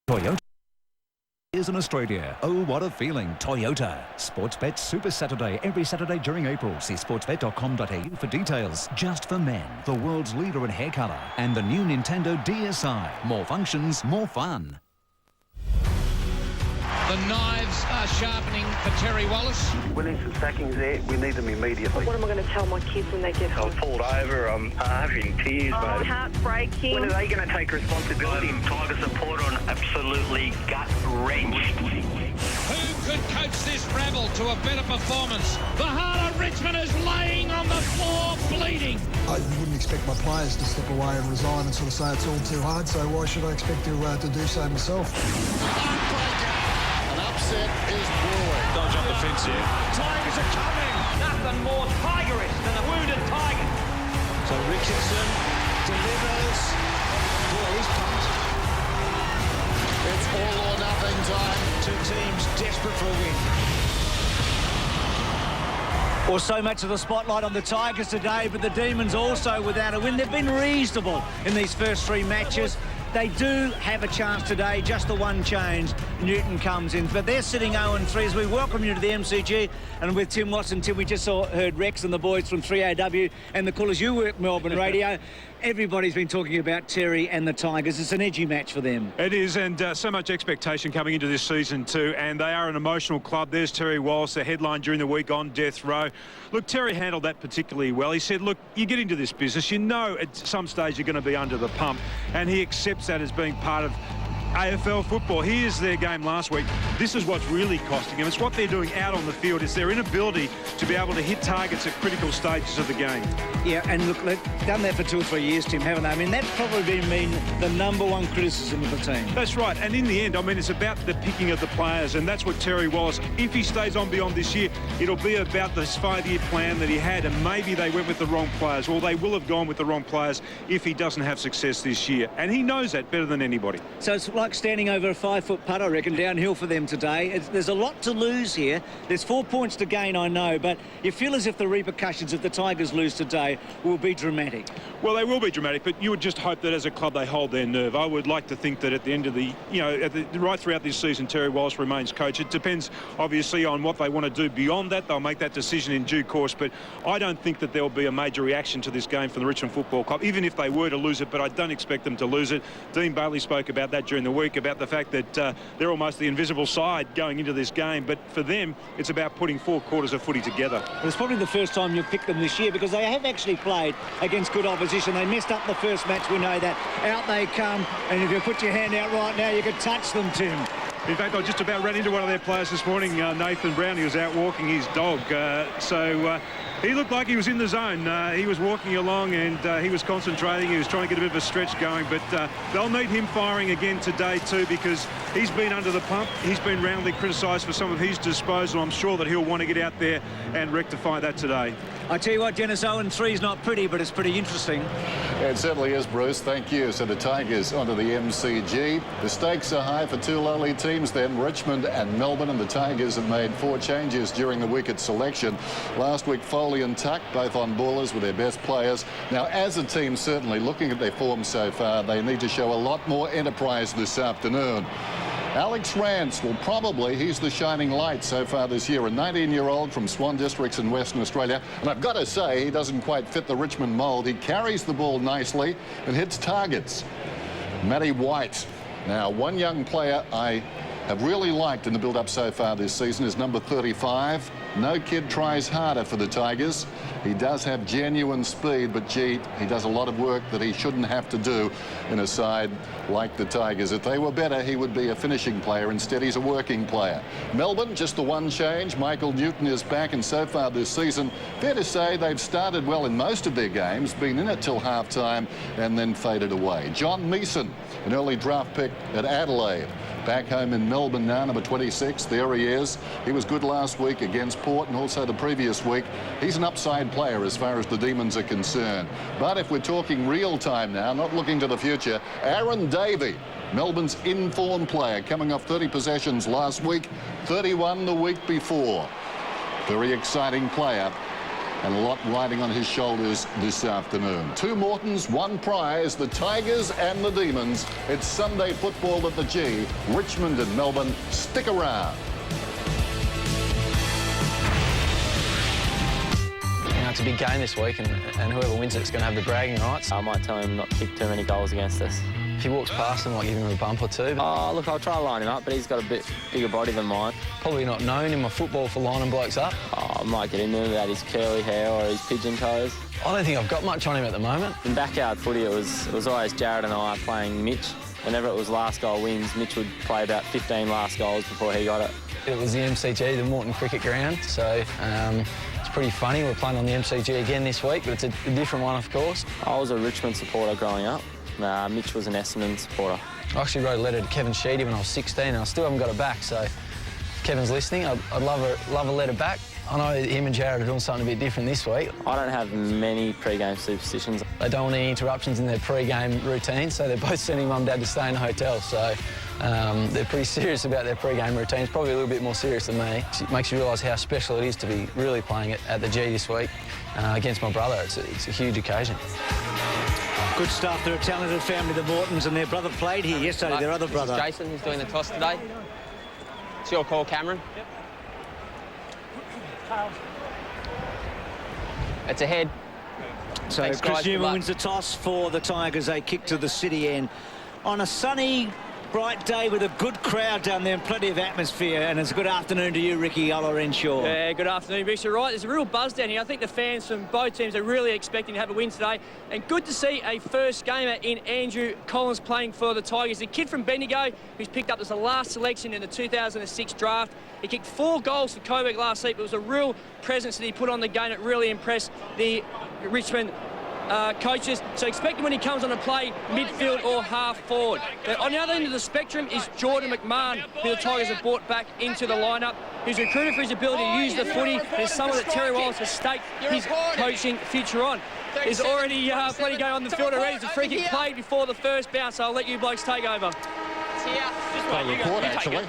Toyota is in Australia. Oh, what a feeling. Toyota. Sportsbet Super Saturday every Saturday during April. See sportsbet.com.au for details. Just for men. The world's leader in hair colour. And the new Nintendo DSi. More functions, more fun. The knives are sharpening for Terry Wallace. We need some sackings there. We need them immediately. What am I going to tell my kids when they get home? I'm pulled over. I'm half in tears, mate. Heartbreaking. When are they going to take responsibility? Tiger supporter on absolutely gut-wrenched. Who could coach this rabble to a better performance? The heart of Richmond is laying on the floor, bleeding. I wouldn't expect my players to step away and resign and sort of say it's all too hard, so why should I expect to do so myself? An upset is brewing. Dodge up the fence here. Tigers are coming. Nothing more tigerish than a wounded tiger. So Richardson delivers. Boy, he's pumped. It's all or nothing time. Two teams desperate for a win. Well, so much of the spotlight on the Tigers today, but the Demons also without a win. They've been reasonable in these first three matches. They do have a chance today, just the one change. Newton comes in, but they're sitting 0-3 as we welcome you to the MCG. And with Tim Watson, Tim, we just heard Rex and the boys from 3AW and the callers you work Melbourne Radio. Everybody's been talking about Terry and the Tigers. It's an edgy match for them. It is, and so much expectation coming into this season too, and they are an emotional club. There's Terry Wallace, the headline during the week on death row. Look, Terry handled that particularly well. He said, look, you get into this business, you know at some stage you're going to be under the pump, and he accepts that as being part of AFL football. Here's their game last week. This is what's really costing them. It's what they're doing out on the field. It's their inability to be able to hit targets at critical stages of the game. Yeah, and look, they've done that for 2 or 3 years, Tim, haven't they? I mean, that's probably been the number one criticism of the team. That's right, and in the end, I mean, it's about the picking of the players, and that's what Terry was. If he stays on beyond this year, it'll be about this 5-year plan that he had, and maybe they went with the wrong players, or they will have gone with the wrong players if he doesn't have success this year, and he knows that better than anybody. So it's like standing over a 5-foot putt, I reckon, downhill for them today. There's a lot to lose here. There's 4 points to gain, I know, but you feel as if the repercussions if the Tigers lose today will be dramatic. Well, they will be dramatic, but you would just hope that as a club they hold their nerve. I would like to think that at the end of the, right throughout this season, Terry Wallace remains coach. It depends, obviously, on what they want to do beyond that. They'll make that decision in due course, but I don't think that there will be a major reaction to this game from the Richmond Football Club, even if they were to lose it, but I don't expect them to lose it. Dean Bailey spoke about that during the week, about the fact that they're almost the invisible side going into this game, but for them, it's about putting 4 quarters of footy together. It's probably the first time you've picked them this year because they have actually played against good opposition. They messed up the first match, we know that. Out they come, and if you put your hand out right now, you could touch them, Tim. In fact, I just about ran into one of their players this morning, Nathan Brown. He was out walking his dog, he looked like he was in the zone. He was walking along and he was concentrating. He was trying to get a bit of a stretch going, but they'll need him firing again today too because he's been under the pump. He's been roundly criticised for some of his disposal. I'm sure that he'll want to get out there and rectify that today. I tell you what, Dennis, 0-3 is not pretty, but it's pretty interesting. Yeah, it certainly is, Bruce. Thank you. So the Tigers onto the MCG. The stakes are high for 2 lowly teams then, Richmond and Melbourne, and the Tigers have made 4 changes during the week at selection. Last week, Foley and Tuck, both on ballers with their best players. Now, as a team, certainly, looking at their form so far, they need to show a lot more enterprise this afternoon. Alex Rance will probably, he's the shining light so far this year, a 19-year-old from Swan Districts in Western Australia. And I've got to say, he doesn't quite fit the Richmond mould. He carries the ball nicely and hits targets. Matty White. Now, one young player I have really liked in the build-up so far this season is number 35. No kid tries harder for the Tigers. He does have genuine speed, but gee, he does a lot of work that he shouldn't have to do in a side like the Tigers. If they were better, he would be a finishing player. Instead, he's a working player. Melbourne, just the one change. Michael Newton is back, and so far this season, fair to say they've started well in most of their games, been in it till half-time, and then faded away. John Meeson, an early draft pick at Adelaide. Back home in Melbourne now, number 26. There he is. He was good last week against Port and also the previous week. He's an upside player as far as the Demons are concerned. But if we're talking real time now, not looking to the future, Aaron Davey, Melbourne's in-form player, coming off 30 possessions last week, 31 the week before. Very exciting player. and a lot riding on his shoulders this afternoon. 2 Mortons, 1 prize, the Tigers and the Demons. It's Sunday football at the G. Richmond and Melbourne. Stick around. It's a big game this week, and whoever wins it's going to have the bragging rights. I might tell him not to kick too many goals against us. If he walks past them, I might give him a bump or two. Oh, look, I'll try to line him up, but he's got a bit bigger body than mine. Probably not known in my football for lining blokes up. Oh, I might get into him about his curly hair or his pigeon toes. I don't think I've got much on him at the moment. In backyard footy, it was always Jared and I playing Mitch. Whenever it was last goal wins, Mitch would play about 15 last goals before he got it. It was the MCG, the Morton Cricket Ground, so it's pretty funny. We're playing on the MCG again this week, but it's a different one, of course. I was a Richmond supporter growing up. Mitch was an Essendon supporter. I actually wrote a letter to Kevin Sheedy when I was 16, and I still haven't got it back, so if Kevin's listening, I'd love a letter back. I know him and Jared are doing something a bit different this week. I don't have many pre-game superstitions. They don't want any interruptions in their pre-game routine, so they're both sending mum and dad to stay in a hotel, so they're pretty serious about their pre-game routines, probably a little bit more serious than me. It makes you realise how special it is to be really playing it at the G this week against my brother. It's a huge occasion. Good stuff. They're a talented family, the Mortons, and their brother played here yesterday, their other brother. This is Jason, who's doing the toss today. It's your call, Cameron. Yep. It's a head. So thanks, Chris guys. Newman wins the toss for the Tigers. They kick to the city end on a sunny, bright day with a good crowd down there and plenty of atmosphere. And it's a good afternoon to you, Ricky Olorenshaw. Yeah, good afternoon, Bruce. You're right. There's a real buzz down here. I think the fans from both teams are really expecting to have a win today. And good to see a first gamer in Andrew Collins playing for the Tigers. The kid from Bendigo, who's picked up as the last selection in the 2006 draft. He kicked 4 goals for Coburg last week. It was a real presence that he put on the game that really impressed the Richmond coaches. So expect him when he comes on to play midfield or half forward. Now, on the other end of the spectrum is Jordan McMahon, who the Tigers have brought back into the lineup. He's recruited for his ability to use the footy, and is someone that Terry Wallace has staked his coaching future on. There's already plenty going on the field already. It's a free kick played before the first bounce, so I'll let you blokes take over. Got a report, actually.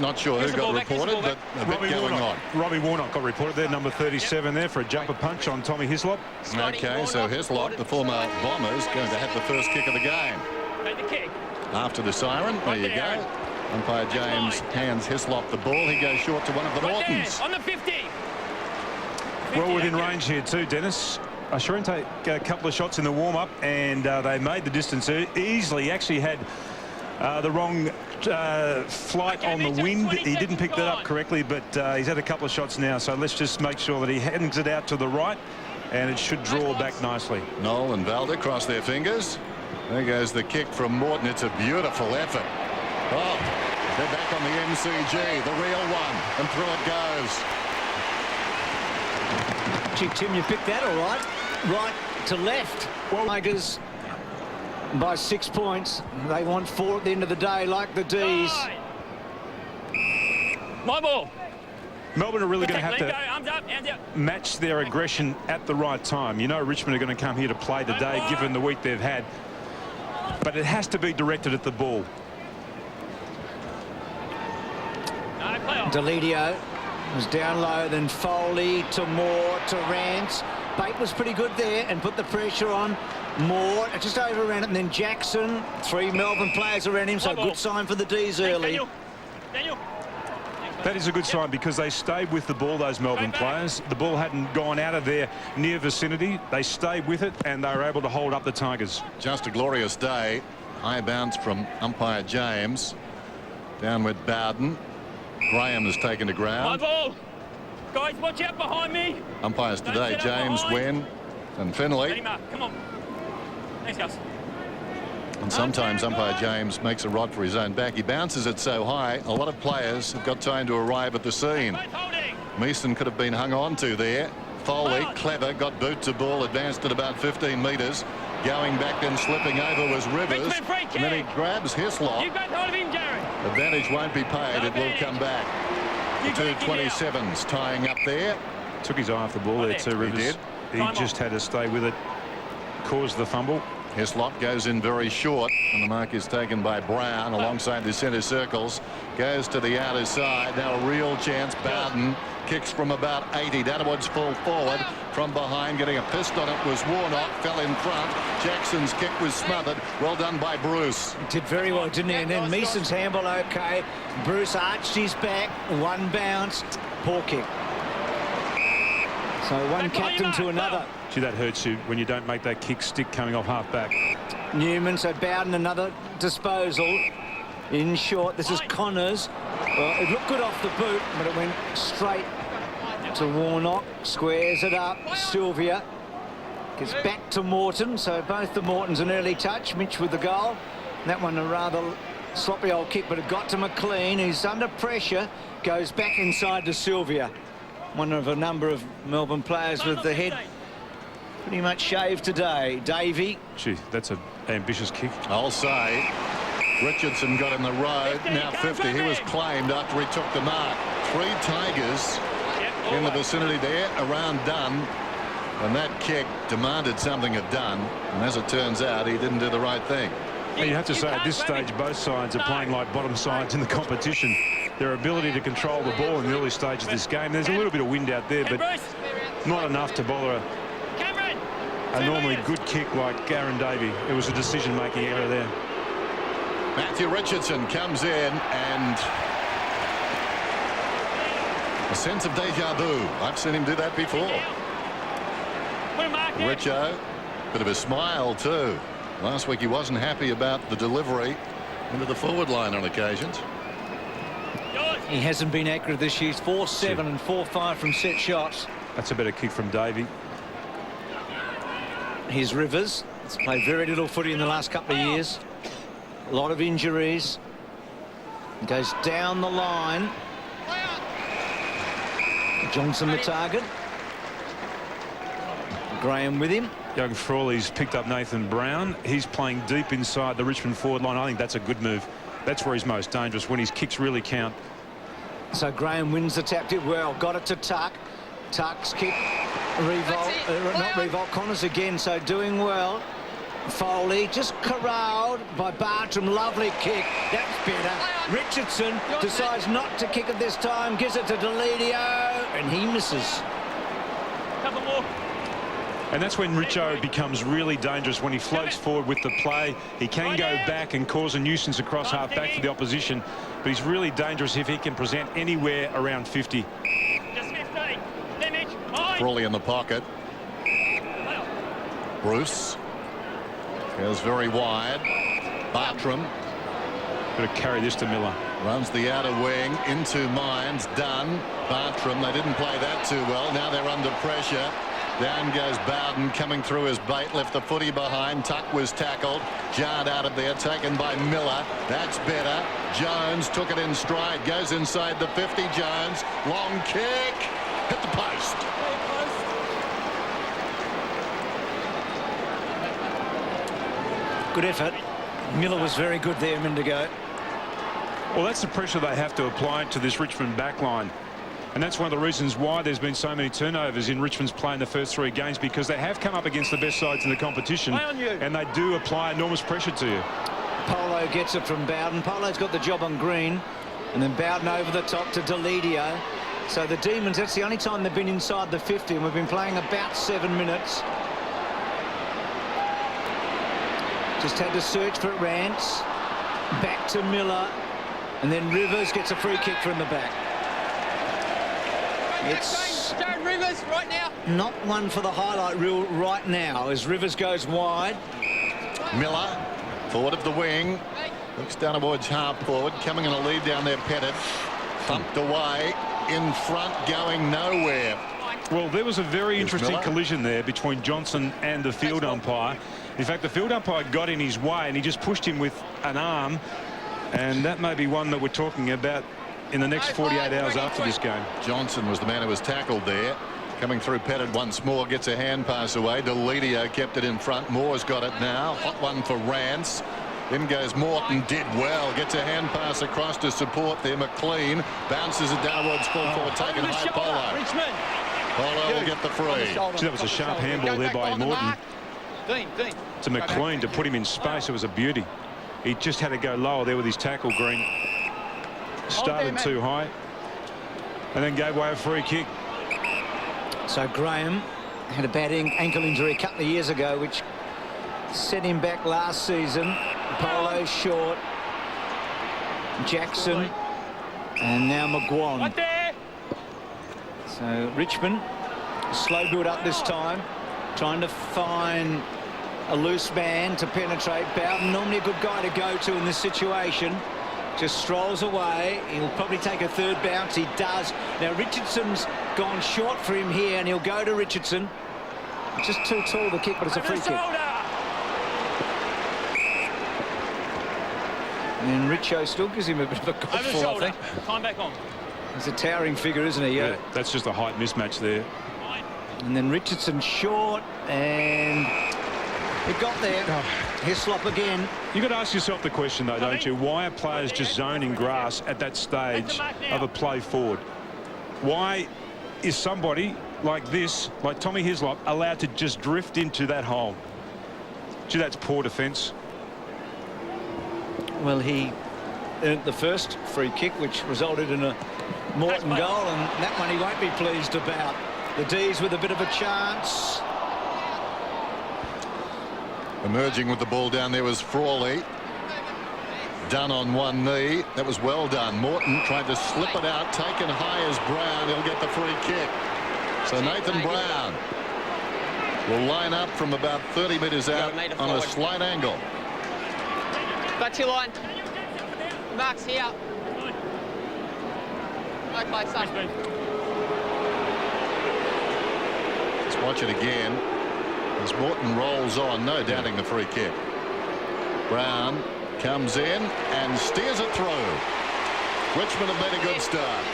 Not sure who got reported, but a bit going on. Robbie Warnock got reported there, number 37 there, for a jumper punch on Tommy Hislop. OK, so Hislop, the former Bombers, going to have the first kick of the game. Take the kick. After the siren, there you go. Umpire James hands Hislop the ball. He goes short to one of the Mortons. On the 50. Well within range here too, Dennis. Assurente got a couple of shots in the warm-up, and they made the distance easily. He actually had the wrong flight on the wind. He didn't pick that up correctly, but he's had a couple of shots now, so let's just make sure that he hands it out to the right, and it should draw back nicely. Noel and Valder cross their fingers. There goes the kick from Morton. It's a beautiful effort. Oh, they're back on the MCG, the real one, and through it goes. Gee, Tim, you picked that all right. Right to left. Tigers by 6 points. They want 4 at the end of the day, like the D's. My ball. Melbourne are really going to have to match their aggression at the right time. You know Richmond are going to come here to play today, given the week they've had. But it has to be directed at the ball. Delidio was down low, then Foley to Moore to Rance. Bate was pretty good there and put the pressure on. Moore just overran it, and then Jackson. 3 Melbourne players around him, so good sign for the D's early. That is a good sign because they stayed with the ball, those Melbourne players. The ball hadn't gone out of their near vicinity. They stayed with it, and they were able to hold up the Tigers. Just a glorious day. High bounce from umpire James. Down with Bowden. Graham has taken to ground. My ball. Guys, watch out behind me. Umpires today, James, Wen and Finley. Come on. Thanks, guys. And sometimes umpire James makes a rod for his own back. He bounces it so high, a lot of players have got time to arrive at the scene. Meeson could have been hung on to there. Foley, clever, got boot to ball, advanced at about 15 metres. Going back, then slipping over was Rivers. And then he grabs Hislop. You got hold of him, Jared. Advantage won't be paid. It will come back. The 2:27's tying up there. Took his eye off the ball there too, Rivers. He did. He just had to stay with it. Caused the fumble. Hislop goes in very short, and the mark is taken by Brown alongside the centre circles. Goes to the outer side. Now a real chance. Bowden kicks from about 80. Danawoods full forward from behind. Getting a fist on it was Warnock. Fell in front. Jackson's kick was smothered. Well done by Bruce. Did very well, didn't he? And then Meeson's handball okay. Bruce arched his back. One bounce. Poor kick. So one captain to another. Gee, that hurts you when you don't make that kick stick coming off half back. Newman, so Bowden another disposal. In short, this is Connors. Well, it looked good off the boot, but it went straight to Warnock. Squares it up. Sylvia gets back to Morton. So both the Mortons an early touch. Mitch with the goal. That one a rather sloppy old kick, but it got to McLean. He's under pressure. Goes back inside to Sylvia. One of a number of Melbourne players with the head pretty much shaved today. Davey. Gee, that's an ambitious kick. I'll say. Richardson got in the road. Now 50. He was claimed after he took the mark. 3 Tigers in the vicinity there around Dunn. And that kick demanded something of Dunn. And as it turns out, he didn't do the right thing. You have to say at this stage both sides are playing like bottom sides in the competition. Their ability to control the ball in the early stage of this game. There's a little bit of wind out there, but not enough to bother a normally good kick like Aaron Davey. It was a decision-making error there. Matthew Richardson comes in, and a sense of deja vu. I've seen him do that before. Richo, bit of a smile too. Last week he wasn't happy about the delivery into the forward line on occasions. He hasn't been accurate this year. 4-7 and 4-5 from set shots. That's a better kick from Davey. Here's Rivers. He's played very little footy in the last couple of years. A lot of injuries. He goes down the line. Johnson the target. Graham with him. Young Frawley's picked up Nathan Brown. He's playing deep inside the Richmond forward line. I think that's a good move. That's where he's most dangerous, when his kicks really count. So Graham wins the tap tip well. Got it to Tuck. Tuck's kick. Not revolt. Connors again. So doing well. Foley just corralled by Bartram. Lovely kick. That's better. Richardson decides not to kick it this time. Gives it to Deledio. And he misses. Couple more. And that's when Richo becomes really dangerous, when he floats forward with the play. He can go back and cause a nuisance across half back for the opposition, but he's really dangerous if he can present anywhere around 50. Just 15. Image. Frawley in the pocket. Bruce goes very wide. Bartram. Got to carry this to Miller. Runs the outer wing into Mines. Dunn. Bartram. They didn't play that too well. Now they're under pressure. Down goes Bowden, coming through his bait, left the footy behind. Tuck was tackled, jarred out of there, taken by Miller. That's better. Jones took it in stride, goes inside the 50. Jones, long kick, hit the post. Good effort. Miller was very good there a minute ago. Well, that's the pressure they have to apply to this Richmond backline. And that's one of the reasons why there's been so many turnovers in Richmond's play in the first 3 games, because they have come up against the best sides in the competition, and they do apply enormous pressure to you. Polo gets it from Bowden. Polo's got the job on Green, and then Bowden over the top to Deledio. So the Demons, that's the only time they've been inside the 50, and we've been playing about 7 minutes. Just had to search for Rance. Back to Miller, and then Rivers gets a free kick from the back. It's Jared Rivers right now. Not one for the highlight reel right now as Rivers goes wide. Miller, forward of the wing. Looks down towards half forward. Coming in a lead down there, Pettit. Thumped away. In front, going nowhere. Well, there was a very interesting collision there between Johnson and the field umpire. In fact, the field umpire got in his way and he just pushed him with an arm. And that may be one that we're talking about in the next 48 hours after this game. Johnson was the man who was tackled there. Coming through Pettit once more, gets a hand pass away. Deledio kept it in front. Moore's got it now. Hot one for Rance. In goes Morton, did well. Gets a hand pass across to support there. McLean bounces it downwards, full forward, taken high. Polo. Polo will get the free. That was a sharp handball there by Morton. to McLean to put him in space. It was a beauty. He just had to go lower there with his tackle, Green. Started too high and then gave away a free kick. So Graham had a bad ankle injury a couple of years ago, which set him back last season. Polo short. Jackson. And now McGuan. Right there. So Richmond, slow build up this time, trying to find a loose man to penetrate. Bowden, normally a good guy to go to in this situation, just strolls away. He'll probably take a third bounce. He does. Now Richardson's gone short for him here, and he'll go to Richardson. Just too tall to kick, but it's a free kick. And Richo still gives him a bit of a golf ball, I think. Time back on. He's a towering figure, isn't he? Yeah, that's just a height mismatch there. And then Richardson short, and it got there. Hislop again. You've got to ask yourself the question, though, don't you? Why are players just zoning grass at that stage of a play forward? Why is somebody like this, like Tommy Hislop, allowed to just drift into that hole? Gee, that's poor defence. Well, he earned the first free kick, which resulted in a Morton goal, and that one he won't be pleased about. The D's with a bit of a chance. Emerging with the ball down there was Frawley. Done on one knee. That was well done. Morton tried to slip it out, taken high as Brown. He'll get the free kick. So Nathan Brown will line up from about 30 metres out on a slight angle. Back to your line. Mark's here. Okay, son. Let's watch it again as Morton rolls on, no doubting the free kick. Brown comes in and steers it through. Richmond have made a good start.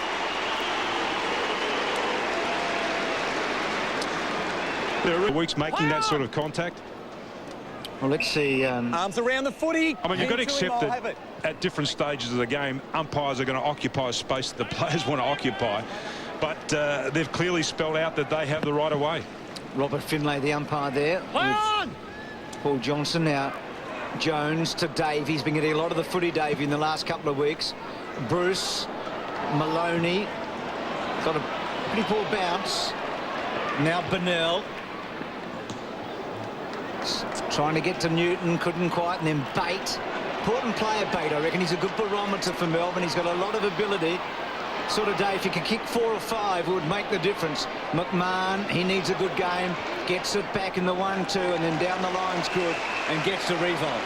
There are weeks making that sort of contact. Well, let's see. Arms around the footy. I mean, you've got to accept that at different stages of the game, umpires are going to occupy a space that the players want to occupy. But they've clearly spelled out that they have the right of way. Robert Finlay, the umpire there. Paul Johnson now. Jones to Dave. He's been getting a lot of the footy, Dave, in the last couple of weeks. Bruce, Maloney. Got a pretty poor bounce. Now Burnell. Trying to get to Newton, couldn't quite, and then Bate. Important player, Bate, I reckon. He's a good barometer for Melbourne. He's got a lot of ability. Sort of day, if he could kick 4 or 5, it would make the difference. McMahon, he needs a good game. Gets it back in the 1-2, and then down the line's good, and gets the revolt.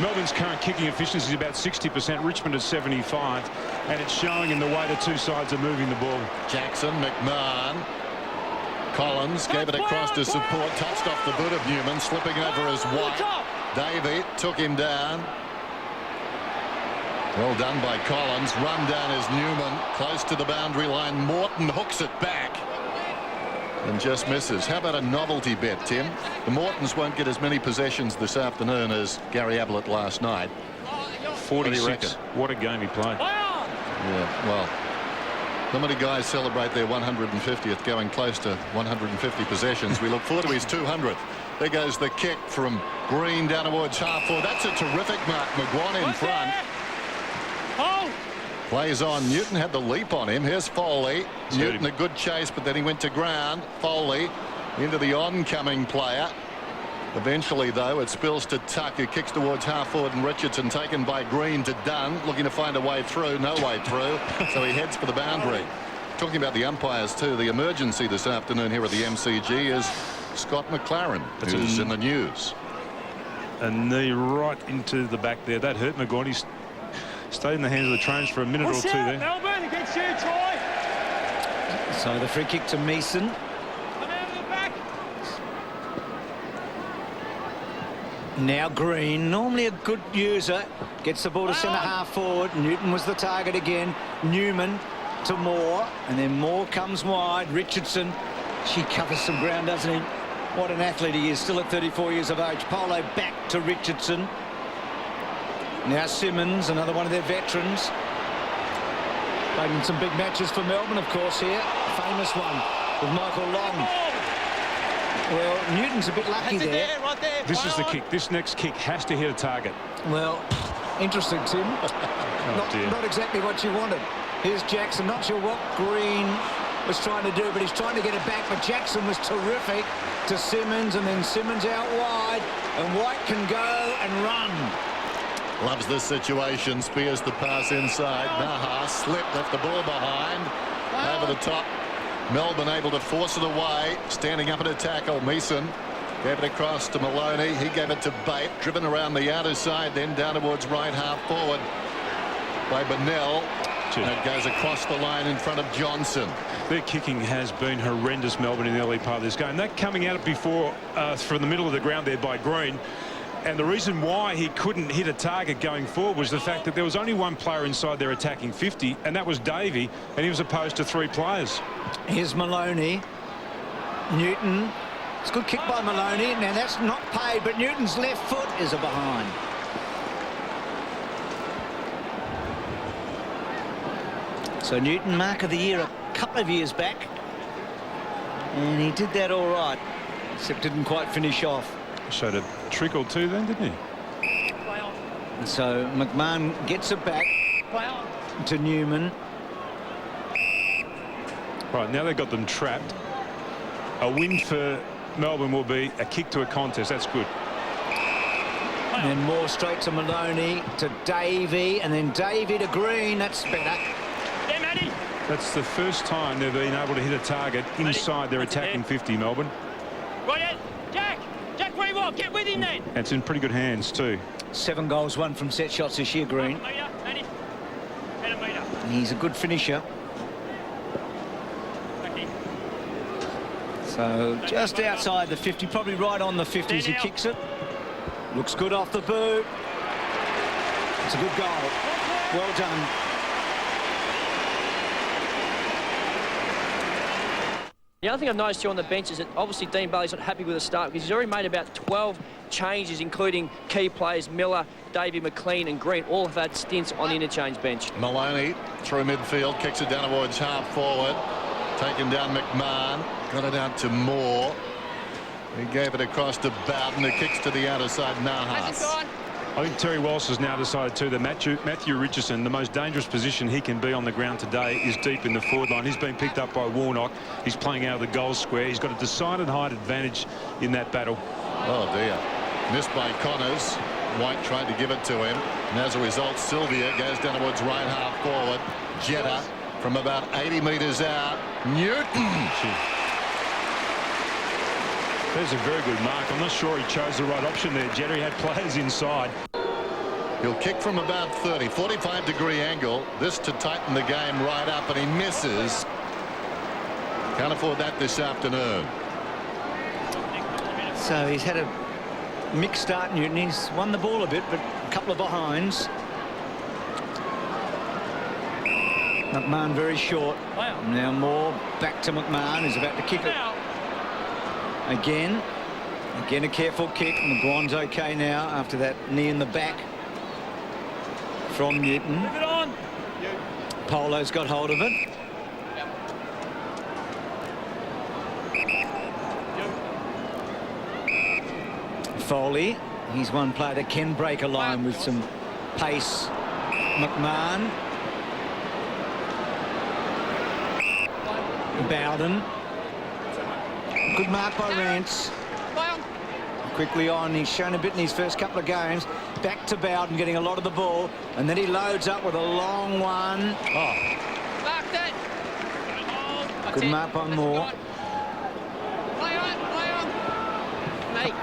Melbourne's current kicking efficiency is about 60%. Richmond is 75%, and it's showing in the way the two sides are moving the ball. Jackson, McMahon. Collins gave it across to support, touched off the boot of Newman, slipping over as White. Davey took him down. Well done by Collins. Run down is Newman, close to the boundary line. Morton hooks it back and just misses. How about a novelty bet, Tim? The Mortons won't get as many possessions this afternoon as Gary Ablett last night. 46. What a game he played. Yeah, well, not many guys celebrate their 150th going close to 150 possessions. We look forward to his 200th. There goes the kick from Green down towards half forward. That's a terrific mark. McGuan in front. Plays on. Newton had the leap on him. Here's Foley. Newton a good chase, but then he went to ground. Foley into the oncoming player. Eventually, though, it spills to Tuck, who kicks towards half forward, and Richardson taken by Green to Dunn, looking to find a way through. No way through, so he heads for the boundary. Talking about the umpires, too, the emergency this afternoon here at the MCG is Scott McLaren, who's in the news. A knee right into the back there. That hurt McGuan. He stayed in the hands of the trainers for a minute or two there. Melbourne against you, Troy. So the free kick to Meeson. Now Green, normally a good user, gets the ball to centre half forward. Newton was the target again. Newman to Moore, and then Moore comes wide. Richardson, she covers some ground, doesn't he? What an athlete he is, still at 34 years of age. Polo back to Richardson. Now Simmons, another one of their veterans. Played in some big matches for Melbourne, of course, here. Famous one with Michael Long. Well, Newton's a bit lucky there. Right there. This is the kick. This next kick has to hit a target. Well, interesting, Tim. Not exactly what you wanted. Here's Jackson. Not sure what Green was trying to do, but he's trying to get it back. But Jackson was terrific to Simmons, and then Simmons out wide, and White can go and run. Loves this situation. Spears the pass inside. Naha slipped, left the ball behind. Over the top. Melbourne able to force it away. Standing up at a tackle. Meeson gave it across to Maloney. He gave it to Bate. Driven around the outer side, then down towards right half forward by Bennell. And it goes across the line in front of Johnson. Their kicking has been horrendous, Melbourne, in the early part of this game. That coming out before from the middle of the ground there by Green. And the reason why he couldn't hit a target going forward was the fact that there was only one player inside their attacking 50, and that was Davey, and he was opposed to 3 players. Here's Maloney. Newton. It's a good kick by Maloney. Now, that's not paid, but Newton's left foot is a behind. So Newton, mark of the year a couple of years back. And he did that all right, except didn't quite finish off. Showed a trick or two then, didn't he? And so McMahon gets it back to Newman. Right, now they've got them trapped. A win for Melbourne will be a kick to a contest. That's good. And then more straight to Maloney, to Davey, and then Davey to Green. That's better. That's the first time they've been able to hit a target inside their attacking 50, Melbourne. Right, Jack! Jack, where you are? Get with him then! And it's in pretty good hands too. 7 goals, 1 from set shots this year, Green. He's a good finisher. So just outside the 50, probably right on the 50 as he kicks it. Looks good off the boot. It's a good goal. Well done. The other thing I've noticed here on the bench is that obviously Dean Bailey's not happy with the start because he's already made about 12 changes, including key players Miller, Davey, McLean and Green all have had stints on the interchange bench. Maloney through midfield, kicks it down towards half forward. Taken down McMahon, got it out to Moore. He gave it across to Bowden, who kicks to the outer side. Nahas. I think Terry Walsh has now decided too that Matthew Richardson, the most dangerous position he can be on the ground today is deep in the forward line. He's been picked up by Warnock. He's playing out of the goal square. He's got a decided height advantage in that battle. Oh dear. Missed by Connors. White tried to give it to him, and as a result Sylvia goes down towards right half forward. Jetta from about 80 metres out. Newton. There's a very good mark. I'm not sure he chose the right option there. Jetta had players inside. He'll kick from about 30, 45-degree angle. This to tighten the game right up, and he misses. Can't afford that this afternoon. So he's had a mixed start, Newton. He's won the ball a bit, but a couple of behinds. McMahon very short. Now Moore back to McMahon, who's about to kick it. Again a careful kick. McGuan's okay now after that knee in the back from Newton. Move it on. Polo's got hold of it. Foley, he's one player that can break a line with some pace. McMahon. Bowden. Good mark by Rance. Quickly on. He's shown a bit in his first couple of games. Back to Bowden, getting a lot of the ball. And then he loads up with a long one. Good mark by Moore.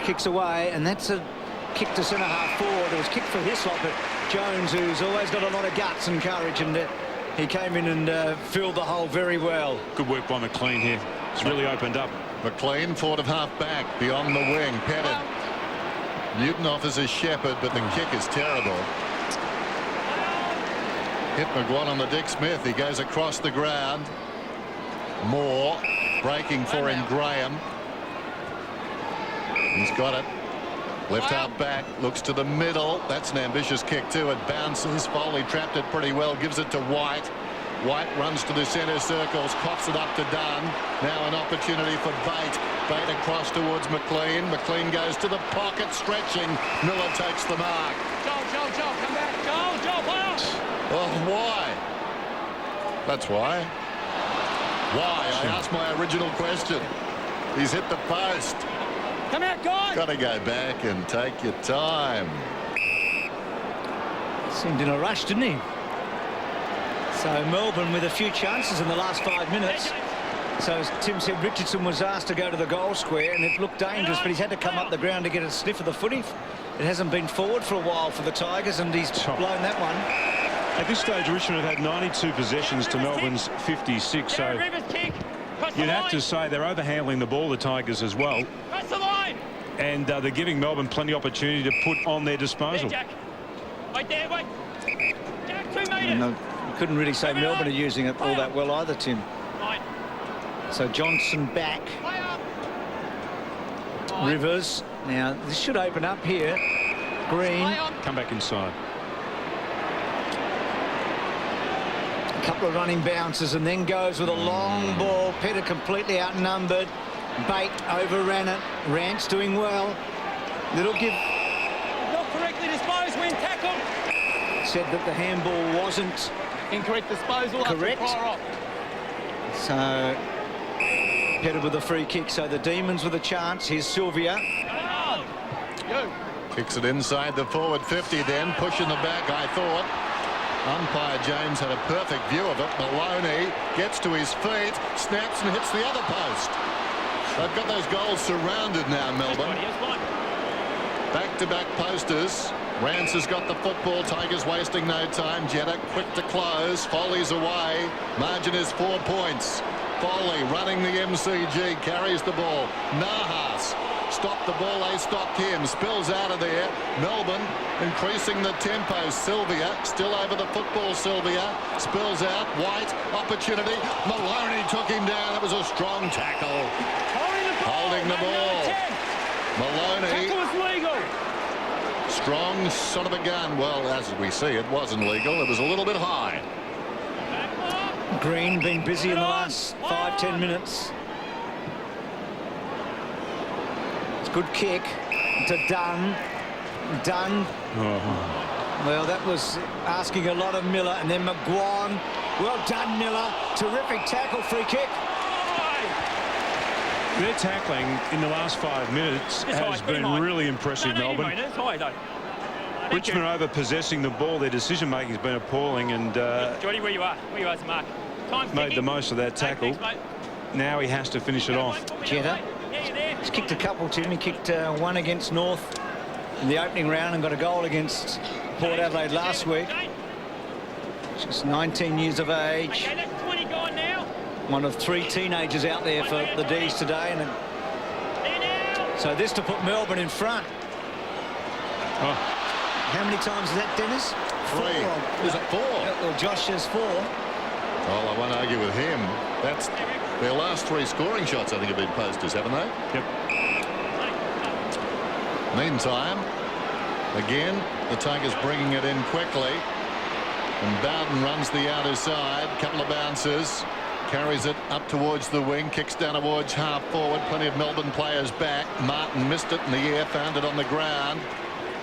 Kicks away, and that's a kick to centre half forward. It was kicked for Hislop, but Jones, who's always got a lot of guts and courage, and he came in and filled the hole very well. Good work by McLean here. It's really opened up. McLean forward of half back beyond the wing. Pettit. Newton offers a shepherd, but the kick is terrible. Hit McGuan on the Dick Smith. He goes across the ground. Moore breaking for him. Graham. He's got it. Left half back, looks to the middle. That's an ambitious kick too. It bounces. Foley trapped it pretty well. Gives it to White. White runs to the centre circles, coughs it up to Dunn. Now an opportunity for Bate. Bate across towards McLean. McLean goes to the pocket, stretching. Miller takes the mark. Joel, come back. Joel, fire! Oh, why? That's why. Why? I asked my original question. He's hit the post. Come out, guys! Got to go back and take your time. Seemed in a rush, didn't he? So Melbourne with a few chances in the last 5 minutes. So as Tim said, Richardson was asked to go to the goal square and it looked dangerous, but he's had to come up the ground to get a sniff of the footy. It hasn't been forward for a while for the Tigers, and he's blown that one. At this stage, Richmond have had 92 possessions to Melbourne's 56, so you'd have to say they're overhandling the ball, the Tigers, as well. And they're giving Melbourne plenty of opportunity to put on their disposal. Wait there, wait. Jack, 2 metres. No, you couldn't really say Melbourne are using it all that well either, Tim. So Johnson back. Rivers. Now, this should open up here. Green. Come back inside. A couple of running bounces and then goes with a long ball. Pettit completely outnumbered. Bate overran it. Rance doing well. Little give. Not correctly disposed when tackled. Said that the handball wasn't incorrect disposal. Correct. So Pettit with a free kick. So the Demons with a chance. Here's Sylvia. Kicks it inside the forward 50 then, pushing the back, I thought. Umpire James had a perfect view of it. Maloney gets to his feet, snaps and hits the other post. They've got those goals surrounded now, Melbourne. Back-to-back posters. Rance has got the football. Tigers wasting no time. Jetta quick to close. Foley's away. Margin is 4 points. Foley running the MCG, carries the ball. Nahas stopped the ball, they stopped him. Spills out of there. Melbourne increasing the tempo. Sylvia still over the football. Sylvia spills out. White opportunity. Maloney took him down. It was a strong tackle. Holding the ball. Maloney. Tackle was legal. Strong son of a gun. Well, as we see, it wasn't legal. It was a little bit high. Green been busy in the last 5-10 minutes. It's a good kick to Dunn. Dunn. Well, that was asking a lot of Miller, and then McGuan. Well done, Miller. Terrific tackle, free kick. Their tackling in the last 5 minutes has been really impressive, Melbourne. Richmond over possessing the ball. Their decision making has been appalling, and Jody, where you are as a mark. Made the most of that tackle. Now he has to finish it off. Jetta. He's kicked a couple, Tim. He kicked one against North in the opening round and got a goal against Port Adelaide last week. Just 19 years of age. One of 3 teenagers out there for the D's today. And so this to put Melbourne in front. How many times is that, Dennis? 3. Is it 4? Well, Josh says 4. Well, I won't argue with him. That's their last 3 scoring shots, I think, have been posters, haven't they? Yep. Meantime, again, the Tigers bringing it in quickly. And Bowden runs the outer side. Couple of bounces. Carries it up towards the wing. Kicks down towards half forward. Plenty of Melbourne players back. Martin missed it in the air. Found it on the ground.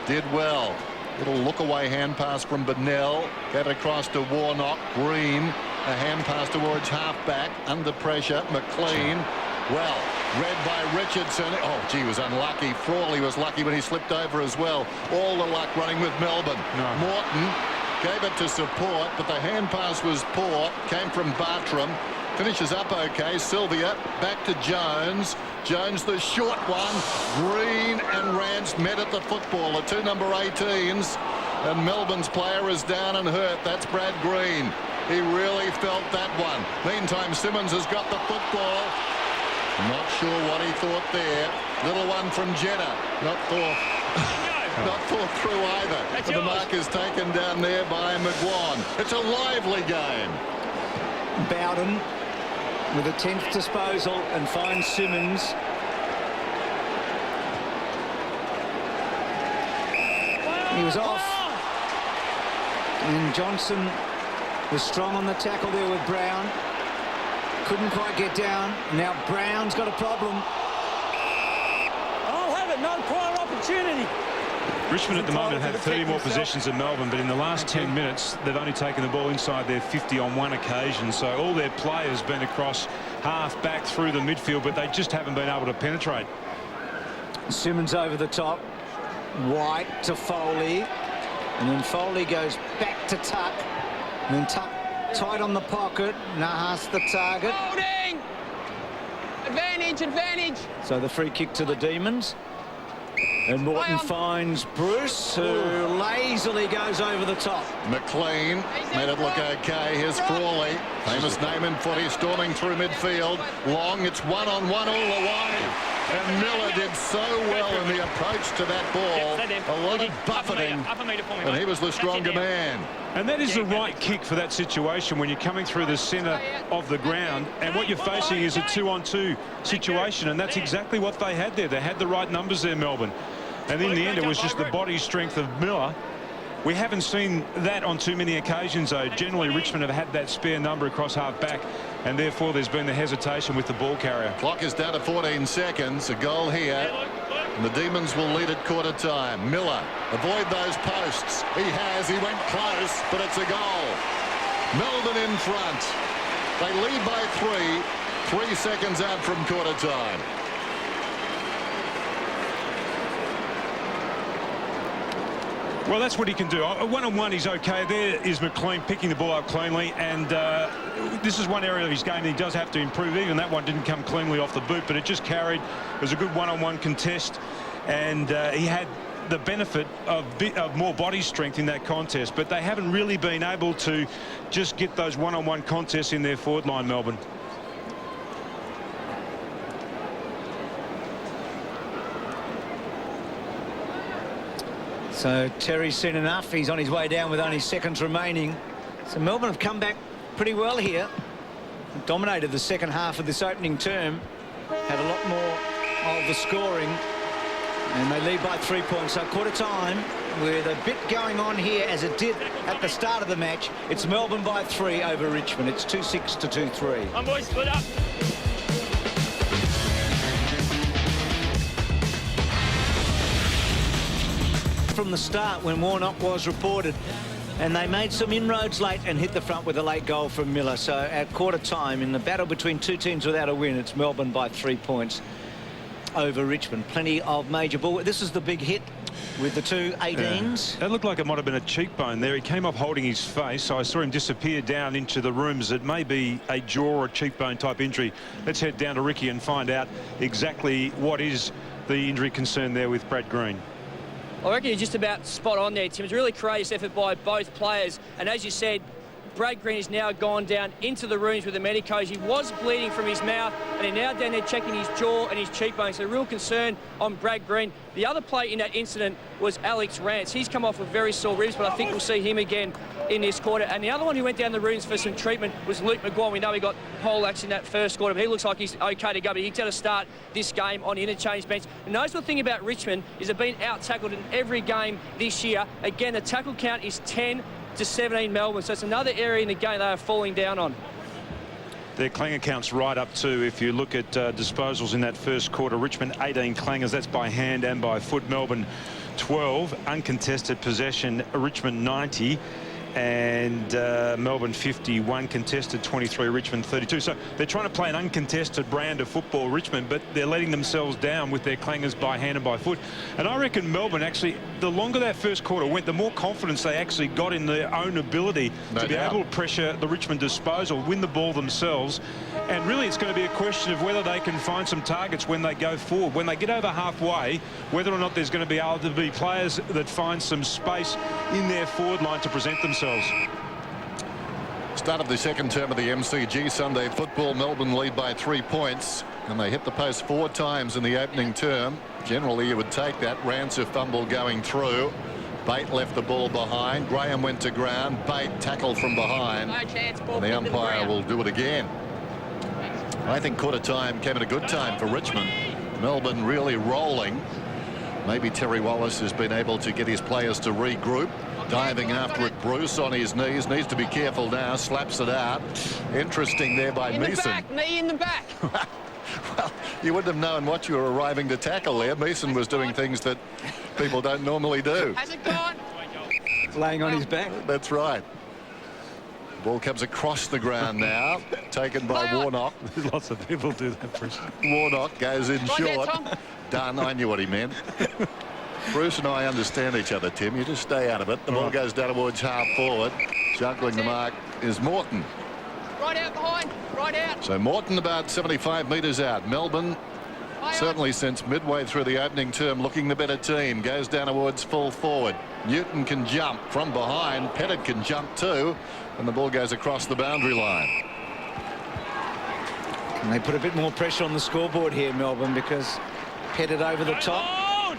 Did well. Little look-away hand pass from Bennell. Gave it across to Warnock. Green. A hand pass towards half-back. Under pressure. McLean. Well, read by Richardson. Oh, gee, was unlucky. Frawley was lucky when he slipped over as well. All the luck running with Melbourne. Morton gave it to support, but the hand pass was poor. Came from Bartram. Finishes up okay. Sylvia back to Jones. Jones the short one. Green and Rance met at the football. The 2 number 18s. And Melbourne's player is down and hurt. That's Brad Green. He really felt that one. Meantime, Simmons has got the football. Not sure what he thought there. Little one from Jetta. Not thought through either. But the mark is taken down there by McGuan. It's a lively game. Bowden with a 10th disposal and finds Simmons. He was off. And Johnson Was strong on the tackle there with Brown. Couldn't quite get down. Now Brown's got a problem. I'll have it. No prior opportunity. Richmond at the moment have 30 more possessions than Melbourne, but in the last 10 minutes, they've only taken the ball inside their 50 on one occasion. So all their players been across half back through the midfield, but they just haven't been able to penetrate. Simmons over the top. White to Foley. And then Foley goes back to Tuck. And then Tuck tight on the pocket. Nahas the target. Holding! Advantage, advantage. So the free kick to the Demons. And Morton finds Bruce, who lazily goes over the top. McLean made it look okay. Here's Frawley, famous name in footy, storming through midfield. Long, it's one-on-one all the way. And Miller did so well in the approach to that ball. A lot of buffeting, and he was the stronger man. And that is the right kick for that situation when you're coming through the centre of the ground, and what you're facing is a 2-on-2 situation, and that's exactly what they had there. They had the right numbers there, Melbourne. And in the end, it was just the body strength of Miller. We haven't seen that on too many occasions, though. Generally, Richmond have had that spare number across half-back, and therefore there's been the hesitation with the ball carrier. Clock is down to 14 seconds. A goal here. And the Demons will lead at quarter time. Miller, avoid those posts. He has. He went close, but it's a goal. Melbourne in front. They lead by 3 seconds out from quarter time. Well, that's what he can do. One-on-one, he's okay. There is McLean picking the ball up cleanly, and this is one area of his game that he does have to improve. Even that one didn't come cleanly off the boot, but it just carried. It was a good one-on-one contest, and he had the benefit of more body strength in that contest, but they haven't really been able to just get those one-on-one contests in their forward line, Melbourne. So Terry's seen enough. He's on his way down with only seconds remaining. So Melbourne have come back pretty well here. Dominated the second half of this opening term. Had a lot more of the scoring. And they lead by 3 points. So quarter time, with a bit going on here as it did at the start of the match. It's Melbourne by 3 over Richmond. It's 2-6 to 2-3. Come on, boys, split up. From the start when Warnock was reported, and they made some inroads late and hit the front with a late goal from Miller. So at quarter time, in the battle between two teams without a win, it's Melbourne by 3 points over Richmond. Plenty of major ball. This is the big hit with the two 18s. Yeah. That looked like it might have been a cheekbone there. He came up holding his face, so I saw him disappear down into the rooms. It may be a jaw or cheekbone type injury. Let's head down to Ricky and find out exactly what is the injury concern there with Brad Green. I reckon you're just about spot on there, Tim. It's a really courageous effort by both players. And as you said, Brad Green has now gone down into the rooms with the medicos. He was bleeding from his mouth, and they're now down there checking his jaw and his cheekbones. So a real concern on Brad Green. The other player in that incident was Alex Rance. He's come off with very sore ribs, but I think we'll see him again in this quarter. And the other one who went down the rooms for some treatment was Luke McGuire. We know he got poleaxe in that first quarter, but he looks like he's okay to go. But he's going to start this game on the interchange bench. And notice the thing about Richmond is they've been out-tackled in every game this year. Again, the tackle count is 10 to 17 Melbourne. So it's another area in the game they are falling down on. Their clanger count's right up too. If you look at disposals in that first quarter, Richmond 18 clangers. That's by hand and by foot. Melbourne 12. Uncontested possession, Richmond 90. And Melbourne 51, contested 23, Richmond 32. So they're trying to play an uncontested brand of football, Richmond, but they're letting themselves down with their clangers by hand and by foot. And I reckon Melbourne actually, the longer that first quarter went, the more confidence they actually got in their own ability to be able to pressure the Richmond disposal, win the ball themselves. And really it's going to be a question of whether they can find some targets when they go forward. When they get over halfway, whether or not there's going to be able to be players that find some space in their forward line to present themselves. Start of the second term of the MCG Sunday football. Melbourne lead by 3 points, and they hit the post 4 times in the opening term. Generally you would take that. Rance a fumble going through. Bate left the ball behind. Graham went to ground. Bate tackled from behind. And the umpire will do it again. I think quarter time came at a good time for Richmond. Melbourne really rolling. Maybe Terry Wallace has been able to get his players to regroup. Diving after it, Bruce on his knees, needs to be careful now, slaps it out. Interesting there by Meeson. In the back, knee in the back. Well, you wouldn't have known what you were arriving to tackle there. Meeson was doing things that people don't normally do. Has it gone? Laying on his back. That's right. Ball comes across the ground now, taken by Warnock. Lots of people do that, Bruce. Warnock goes in Right short. there, Tom. Done. I knew what he meant. Bruce and I understand each other, Tim. You just stay out of it. The ball goes down towards half forward. Juggling the mark is Morton. Right out behind. Right out. So Morton about 75 metres out. Melbourne, certainly since midway through the opening term, looking the better team. Goes down towards full forward. Newton can jump from behind. Pettit can jump too. And the ball goes across the boundary line. And they put a bit more pressure on the scoreboard here, Melbourne, because Pettit over the top.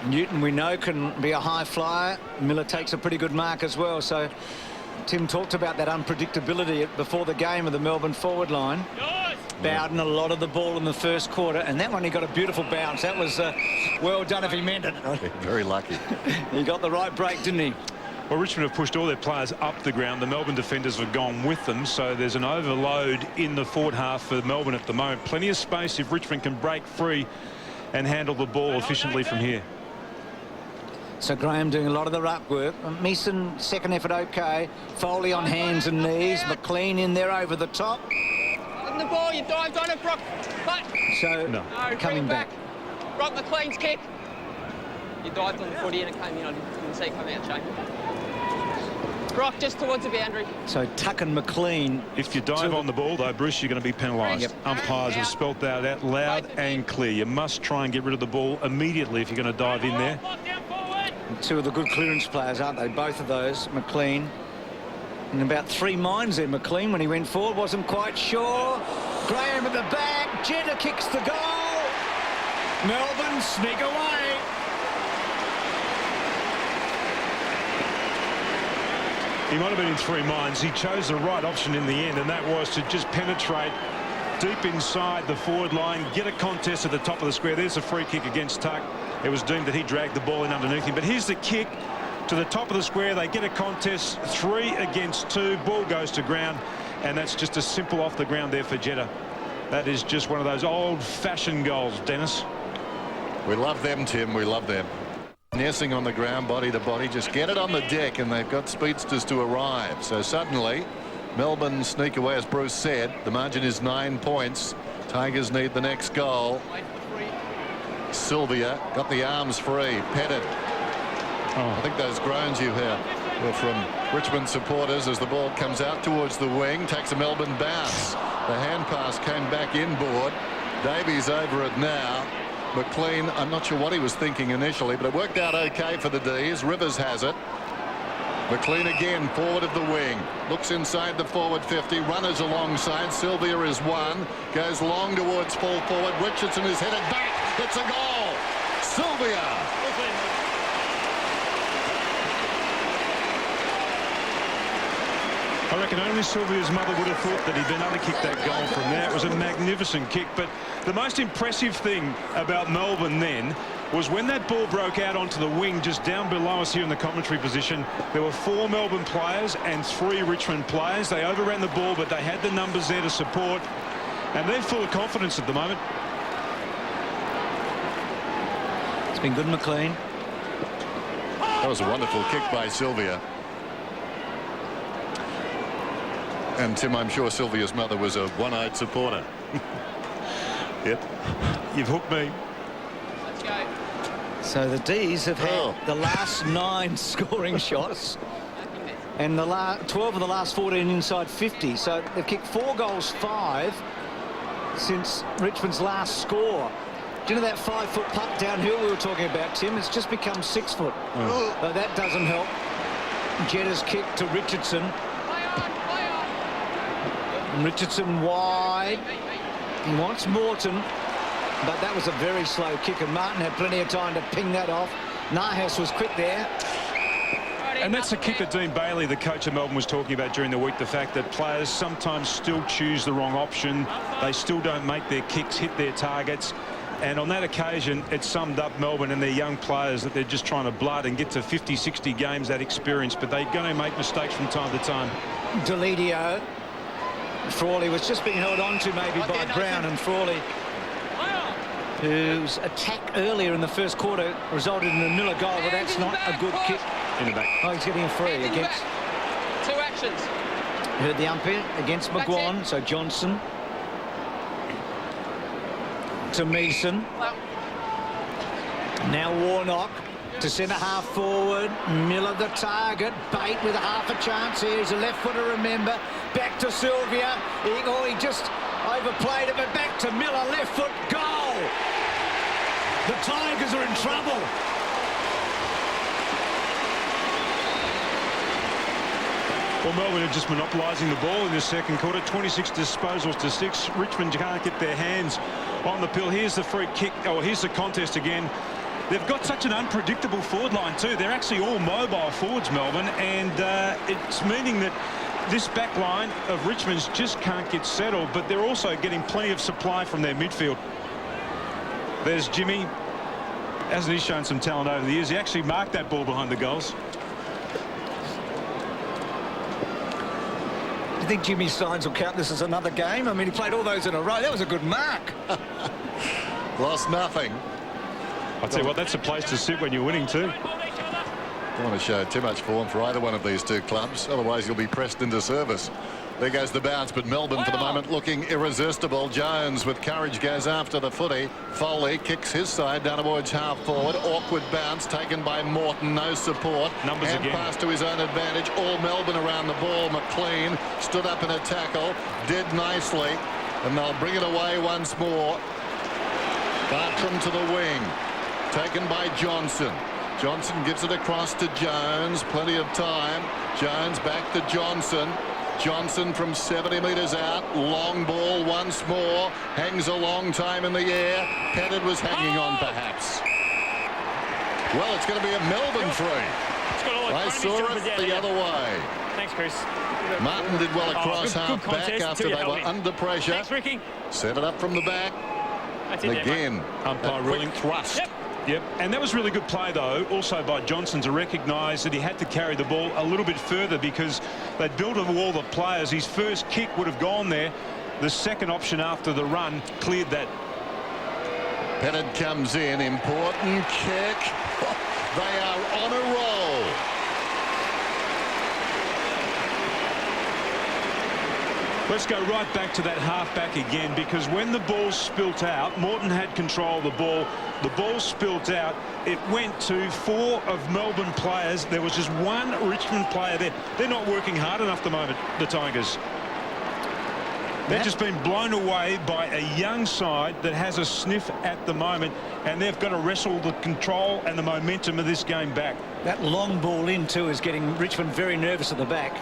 Newton, we know, can be a high flyer. Miller takes a pretty good mark as well. So Tim talked about that unpredictability before the game of the Melbourne forward line. Bowden a lot of the ball in the first quarter, and that one he got a beautiful bounce. That was well done if he meant it. Very lucky. He got the right break, didn't he? Well, Richmond have pushed all their players up the ground. The Melbourne defenders have gone with them, so there's an overload in the forward half for Melbourne at the moment. Plenty of space if Richmond can break free and handle the ball efficiently from here. So Graham doing a lot of the ruck work. Meeson, second effort okay. Foley on hands and knees. McLean in there over the top. On the ball, you dived on it, Brock. But So coming back. Brock McLean's kick. You dived on the footy and it came in. I didn't see it come out, Shane. Brock just towards the boundary. So Tuck and McLean. If you dive on the ball, though, Bruce, you're going to be penalised. Yep. Umpires have spelt that out loud and clear. You must try and get rid of the ball immediately if you're going to dive in there. Two of the good clearance players, aren't they? Both of those. McLean. In about 3 minds there, McLean, when he went forward, wasn't quite sure. Graham at the back. Jetta kicks the goal. Melbourne sneak away. He might have been in 3 minds. He chose the right option in the end, and that was to just penetrate deep inside the forward line, get a contest at the top of the square. There's a free kick against Tuck. It was deemed that he dragged the ball in underneath him. But here's the kick to the top of the square. They get a contest, 3 against 2. Ball goes to ground, and that's just a simple off the ground there for Jetta. That is just one of those old-fashioned goals, Dennis. We love them, Tim. We love them. Nessing on the ground, body to body. Just get it on the deck, and they've got speedsters to arrive. So suddenly, Melbourne sneak away, as Bruce said. The margin is 9 points. Tigers need the next goal. Sylvia got the arms free. Pettit. I think those groans you hear were from Richmond supporters as the ball comes out towards the wing. Takes a Melbourne bounce. The hand pass came back inboard. Davies over it now. McLean, I'm not sure what he was thinking initially, but it worked out okay for the D's. Rivers has it. McLean again, forward of the wing. Looks inside the forward 50. Runners alongside. Sylvia is one. Goes long towards full forward. Richardson is headed back. It's a goal. Sylvia. I reckon only Sylvia's mother would have thought that he'd been able to kick that goal from there. It was a magnificent kick, but the most impressive thing about Melbourne then was when that ball broke out onto the wing just down below us here in the commentary position, there were 4 Melbourne players and 3 Richmond players. They overran the ball, but they had the numbers there to support, and they're full of confidence at the moment. It's been good, McLean. That was a wonderful kick by Sylvia. And Tim, I'm sure Sylvia's mother was a one-eyed supporter. Yep. You've hooked me. Let's go. So the D's have had the last 9 scoring shots and the 12 of the last 14 inside 50. So they've kicked 4 goals, 5 since Richmond's last score. Do you know that 5-foot putt downhill we were talking about, Tim? It's just become 6 foot. But that doesn't help. Jetta's kick to Richardson. And Richardson wide. He wants Morton, but that was a very slow kick, and Martin had plenty of time to ping that off. Nahas was quick there. And that's a kick that Dean Bailey, the coach of Melbourne, was talking about during the week, the fact that players sometimes still choose the wrong option. They still don't make their kicks hit their targets. And on that occasion, it summed up Melbourne and their young players that they're just trying to blood and get to 50, 60 games, that experience. But they're going to make mistakes from time to time. Delidio. Frawley was just being held on to maybe by Brown, and Frawley, whose attack earlier in the first quarter resulted in a Miller goal, but that's not a good kick. In the back. Oh, he's getting a free against... 2 actions. Heard the umpire against McGuan, so Johnson. To Meeson. Now Warnock to centre half forward. Miller the target. Bate with a half a chance here. He's a left footer, remember. Back to Sylvia. He just overplayed it, but back to Miller. Left foot goal. The Tigers are in trouble. Well, Melbourne are just monopolising the ball in the second quarter. 26 disposals to 6. Richmond can't get their hands on the pill. Here's the free kick. Oh, here's the contest again. They've got such an unpredictable forward line too. They're actually all mobile forwards, Melbourne, and it's meaning that this back line of Richmond's just can't get settled, but they're also getting plenty of supply from their midfield. There's Jimmy. Hasn't he shown some talent over the years? He actually marked that ball behind the goals. Do you think Jimmy's signs will count this as another game? I mean, he played all those in a row. That was a good mark. Lost nothing. I'll tell you what, that's a place to sit when you're winning too. Don't want to show too much form for either one of these two clubs, otherwise you'll be pressed into service. There goes the bounce, but Melbourne for the moment looking irresistible. Jones with courage goes after the footy. Foley kicks his side down towards half forward. Awkward bounce taken by Morton. No support. Numbers Hand again. pass to his own advantage. All Melbourne around the ball. McLean stood up in a tackle. Did nicely. And they'll bring it away once more. Bartram to the wing. Taken by Johnson. Johnson gives it across to Jones. Plenty of time. Jones back to Johnson. Johnson from 70 metres out. Long ball once more. Hangs a long time in the air. Pettit was hanging on perhaps. Well, it's going to be a Melbourne free. I saw it the other way. Thanks, Chris. Martin did well across half back after they were under pressure. Thanks, Ricky. Set it up from the back. That's And it, again, Umpire a ruling. quick thrust. Yep, and that was really good play, though, also by Johnson to recognise that he had to carry the ball a little bit further because they'd built a wall of players. His first kick would have gone there. The second option after the run cleared that. Pettit comes in. Important kick. They are on a roll. Let's go right back to that half-back again, because when the ball spilt out, Morton had control of the ball. The ball spilt out. It went to 4 of Melbourne players. There was just one Richmond player there. They're not working hard enough at the moment, the Tigers. They've just been blown away by a young side that has a sniff at the moment, and they've got to wrestle the control and the momentum of this game back. That long ball in, too, is getting Richmond very nervous at the back.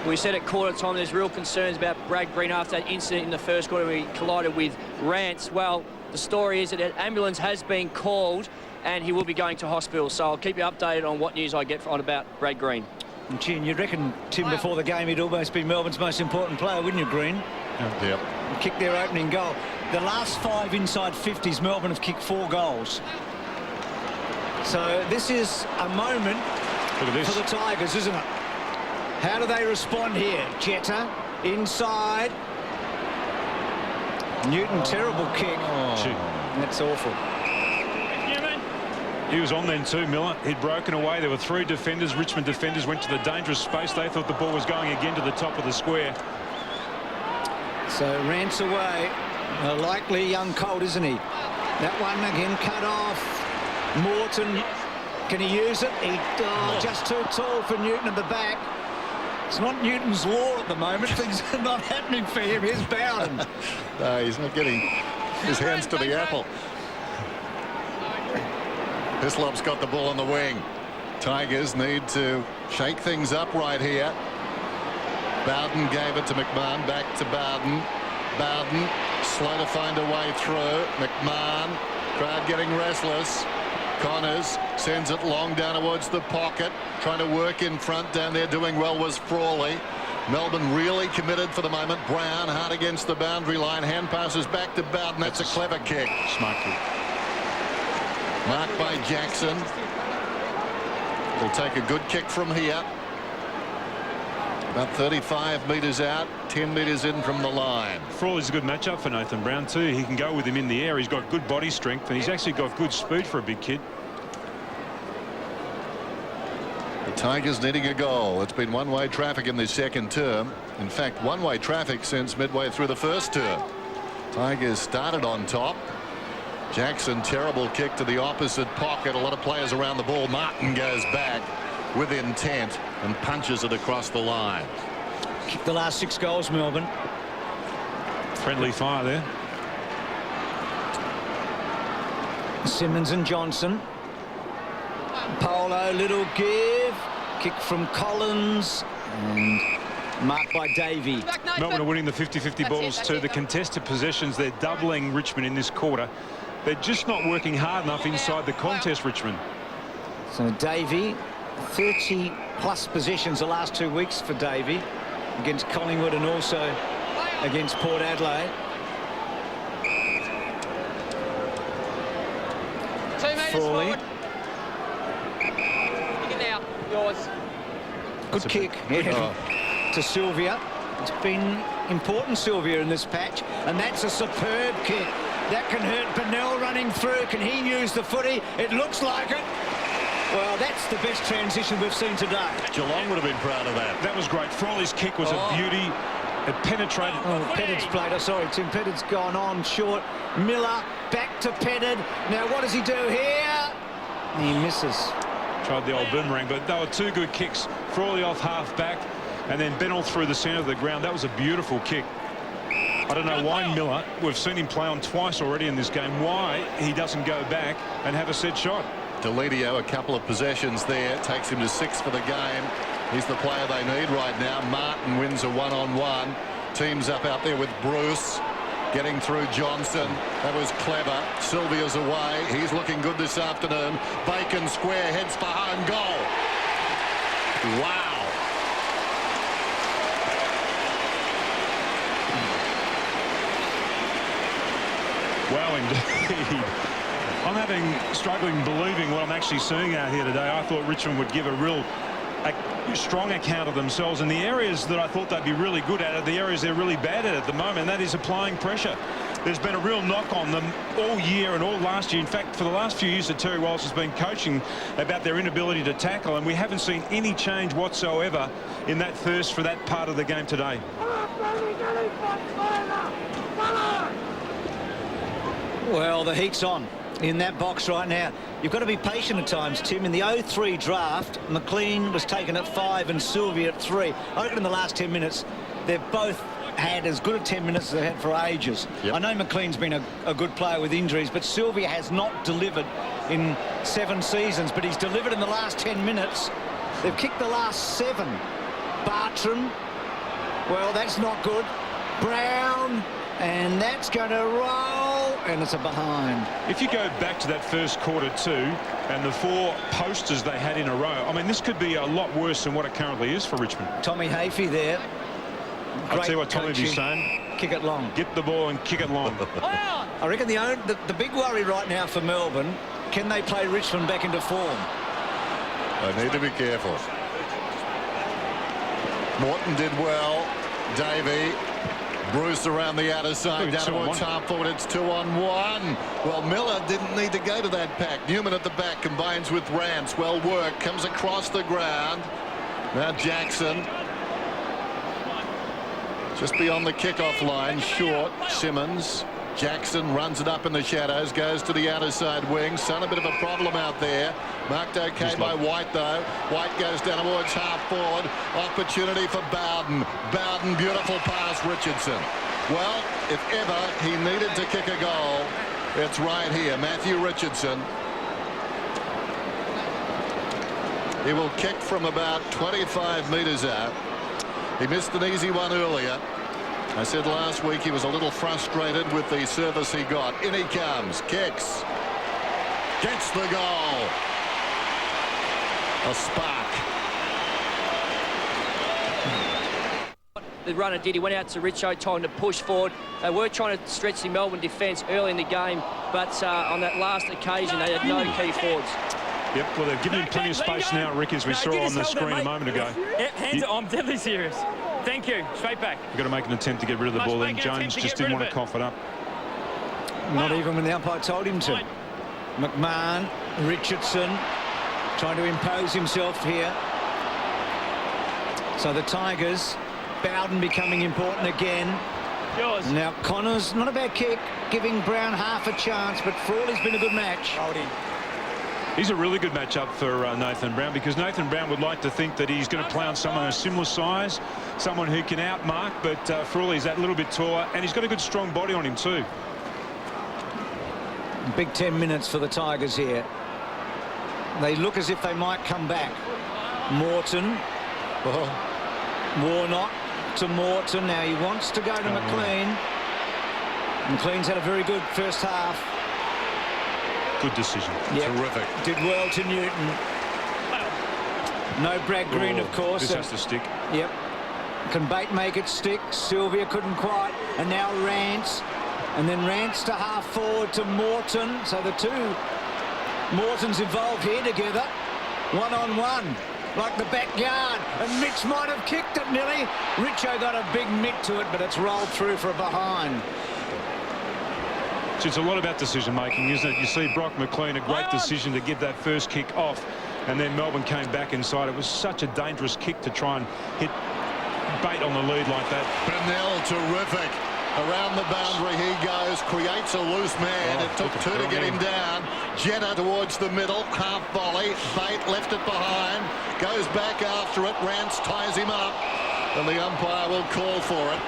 We said at quarter time there's real concerns about Brad Green after that incident in the first quarter where he collided with Rance. Well, the story is that an ambulance has been called and he will be going to hospital. So I'll keep you updated on what news I get on about Brad Green. And Chin, you'd reckon, Tim, before the game he'd almost be Melbourne's most important player, wouldn't you, Green? Yep. Kicked their opening goal. The last 5 inside 50s, Melbourne have kicked 4 goals. So this is a moment for the Tigers, isn't it? How do they respond here? Jetta inside. Newton, terrible kick. That's awful. He was on then too, Miller. He'd broken away. There were 3 defenders. Richmond defenders went to the dangerous space. They thought the ball was going again to the top of the square. So Rance away. A likely young Colt, isn't he? That one again cut off. Morton, can he use it? Just too tall for Newton at the back. It's not Newton's law at the moment. Things are not happening for him. Here's Bowden. No, he's not getting his hands to the apple. Hislop's got the ball on the wing. Tigers need to shake things up right here. Bowden gave it to McMahon. Back to Bowden. Bowden slow to find a way through. McMahon, crowd getting restless. Connors sends it long down towards the pocket, trying to work in front. Down there doing well was Frawley. Melbourne really committed for the moment. Brown hard against the boundary line. Hand passes back to Bowden. That's a clever kick. Smart kick. Marked by Jackson. He'll take a good kick from here. About 35 metres out, 10 metres in from the line. Frawley's a good matchup for Nathan Brown too. He can go with him in the air. He's got good body strength and he's actually got good speed for a big kid. The Tigers needing a goal. It's been one-way traffic in this second term. In fact, one-way traffic since midway through the first term. Tigers started on top. Jackson, terrible kick to the opposite pocket. A lot of players around the ball. Martin goes back with intent and punches it across the line. Kicked the last 6 goals, Melbourne. Friendly fire there. Simmons and Johnson. Polo, little give. Kick from Collins. And marked by Davey. Melbourne are winning the 50-50 balls too. The contested possessions, they're doubling Richmond in this quarter. They're just not working hard enough inside the contest, Richmond. So Davey, 30+ possessions the last 2 weeks for Davey against Collingwood and also against Port Adelaide. 2 metres forward. Kick it now. Yours. Good kick to Sylvia. It's been important, Sylvia, in this patch, and that's a superb kick. That can hurt. Bennell running through. Can he use the footy? It looks like it. Well, that's the best transition we've seen today. Geelong would have been proud of that. That was great. Frawley's kick was a beauty. It penetrated. Oh, Pettit's played. Oh, sorry, Tim Pettit's gone on short. Miller back to Pettit. Now, what does he do here? He misses. Tried the old boomerang, but they were 2 good kicks. Frawley off half back, and then Bennell through the centre of the ground. That was a beautiful kick. I don't know why Miller, we've seen him play on twice already in this game, why he doesn't go back and have a set shot. Deledio, a couple of possessions there, takes him to 6 for the game. He's the player they need right now. Martin wins a one-on-one. Teams up out there with Bruce. Getting through Johnson. That was clever. Sylvia's away. He's looking good this afternoon. Bacon square heads for home goal. Wow. Wow, indeed. I'm struggling believing what I'm actually seeing out here today. I thought Richmond would give a strong account of themselves in the areas that I thought they'd be really good at, the areas they're really bad at the moment, and that is applying pressure. There's been a real knock on them all year and all last year. In fact, for the last few years that Terry Wallace has been coaching about their inability to tackle, and we haven't seen any change whatsoever in that thirst for that part of the game today. Well, the heat's on in that box right now. You've got to be patient at times, Tim. In the 03 draft, McLean was taken at 5 and Sylvia at 3. I reckon in the last 10 minutes, they've both had as good a 10 minutes as they've had for ages. Yep. I know McLean's been a good player with injuries, but Sylvia has not delivered in 7 seasons, but he's delivered in the last 10 minutes. They've kicked the last 7. Bartram, well, that's not good. Brown, and that's going to roll, and it's a behind. If you go back to that first quarter too, and the 4 posters they had in a row, I mean, this could be a lot worse than what it currently is for Richmond. Tommy Hafey there. I'll tell you what Tommy would be saying. Kick it long. Get the ball and kick it long. I reckon the big worry right now for Melbourne, can they play Richmond back into form? They need to be careful. Morton did well. Davey. Bruce around the outer side, down towards half forward. It's 2-on-1. Well, Miller didn't need to go to that pack. Newman at the back combines with Rance. Well worked, comes across the ground. Now Jackson. Just beyond the kickoff line, short. Simmons. Jackson runs it up in the shadows, goes to the outer side wing. Son, a bit of a problem out there. Marked okay by White, though. White goes down towards half forward. Opportunity for Bowden. Bowden, beautiful pass, Richardson. Well, if ever he needed to kick a goal, it's right here. Matthew Richardson. He will kick from about 25 metres out. He missed an easy one earlier. I said last week he was a little frustrated with the service he got. In he comes, kicks, gets the goal. A spark. the runner did. He went out to Richo, told him to push forward. They were trying to stretch the Melbourne defence early in the game, but on that last occasion, they had no key forwards. Yep, well, they've given him plenty of space now, Rick, as we saw on the screen a moment ago. Hands I'm deadly serious. Thank you. Straight back. You've got to make an attempt to get rid of the ball, and Jones just didn't want to cough it up. Not even when the umpire told him to. McMahon, Richardson, trying to impose himself here. So the Tigers, Bowden becoming important again. Yours. Now Connors, not a bad kick, giving Brown half a chance, but Frawley's been a good match. He's a really good matchup for Nathan Brown, because Nathan Brown would like to think that he's going to play on someone of similar size, someone who can outmark, but Frawley's that little bit taller, and he's got a good strong body on him too. Big 10 minutes for the Tigers here. They look as if they might come back. Morton. Warnock to Morton. Now he wants to go to McLean. McLean's had a very good first half. Good decision. Yep. Terrific. Did well to Newton. No Brad Green, of course. This has to stick. Yep. Can Bate make it stick? Sylvia couldn't quite. And now Rance. And then Rance to half forward to Morton. So the two Mortons involved here together. One-on-one. Like the backyard. And Mitch might have kicked it nearly. Richo got a big mitt to it, but it's rolled through for a behind. So it's a lot about decision-making, isn't it? You see Brock McLean, a great decision to give that first kick off, and then Melbourne came back inside. It was such a dangerous kick to try and hit Bate on the lead like that. Bennell, terrific. Around the boundary he goes, creates a loose man. It took two to get him down. Jenner towards the middle, half volley. Bate left it behind, goes back after it. Rance ties him up, and the umpire will call for it.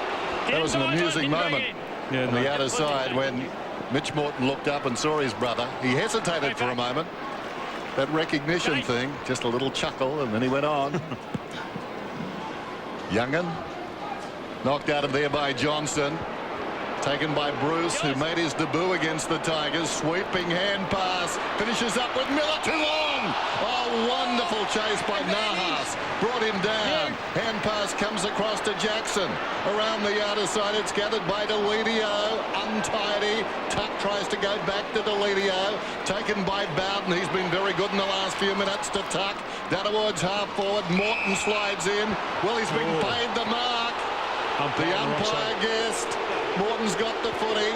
That was an amusing moment on the outer side when Mitch Morton looked up and saw his brother. He hesitated for a moment. That recognition thing, just a little chuckle, and then he went on. Young'un knocked out of there by Johnson. Taken by Bruce, who made his debut against the Tigers. Sweeping hand pass. Finishes up with Miller. Too long. Oh, wonderful chase by Nahas. Brought him down. Hand pass comes across to Jackson. Around the outer side, it's gathered by Deledio. Untidy. Tuck tries to go back to Deledio. Taken by Bowden. He's been very good in the last few minutes to Tuck. Down towards half forward. Morton slides in. Well, he's been paid the mark. The umpire guessed. Morton's got the footy.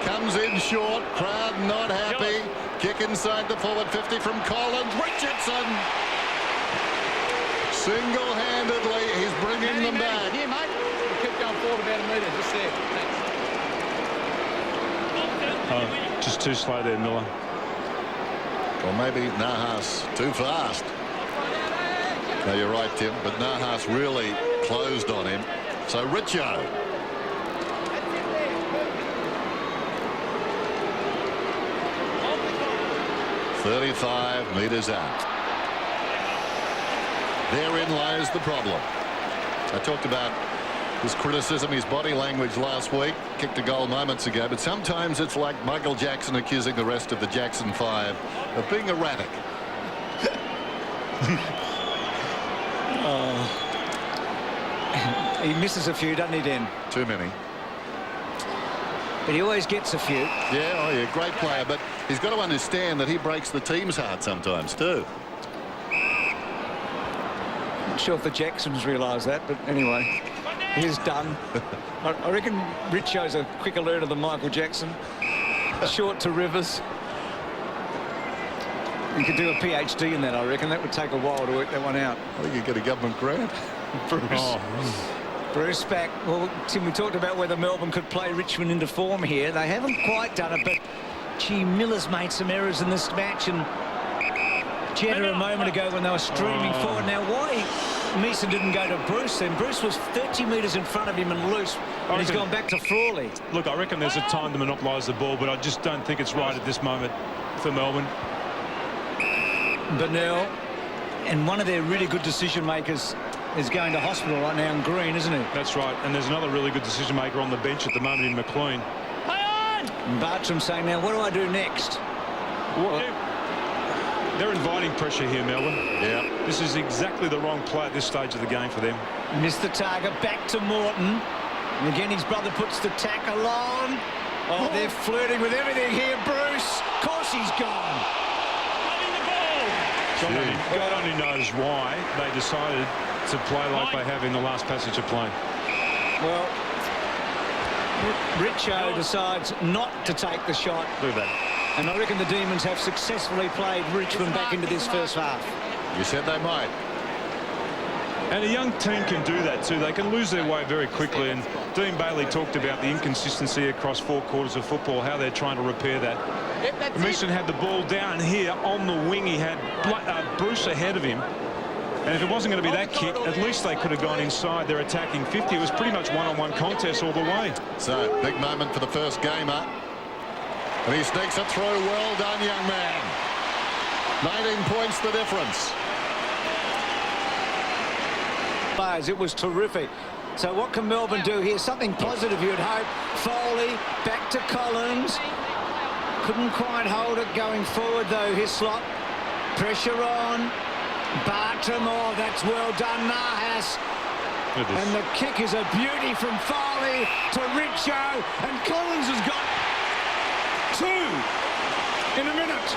Comes in short. Crowd not happy. Kick inside the forward 50 from Collins. Richardson. Single-handedly, he's bringing them back. Here, mate. We'll keep going forward about a metre. Just there. Thanks. Just too slow there, Miller. Or maybe Nahas too fast. No, you're right, Tim. But Nahas really closed on him. So Richo. "35 metres out." Therein lies the problem. I talked about his criticism, his body language last week. Kicked a goal moments ago, but sometimes it's like Michael Jackson accusing the rest of the Jackson Five of being erratic. He misses a few, doesn't he, Den? Too many. But he always gets a few. Yeah, oh yeah, great player, but he's got to understand that he breaks the team's heart sometimes too. Not sure if the Jacksons realise that, but anyway, he's done. I reckon Richo's a quicker learner than Michael Jackson. Short to Rivers. You could do a PhD in that, I reckon. That would take a while to work that one out. I think you get a government grant. Bruce back. Well, Tim, we talked about whether Melbourne could play Richmond into form here. They haven't quite done it, but gee, Miller's made some errors in this match, and Jetta a moment ago when they were streaming forward. Now, why Meeson didn't go to Bruce then? Bruce was 30 metres in front of him and loose, and he's gone back to Frawley. Look, I reckon there's a time to monopolise the ball, but I just don't think it's right at this moment for Melbourne. Bennell, and one of their really good decision makers is going to hospital right now in Green, isn't he? That's right, and there's another really good decision maker on the bench at the moment in McLean. And Bartram saying, now what do I do next? Well, they're inviting pressure here, Melbourne. Yeah. This is exactly the wrong play at this stage of the game for them. Missed the target, back to Morton. And again, his brother puts the tackle on. Oh, they're flirting with everything here, Bruce. Of course he's gone. God only knows why they decided to play like they have in the last passage of play. Well, Richo decides not to take the shot. Look at that. And I reckon the Demons have successfully played Richmond back into this first half. You said they might. And a young team can do that too. They can lose their way very quickly. And Dean Bailey talked about the inconsistency across 4 quarters of football, how they're trying to repair that. Mason had the ball down here on the wing. He had Bruce ahead of him. And if it wasn't going to be that kick, at least they could have gone inside their attacking 50. It was pretty much one-on-one contest all the way. So, big moment for the first gamer. And he sneaks it through. Well done, young man. 19 points the difference. It was terrific. So what can Melbourne do here? Something positive, you'd hope. Foley, back to Collins. Couldn't quite hold it going forward, though, Hislop. Pressure on. Bartram, oh, that's well done, Nahas. And the kick is a beauty from Foley to Richo. And Collins has got 2 in a minute.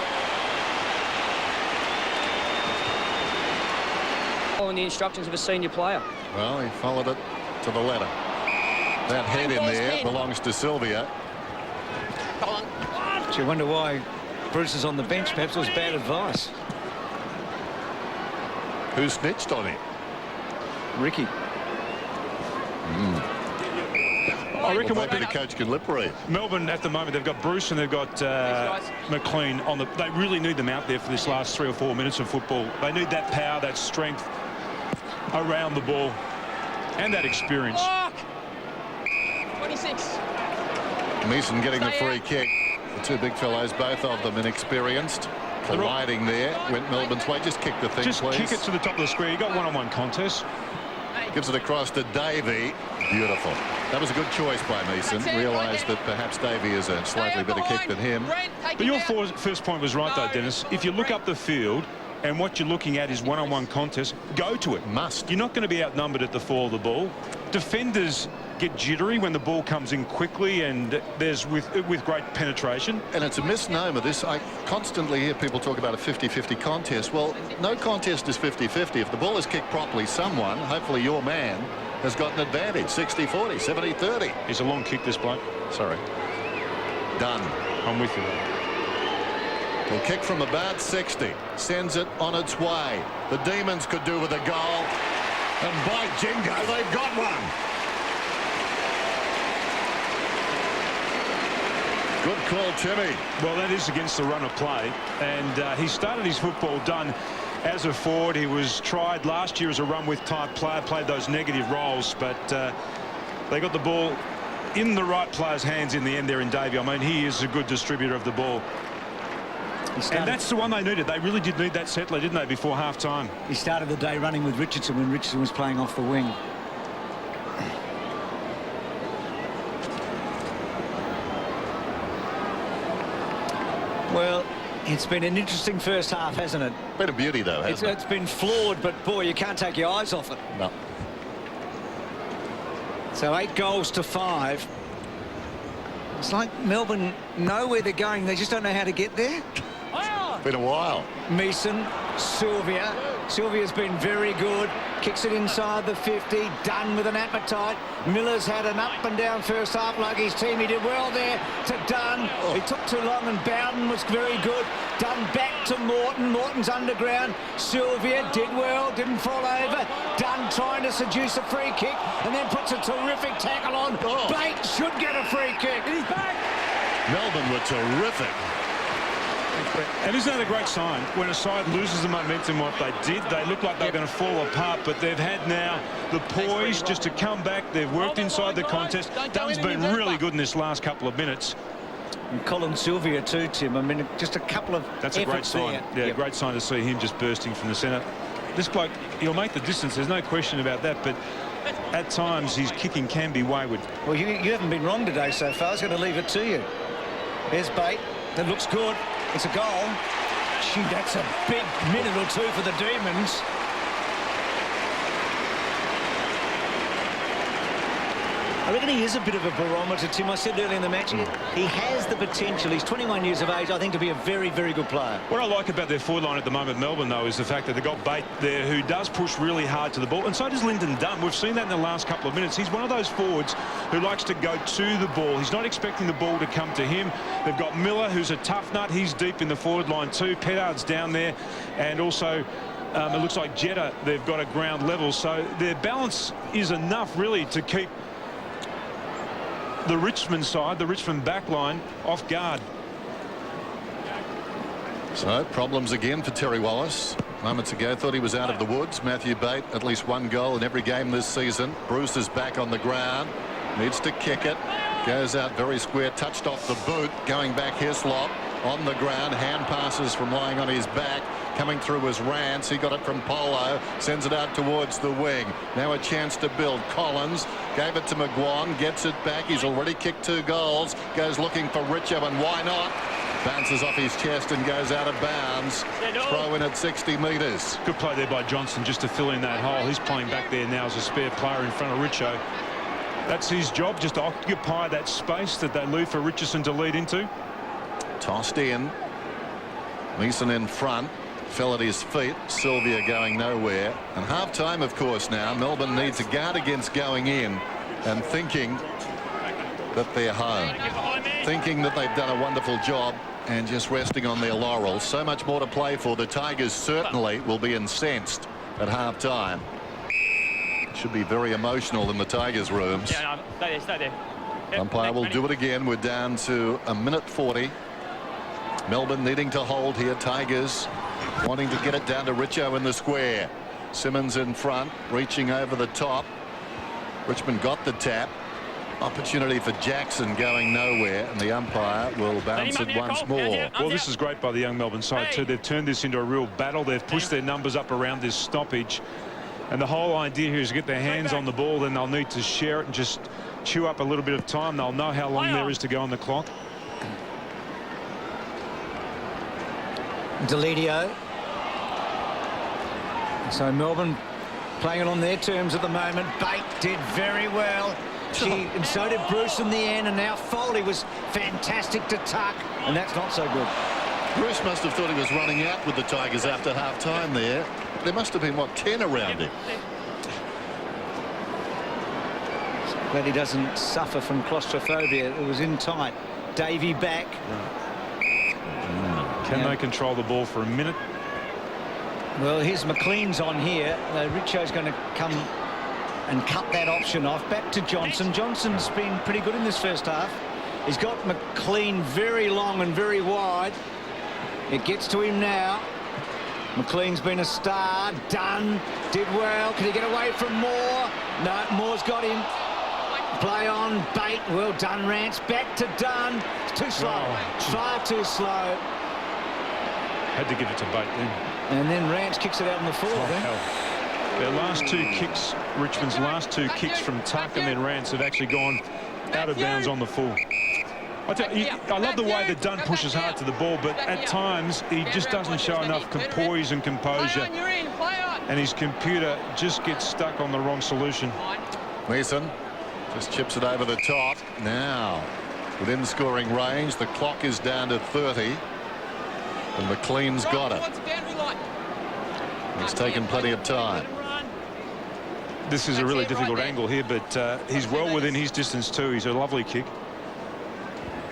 Following the instructions of a senior player. Well, he followed it to the letter. That head in there belongs to Sylvia. Do you wonder why Bruce is on the bench? Perhaps it was bad advice. Who snitched on him? Ricky. I reckon well, maybe the coach can lip read. Melbourne at the moment, they've got Bruce and they've got McLean on the. They really need them out there for this last 3 or 4 minutes of football. They need that power, that strength around the ball, and that experience. 26. Mason getting the free kick. The 2 big fellows, both of them inexperienced. Colliding there, went Melbourne's way. Just kick the thing, just please. Kick it to the top of the square. You got one-on-one contest. Gives it across to Davey. Beautiful. That was a good choice by Mason. Realised that perhaps Davey is a slightly better kick than him. But your first point was right, though, Dennis. If you look up the field and what you're looking at is one-on-one contest, go to it. Must. You're not going to be outnumbered at the fall of the ball. Defenders get jittery when the ball comes in quickly and there's with great penetration. And it's a misnomer. This, I constantly hear people talk about a 50-50 contest. Well, no contest is 50-50. If the ball is kicked properly, someone, hopefully your man, has got an advantage. 60-40, 70-30. It's a long kick, this bloke. Sorry. Done. I'm with you. A kick from about 60. Sends it on its way. The Demons could do with a goal. And by jingo, they've got one. Good call, Timmy. Well, that is against the run of play. And he started his football done as a forward. He was tried last year as a run-with type player, played those negative roles, but they got the ball in the right player's hands in the end there in Davey. I mean, he is a good distributor of the ball. And that's the one they needed. They really did need that settler, didn't they, before half-time? He started the day running with Richardson when Richardson was playing off the wing. Well, it's been an interesting first half, hasn't it? Been a beauty, though, hasn't it? It's been flawed, but, boy, you can't take your eyes off it. No. So 8 goals to 5. It's like Melbourne know where they're going. They just don't know how to get there. Been a while. Meeson, Sylvia. Sylvia's been very good. Kicks it inside the 50. Dunn with an appetite. Miller's had an up and down first half like his team. He did well there to Dunn. Oh. He took too long and Bowden was very good. Dunn back to Morton. Morton's underground. Sylvia did well, didn't fall over. Dunn trying to seduce a free kick and then puts a terrific tackle on. Oh. Bates should get a free kick. He's back. Melbourne were terrific. And isn't that a great sign? When a side loses the momentum, what they did, they look like they're going to fall apart, but they've had now the poise just to come back. They've worked inside the contest. Dunn's been really good in this last couple of minutes. And Colin Sylvia too, Tim. I mean, just a couple of That's a great sign. There. Yeah, great sign to see him just bursting from the centre. This bloke, he'll make the distance. There's no question about that, but at times his kicking can be wayward. Well, you haven't been wrong today so far. I was going to leave it to you. There's Bate. That looks good. It's a goal. Gee, that's a big minute or two for the Demons. I reckon he is a bit of a barometer, Tim. I said earlier in the match, he has the potential. He's 21 years of age, I think, to be a very, very good player. What I like about their forward line at the moment, Melbourne, though, is the fact that they've got Bate there who does push really hard to the ball, and so does Lyndon Dunn. We've seen that in the last couple of minutes. He's one of those forwards who likes to go to the ball. He's not expecting the ball to come to him. They've got Miller, who's a tough nut. He's deep in the forward line too. Pettard's down there, and also it looks like Jetta, they've got a ground level. So their balance is enough, really, to keep the Richmond side, the Richmond back line, off guard. So problems again for Terry Wallace. Moments ago thought he was out of the woods. Matthew Bate, at least one goal in every game this season. Bruce is back on the ground, needs to kick it, goes out very square, touched off the boot, going back Hislop on the ground, hand passes from lying on his back, coming through was Rance. He got it from Polo, sends it out towards the wing. Now a chance to build. Collins gave it to McGuan, gets it back. He's already kicked 2 goals, goes looking for Richo, and why not? Bounces off his chest and goes out of bounds. Throw in at 60 metres. Good play there by Johnson just to fill in that hole. He's playing back there now as a spare player in front of Richo. That's his job, just to occupy that space that they leave for Richardson to lead into. Tossed in. Mason in front. Fell at his feet. Sylvia going nowhere. And half-time, of course, now. Melbourne needs to guard against going in and thinking that they're home. Thinking that they've done a wonderful job and just resting on their laurels. So much more to play for. The Tigers certainly will be incensed at half-time. Should be very emotional in the Tigers' rooms. Yeah, no, stay there, stay there. Yep, Umpire will do it again. We're down to 1:40. Melbourne needing to hold here. Tigers wanting to get it down to Richo in the square. Simmons in front, reaching over the top. Richmond got the tap. Opportunity for Jackson going nowhere, and the umpire will bounce it once more. Well, this is great by the young Melbourne side too. They've turned this into a real battle. They've pushed their numbers up around this stoppage, and the whole idea here is to get their hands on the ball. Then they'll need to share it and just chew up a little bit of time. They'll know how long there is to go on the clock. Delidio. So Melbourne playing it on their terms at the moment. Bate did very well. And so did Bruce in the end, and now Foley was fantastic to tuck, and that's not so good. Bruce must have thought he was running out with the Tigers after half-time there. There must have been, what, 10 around him. Glad he doesn't suffer from claustrophobia. It was in tight. Davey back. Can they control the ball for a minute? Well, here's McLean's on here. Richo's going to come and cut that option off. Back to Johnson. Johnson's been pretty good in this first half. He's got McLean very long and very wide. It gets to him now. McLean's been a star. Dunn did well. Can he get away from Moore? No, Moore's got him. Play on. Bate. Well done, Rance. Back to Dunn. It's too slow. Far too slow. Had to give it to Bate then. And then Rance kicks it out on the full. Their last 2 kicks, Richmond's last 2 kicks from Tuck and then Rance have actually gone out of bounds on the full. I love the way that Dunn pushes hard to the ball, but at times he just doesn't show enough poise and composure, and his computer just gets stuck on the wrong solution. Mason just chips it over the top. Now within scoring range, the clock is down to 30, and McLean's got it. He's taken plenty of time. This is a really difficult angle here, but he's well within his distance too. He's a lovely kick.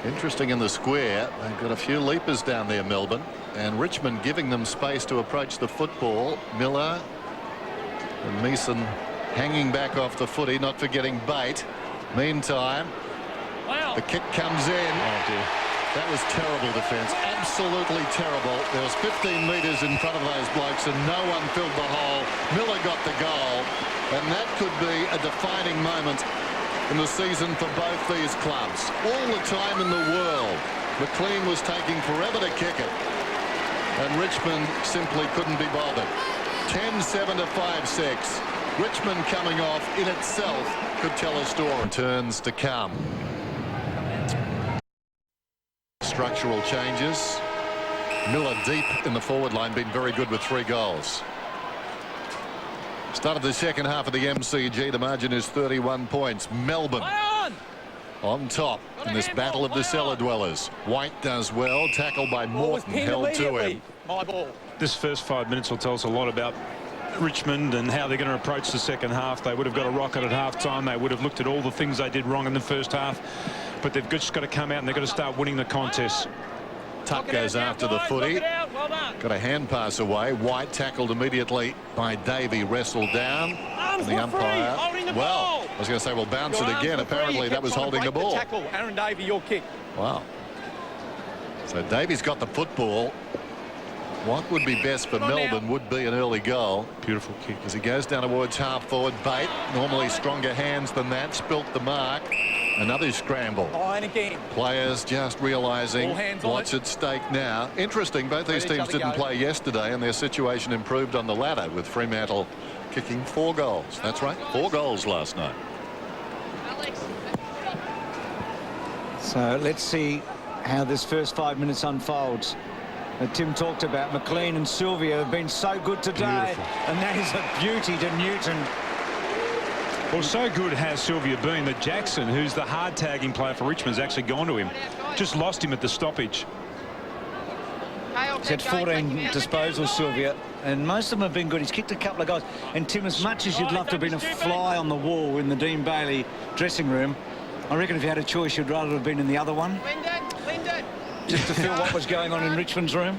Interesting in the square. They've got a few leapers down there, Melbourne, and Richmond giving them space to approach the football. Miller and Mason hanging back off the footy, not forgetting Bate. Meantime, the kick comes in. Oh dear. That was terrible defence, absolutely terrible. There was 15 metres in front of those blokes and no one filled the hole. Miller got the goal, and that could be a defining moment in the season for both these clubs. All the time in the world, McLean was taking forever to kick it, and Richmond simply couldn't be bothered. 10-7 to 5-6. Richmond coming off in itself could tell a story. Turns to come. Structural changes. Miller deep in the forward line, been very good with 3 goals. Start of the second half of the MCG. The margin is 31 points. Melbourne on top in this battle of the cellar dwellers. White does well. Tackled by Morton. Held to him. My ball. This first 5 minutes will tell us a lot about Richmond and how they're going to approach the second half. They would have got a rocket at half time. They would have looked at all the things they did wrong in the first half, but they've just got to come out and they've got to start winning the contest. Tuck goes after the footy. Got a hand pass away. White tackled immediately by Davey, wrestled down. And the umpire, well, I was going to say, we'll bounce it again. Apparently that was holding the ball. Aaron Davey, your kick. Wow. So Davey's got the football. What would be best for Melbourne would be an early goal. Beautiful kick. As he goes down towards half forward. Bate, normally stronger hands than that, spilt the mark. Another scramble. Again. Players just realising what's at stake now. Interesting, both these teams didn't play yesterday and their situation improved on the ladder with Fremantle kicking 4 goals. That's right, 4 goals last night. So let's see how this first 5 minutes unfolds. Tim talked about McLean and Sylvia have been so good today. Beautiful. And that is a beauty to Newton. Well, so good has Sylvia been that Jackson, who's the hard tagging player for Richmond, has actually gone to him. Just lost him at the stoppage. He's had 14 disposals, Sylvia, and most of them have been good. He's kicked a couple of goals. And Tim, as much as you'd love to have been a fly on the wall in the Dean Bailey dressing room, I reckon if you had a choice, you'd rather have been in the other one. Just to feel what was going on in Richmond's room.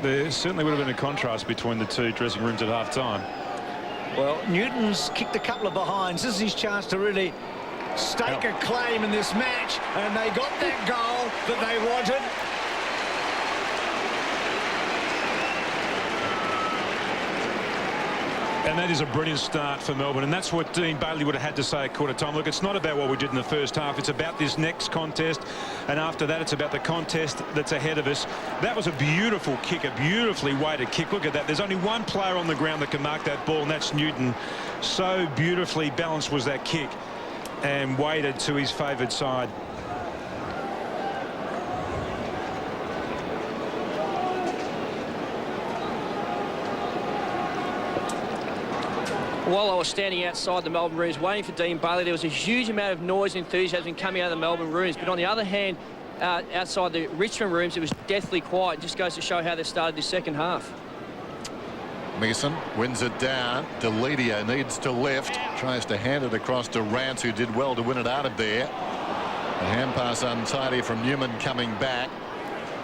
There certainly would have been a contrast between the 2 dressing rooms at half time. Well, Newton's kicked a couple of behinds. This is his chance to really stake a claim in this match, and they got that goal that they wanted. And that is a brilliant start for Melbourne, and that's what Dean Bailey would have had to say at quarter time. Look, it's not about what we did in the first half, it's about this next contest, and after that it's about the contest that's ahead of us. That was a beautiful kick, a beautifully weighted kick. Look at that, there's only one player on the ground that can mark that ball, and that's Newton. So beautifully balanced was that kick and weighted to his favoured side. While I was standing outside the Melbourne rooms waiting for Dean Bailey, there was a huge amount of noise and enthusiasm coming out of the Melbourne rooms. But on the other hand, outside the Richmond rooms, it was deathly quiet. It just goes to show how they started this second half. Mason wins it down. Deledio needs to lift. Tries to hand it across to Rance, who did well to win it out of there. The hand pass untidy from Newman coming back.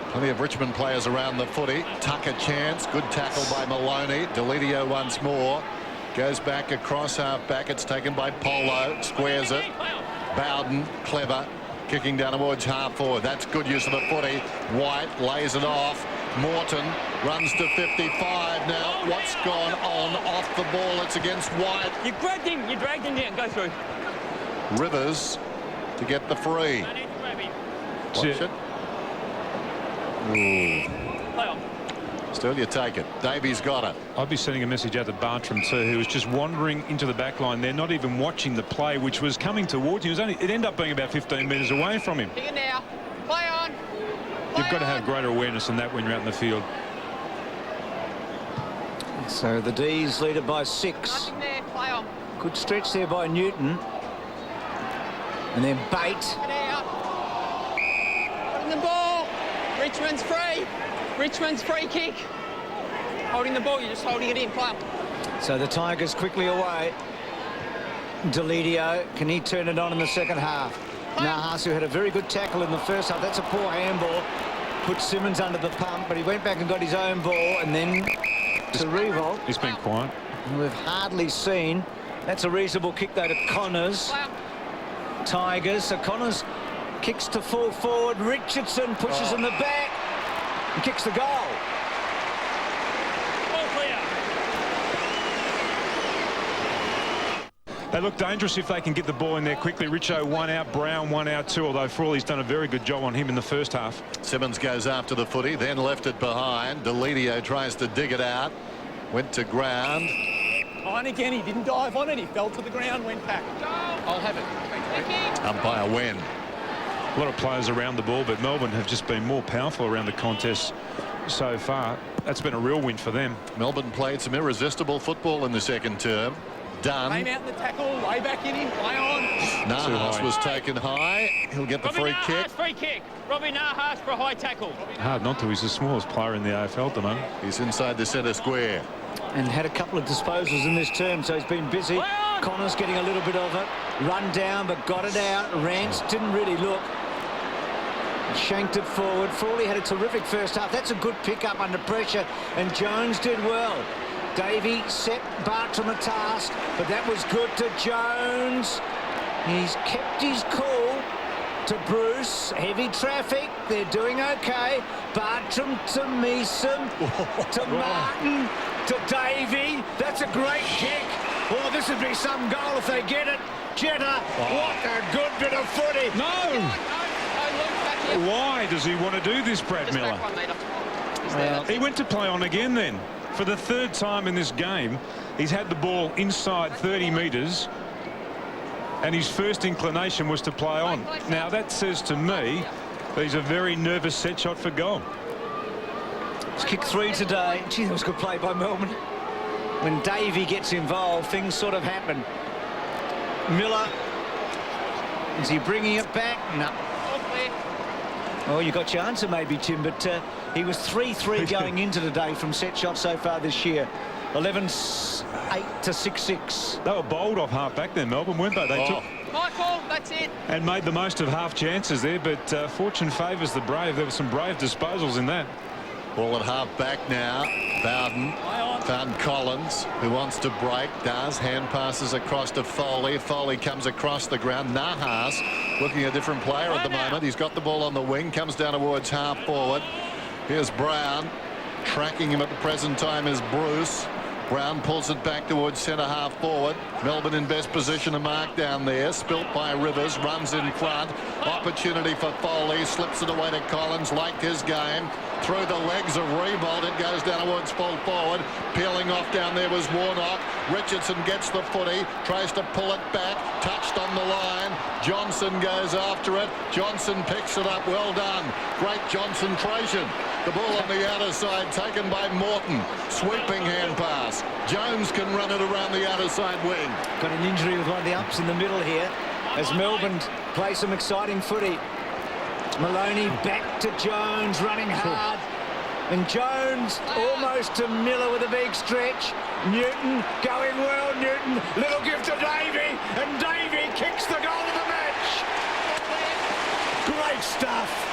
Plenty of Richmond players around the footy. Tuck a chance. Good tackle by Maloney. Deledio once more. Goes back across half back. It's taken by Polo. Squares it. Bowden, clever. Kicking down towards half forward. That's good use of the footy. White lays it off. Morton runs to 55 now. What's gone on off the ball? It's against White. You grabbed him. You dragged him down. Go through. Rivers to get the free. Watch it. Ooh. Play on. Still, you take it. Davies got it. I'd be sending a message out to Bartram too, who was just wandering into the back line there, not even watching the play, which was coming towards him. It ended up being about 15 metres away from him. Kick it now. Play on. You've got to have greater awareness than that when you're out in the field. So the D's lead it by 6. Nothing there. Play on. Good stretch there by Newton. And then Bate. Get out. Holding the ball. Richmond's free. Richmond's free kick. Holding the ball, you're just holding it in. Play on. So the Tigers quickly away. Deledio, can he turn it on in the second half? Nahas, who had a very good tackle in the first half. That's a poor handball. Put Simmons under the pump, but he went back and got his own ball, and then to Revolt. He's been quiet. We've hardly seen. That's a reasonable kick, though, to Connors. Tigers. So Connors kicks to full forward. Richardson pushes in the back and kicks the goal. They look dangerous if they can get the ball in there quickly. Richo one out, Brown one out too, although Frawley's done a very good job on him in the first half. Simmons goes after the footy, then left it behind. Deledio tries to dig it out. Went to ground. On again, he didn't dive on it. He fell to the ground, went back. I'll have it. Umpire Wen. A lot of players around the ball, but Melbourne have just been more powerful around the contest so far. That's been a real win for them. Melbourne played some irresistible football in the second term. Dunn. Came out in the tackle, way back in him, way on. Nahas was taken high. He'll get the free kick. Free kick. Robbie Nahas for a high tackle. Hard not to. He's the smallest player in the AFL at the moment. He's inside the centre square. And had a couple of disposals in this term, so he's been busy. Connors getting a little bit of it. Run down, but got it out. Rance didn't really look. Shanked it forward. Frawley had a terrific first half. That's a good pick-up under pressure, and Jones did well. Davey set Bartram a task, but that was good to Jones. He's kept his cool to Bruce. Heavy traffic. They're doing okay. Bartram to Meeson, to Martin, to Davey. That's a great kick. Oh, this would be some goal if they get it. Jetta, what a good bit of footy. No! Why does he want to do this, Brad Miller? Well, he went to play on again then. For the third time in this game, he's had the ball inside 30 metres, and his first inclination was to play on. Now, that says to me that he's a very nervous set shot for goal. It's kick 3 today. Gee, that was a good play by Melbourne. When Davey gets involved, things sort of happen. Miller, is he bringing it back? No. Oh, you got your answer maybe, Tim, but he was 3-3 going into today from set shots so far this year. 11-8 to 6-6. They were bold off half back there, Melbourne, weren't they? They took Michael, that's it. and made the most of half chances there, but fortune favours the brave. There were some brave disposals in that. Ball at half back now. Bowden found Collins, who wants to break. Does. Hand passes across to Foley. Foley comes across the ground. Nahas looking a different player at the moment. He's got the ball on the wing. Comes down towards half forward. Here's Brown. Tracking him at the present time is Bruce. Brown pulls it back towards centre half forward. Melbourne in best position to mark down there. Spilt by Rivers. Runs in front. Opportunity for Foley. Slips it away to Collins. Liked his game. Through the legs of Rebold. It goes down towards full forward. Peeling off down there was Warnock. Richardson gets the footy. Tries to pull it back. Touched on the line. Johnson goes after it. Johnson picks it up. Well done. Great concentration. The ball on the outer side taken by Morton. Sweeping hand pass. Jones can run it around the outer side wing. Got an injury with one of the ups in the middle here as Melbourne play some exciting footy. Maloney back to Jones, running hard. And Jones almost to Miller with a big stretch. Newton going well. Newton, little gift to Davey. And Davey kicks the goal of the match. Great stuff.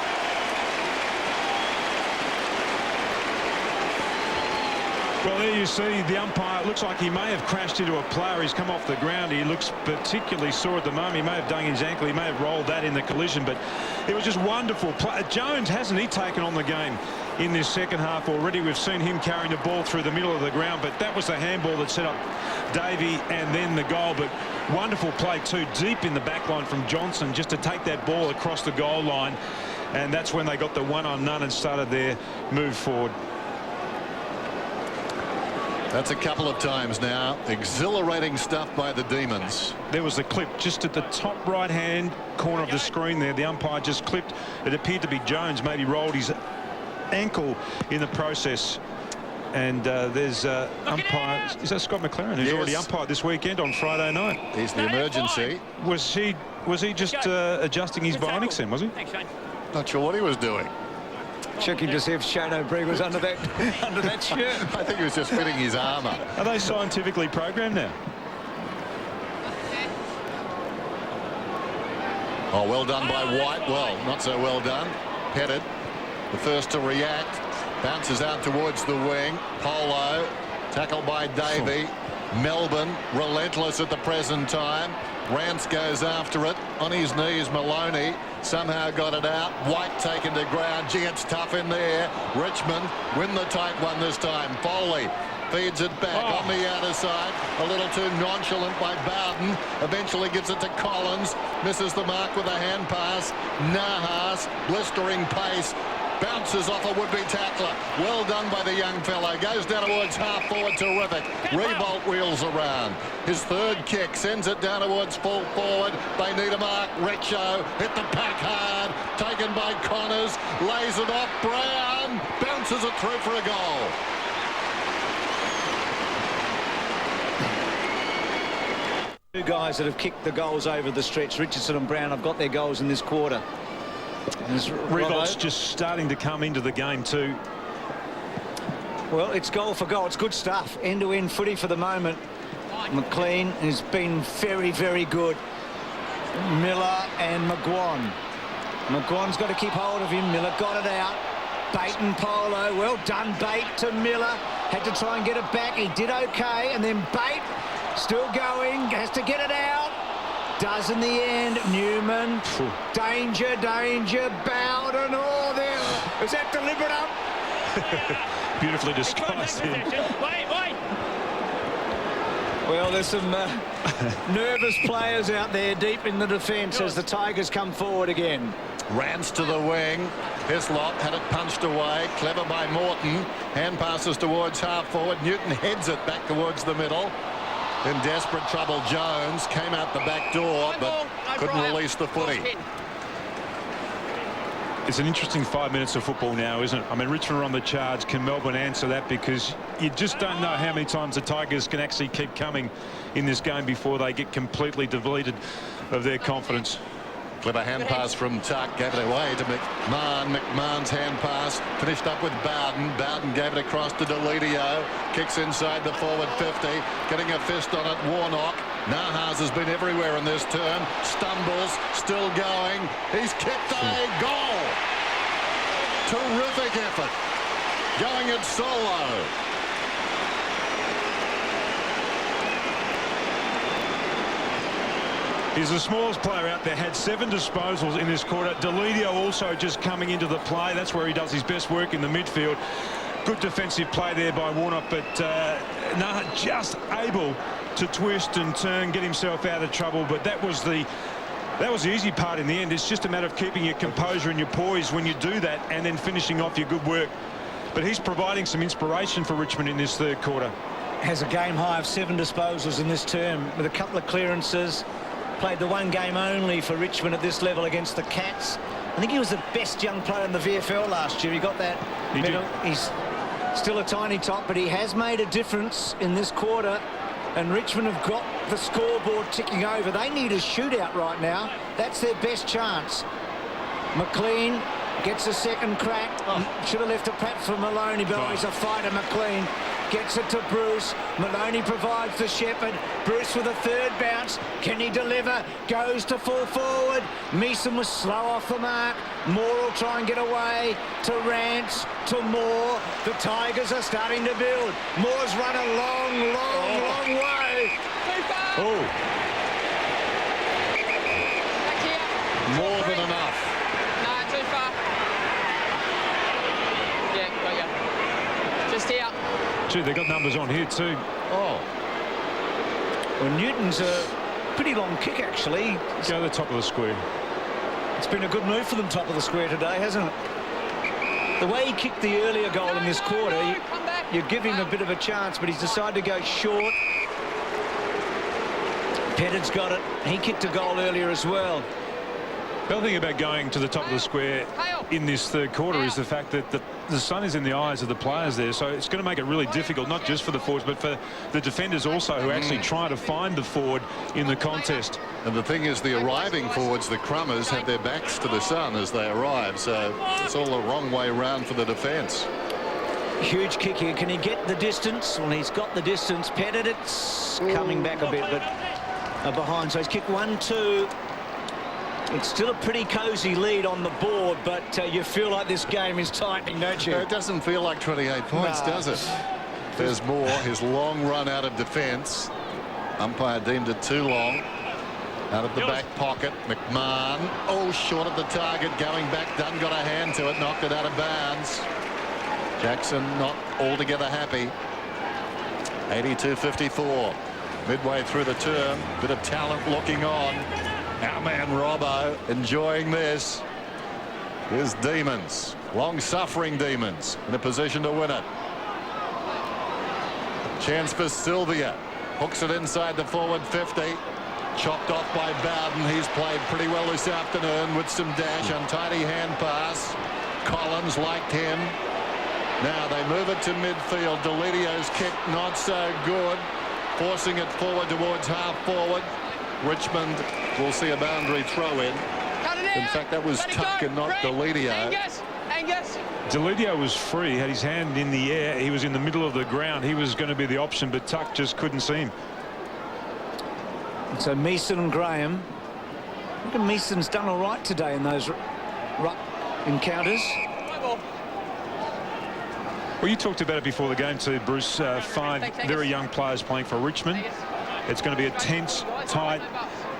Well, there you see the umpire. It looks like he may have crashed into a player. He's come off the ground. He looks particularly sore at the moment. He may have done his ankle. He may have rolled that in the collision, but it was just wonderful. Jones, hasn't he taken on the game in this second half already? We've seen him carrying the ball through the middle of the ground, but that was the handball that set up Davey and then the goal. But wonderful play too, deep in the back line from Johnson, just to take that ball across the goal line. And that's when they got the one-on-none and started their move forward. That's a couple of times now. Exhilarating stuff by the Demons. There was a clip just at the top right-hand corner of the screen there. The umpire just clipped. It appeared to be Jones, maybe rolled his ankle in the process. And there's umpire. Is that Scott McLaren, who's already umpired this weekend on Friday night? He's the emergency. Was he just adjusting his bionics then, was he? Thanks, Shane. Not sure what he was doing. Checking to see if Shane O'Brien was under that shirt. I think he was just fitting his armour. Are they scientifically programmed now? Oh, well done by White. Well, not so well done. Headed. The first to react. Bounces out towards the wing. Polo. Tackled by Davey. Melbourne relentless at the present time. Rance goes after it. On his knees, Maloney somehow got it out. White taken to ground. Gee, it's tough in there. Richmond win the tight one this time. Foley feeds it back on the outer side. A little too nonchalant by Bowden. Eventually gets it to Collins. Misses the mark with a hand pass. Nahas, blistering pace. Bounces off a would-be tackler. Well done by the young fellow. Goes down towards half forward. Terrific. Revolt wheels around. His third kick sends it down towards full forward. They need a mark. Richo hit the pack hard. Taken by Connors. Lays it off. Brown bounces it through for a goal. Two guys that have kicked the goals over the stretch, Richardson and Brown, have got their goals in this quarter. Revolt's just starting to come into the game too. Well, it's goal for goal. It's good stuff. End-to-end footy for the moment. McLean has been very, very good. Miller and McGuan. McGuan's got to keep hold of him. Miller got it out. Bait and Polo. Well done, Bait to Miller. Had to try and get it back. He did okay. And then Bait still going. Has to get it out. Does in the end. Newman. Danger, danger. Bowden. Oh, there. Is that deliberate up? Beautifully disguised. Wait. Well, there's some nervous players out there deep in the defence as the Tigers come forward again. Rance to the wing. Hislop had it punched away. Clever by Morton. Hand passes towards half forward. Newton heads it back towards the middle. In desperate trouble, Jones came out the back door, but couldn't release the footy. It's an interesting 5 minutes of football now, isn't it? I mean, Richmond are on the charge. Can Melbourne answer that? Because you just don't know how many times the Tigers can actually keep coming in this game before they get completely depleted of their confidence. Clever hand pass from Tuck, gave it away to McMahon. McMahon's hand pass finished up with Bowden. Bowden gave it across to Delidio. Kicks inside the forward 50. Getting a fist on it, Warnock. Nahas has been everywhere in this term. Stumbles, still going. He's kicked a goal. Terrific effort. Going it solo. He's the smallest player out there, had 7 disposals in this quarter. Delidio also just coming into the play. That's where he does his best work in the midfield. Good defensive play there by Warnock, but Naha just able to twist and turn, get himself out of trouble. But that was the easy part in the end. It's just a matter of keeping your composure and your poise when you do that and then finishing off your good work. But he's providing some inspiration for Richmond in this third quarter. Has a game high of 7 disposals in this term with a couple of clearances. Played the one game only for Richmond at this level against the Cats. I think he was the best young player in the VFL last year. He got that medal. He's still a tiny top, but he has made a difference in this quarter. And Richmond have got the scoreboard ticking over. They need a shootout right now. That's their best chance. McLean gets a second crack. Should have left a pat for Maloney, but he's a fighter. McLean gets it to Bruce. Maloney provides the Shepherd. Bruce with a third bounce. Can he deliver? Goes to full forward. Meeson was slow off the mark. Moore will try and get away to Rance, to Moore. The Tigers are starting to build. Moore's run a long way. Oh. More than enough. No, too far. Yeah, got you. Just here. Gee, they got numbers on here too. Oh. Well, Newton's a pretty long kick, actually. Go to the top of the square. It's been a good move for them, top of the square today, hasn't it? The way he kicked the earlier goal in this quarter, you give him a bit of a chance, but he's decided to go short. Pettit's got it. He kicked a goal earlier as well. The other thing about going to the top of the square in this third quarter is the fact that the sun is in the eyes of the players there, so it's going to make it really difficult, not just for the forwards, but for the defenders also, who actually try to find the forward in the contest. And the thing is, the arriving forwards, the Crummers, have their backs to the sun as they arrive, so it's all the wrong way round for the defence. Huge kick here. Can he get the distance? Well, he's got the distance. Pettit, it's coming back a bit, but behind. So he's kicked 1-2. It's still a pretty cosy lead on the board, but you feel like this game is tightening, don't you? It doesn't feel like 28 points, does it? There's more. His long run out of defence. Umpire deemed it too long. Out of the back pocket, McMahon. Oh, short of the target, going back. Dunn got a hand to it, knocked it out of bounds. Jackson not altogether happy. 82-54. Midway through the term, bit of talent looking on. Our man Robbo enjoying this. Here's Demons, long-suffering Demons, in a position to win it. Chance for Sylvia. Hooks it inside the forward 50. Chopped off by Bowden. He's played pretty well this afternoon with some dash. Untidy hand pass. Collins liked him. Now they move it to midfield. Delidio's kick not so good. Forcing it forward towards half forward. Richmond will see a boundary throw in. In fact, that was Tuck and not Delidio. Angus. Delidio was free, had his hand in the air. He was in the middle of the ground. He was going to be the option, but Tuck just couldn't see him. So Meeson and Graham. I think Meeson's done all right today in those ruck encounters. Well, you talked about it before the game too, Bruce. 5 very young players playing for Richmond. It's going to be a tense, tight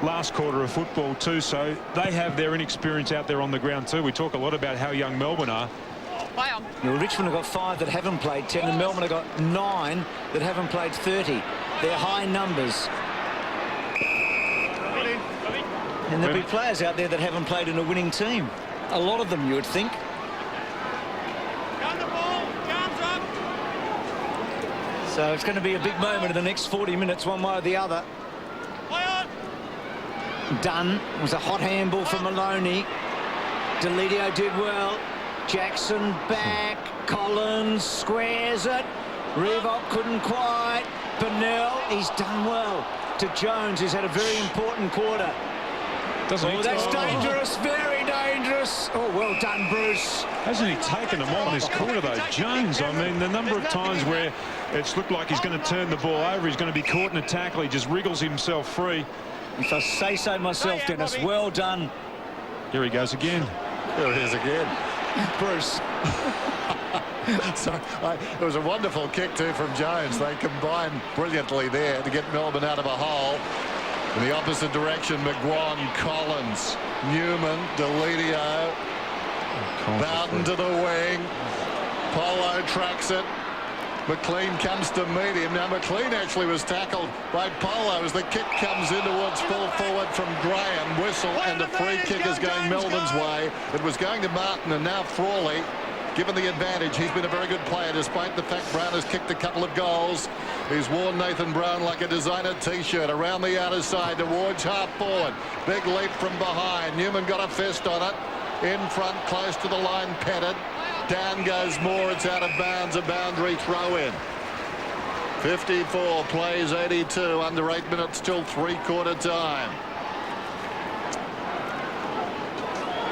last quarter of football too, so they have their inexperience out there on the ground too. We talk a lot about how young Melbourne are. Well, Richmond have got 5 that haven't played 10, and Melbourne have got 9 that haven't played 30. They're high numbers. And there'll be players out there that haven't played in a winning team. A lot of them, you would think. So it's going to be a big moment in the next 40 minutes, one way or the other. Dunn was a hot handball from Maloney. Delidio did well. Jackson back. Collins squares it. Reebok couldn't quite. Burnell, he's done well. To Jones, who's had a very important quarter. That's dangerous, very dangerous. Oh, well done, Bruce. Hasn't he taken them on this quarter, though? Jones, I mean, the number of times where it's looked like he's going to turn the ball over, he's going to be caught in a tackle, he just wriggles himself free. If I say so myself, Dennis, well done. Here he goes again. Here it is again. Bruce. So, it was a wonderful kick, too, from Jones. They combined brilliantly there to get Melbourne out of a hole. In the opposite direction, McGuan, Collins, Newman, Delidio, Bowden to the wing. Polo tracks it. McLean comes to meet him. Now, McLean actually was tackled by Polo as the kick comes in towards full forward from Graham. Whistle, and a free kick is going Melbourne's way. It was going to Martin, and now Frawley, given the advantage. He's been a very good player, despite the fact Brown has kicked a couple of goals. He's worn Nathan Brown like a designer T-shirt around the outer side towards half forward. Big leap from behind. Newman got a fist on it. In front, close to the line, petted. Down goes Moore. It's out of bounds. A boundary throw in. 54 plays 82. Under 8 minutes till three-quarter time.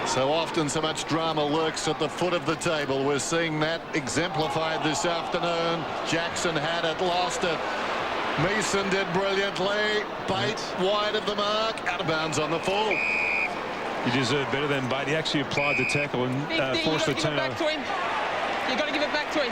So often so much drama lurks at the foot of the table. We're seeing that exemplified this afternoon. Jackson had it, lost it. Meeson did brilliantly. Bate wide of the mark. Out of bounds on the full. You deserve better than Bate. He actually applied the tackle and forced the turnover. You've got to give it back to him.